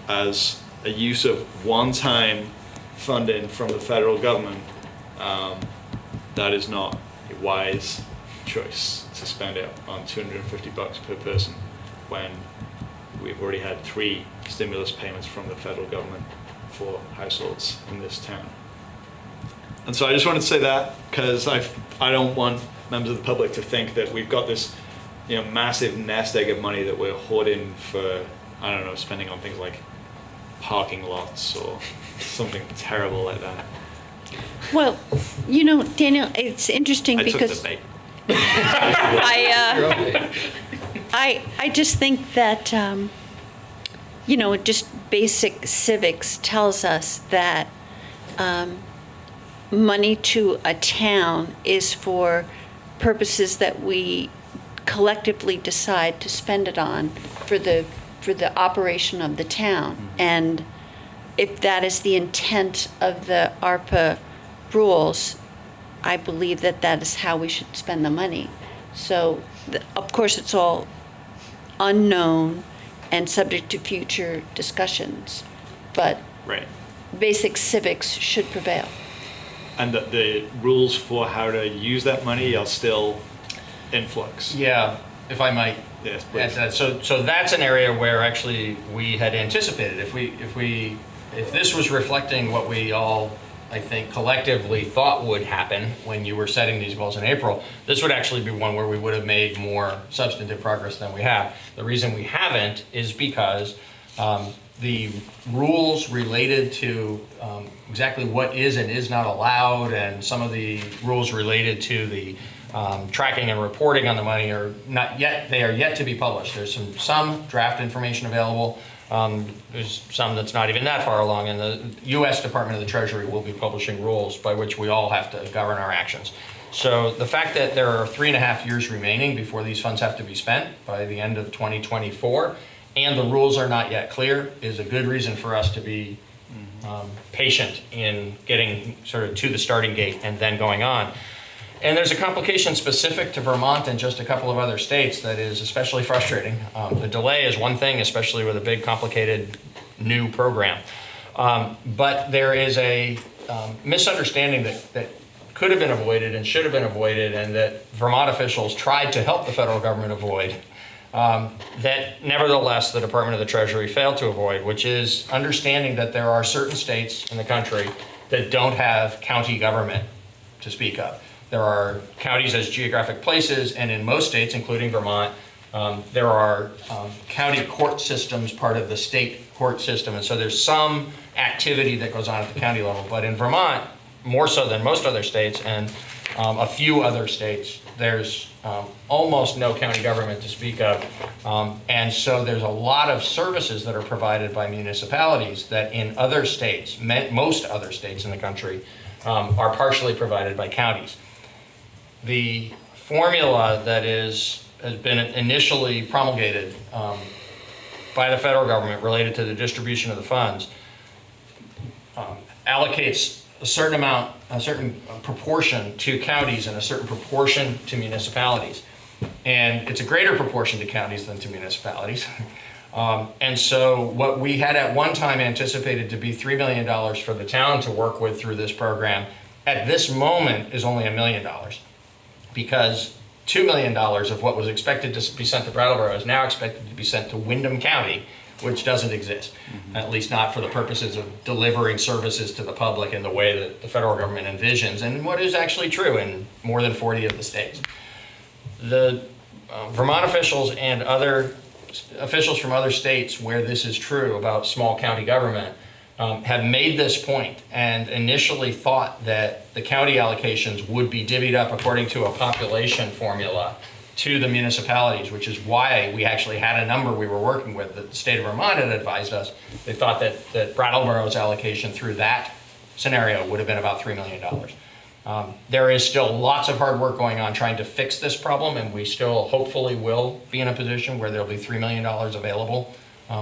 as a use of one-time funding from the federal government, that is not a wise choice to spend it on $250 per person when we've already had 3 stimulus payments from the federal government for households in this town. And so I just wanted to say that because I don't want members of the public to think that we've got this massive nest egg of money that we're hoarding for, I don't know, spending on things like parking lots or something terrible like that. Well, Daniel, it's interesting because I took the bait. I just think that, just basic civics tells us that money to a town is for purposes that we collectively decide to spend it on for the operation of the town. And if that is the intent of the ARPA rules, I believe that is how we should spend the money. So, of course, it's all unknown and subject to future discussions, but Right. basic civics should prevail. And that the rules for how to use that money are still in flux. Yeah, if I might. Yes, add please. to that. So that's an area where actually we had anticipated if this was reflecting what we all, I think, collectively thought would happen when you were setting these goals in April, this would actually be one where we would have made more substantive progress than we have. The reason we haven't is because the rules related to exactly what is and is not allowed, and some of the rules related to the tracking and reporting on the money are not yet, they are yet to be published. There's some draft information available. There's some that's not even that far along, and the U.S. Department of the Treasury will be publishing rules by which we all have to govern our actions. So the fact that there are 3.5 years remaining before these funds have to be spent by the end of 2024, and the rules are not yet clear, is a good reason for us to be patient in getting sort of to the starting gate and then going on. And there's a complication specific to Vermont and just a couple of other states that is especially frustrating. The delay is one thing, especially with a big, complicated new program. But there is a misunderstanding that could have been avoided and should have been avoided, and that Vermont officials tried to help the federal government avoid, that nevertheless the Department of the Treasury failed to avoid, which is understanding that there are certain states in the country that don't have county government to speak of. There are counties as geographic places, and in most states, including Vermont, there are county court systems part of the state court system, and so there's some activity that goes on at the county level. But in Vermont, more so than most other states and a few other states, there's almost no county government to speak of. And so there's a lot of services that are provided by municipalities that in other states, most other states in the country, are partially provided by counties. The formula that has been initially promulgated by the federal government related to the distribution of the funds allocates a certain proportion to counties and a certain proportion to municipalities. And it's a greater proportion to counties than to municipalities. And so what we had at one time anticipated to be $3 million for the town to work with through this program, at this moment is only $1 million. Because $2 million of what was expected to be sent to Brattleboro is now expected to be sent to Windham County, which doesn't exist, at least not for the purposes of delivering services to the public in the way that the federal government envisions, and what is actually true in more than 40 of the states. The Vermont officials and other officials from other states where this is true about small county government have made this point and initially thought that the county allocations would be divvied up according to a population formula to the municipalities, which is why we actually had a number we were working with that the state of Vermont had advised us. They thought that Brattleboro's allocation through that scenario would have been about $3 million. There is still lots of hard work going on trying to fix this problem, and we still hopefully will be in a position where there'll be $3 million available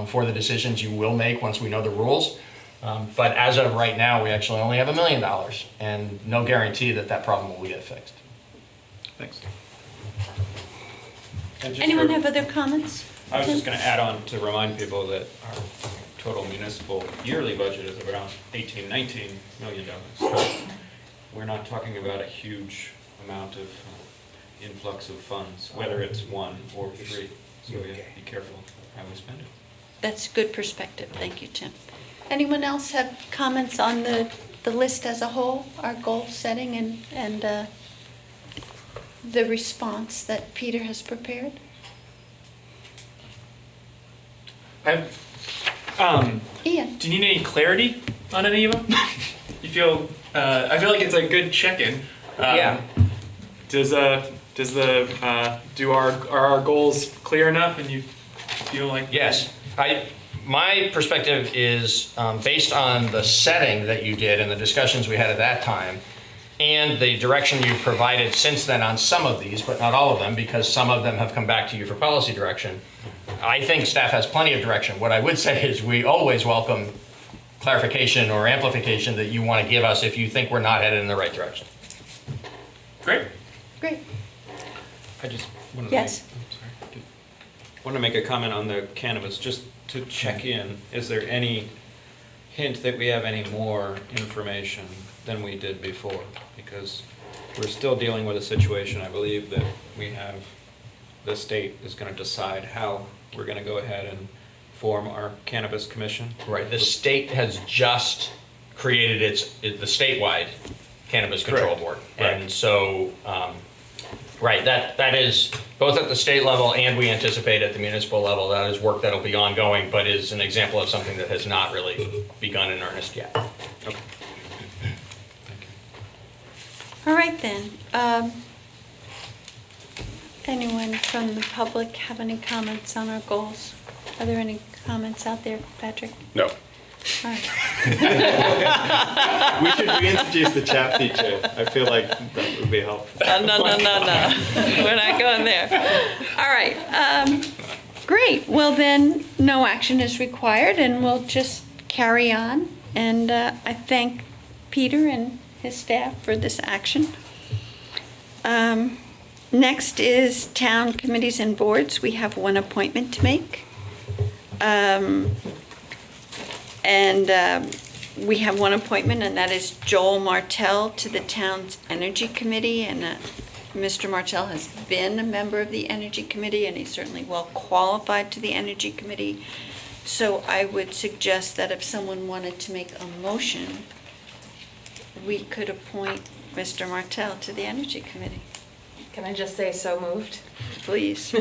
for the decisions you will make once we know the rules. But as of right now, we actually only have $1 million, and no guarantee that that problem will get fixed. Thanks. Anyone have other comments? I was just going to add on to remind people that our total municipal yearly budget is around $19 million. So we're not talking about a huge amount of influx of funds, whether it's 1 or 3. So we have to be careful how we spend it. That's good perspective. Thank you, Tim. Anyone else have comments on the list as a whole, our goal setting and the response that Peter has prepared? Ian. Do you need any clarity on any of them? You feel? I feel like it's a good check-in. Yeah. Are our goals clear enough, and you feel like? Yes. My perspective is based on the setting that you did and the discussions we had at that time, and the direction you've provided since then on some of these, but not all of them, because some of them have come back to you for policy direction. I think staff has plenty of direction. What I would say is we always welcome clarification or amplification that you want to give us if you think we're not headed in the right direction. Great. Great. I just wanted to make a comment on the cannabis, just to check in. Is there any hint that we have any more information than we did before? Because we're still dealing with a situation, I believe, that we have, the state is going to decide how we're going to go ahead and form our cannabis commission. Right. The state has just created the statewide cannabis control board. Right. And so, right, that is both at the state level and we anticipate at the municipal level, that is work that'll be ongoing, but is an example of something that has not really begun in earnest yet. Okay. All right then. Anyone from the public have any comments on our goals? Are there any comments out there, Patrick? No. All right. We should reintroduce the chat feature. I feel like that would be helpful. No. We're not going there. All right. Great. Well, then, no action is required, and we'll just carry on. And I thank Peter and his staff for this action. Next is town committees and boards. We have one appointment to make. We have one appointment, and that is Joel Martell to the town's Energy Committee. And Mr. Martell has been a member of the Energy Committee, and he's certainly well qualified to the Energy Committee. So I would suggest that if someone wanted to make a motion, we could appoint Mr. Martell to the Energy Committee. Can I just say so moved? Please.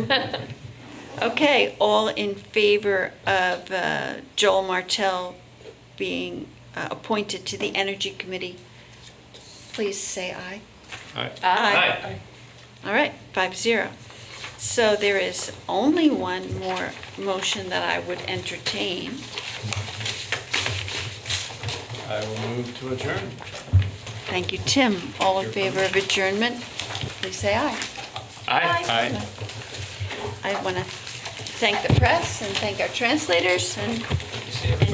Okay, all in favor of Joel Martell being appointed to the Energy Committee, please say aye. Aye. Aye. All right, 5-0. So there is only one more motion that I would entertain. I will move to adjourn. Thank you, Tim. All in favor of adjournment, please say aye. Aye. I want to thank the press and thank our translators and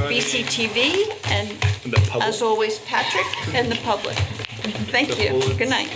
BCTV and, The public. as always, Patrick and the public. Thank you. Good night.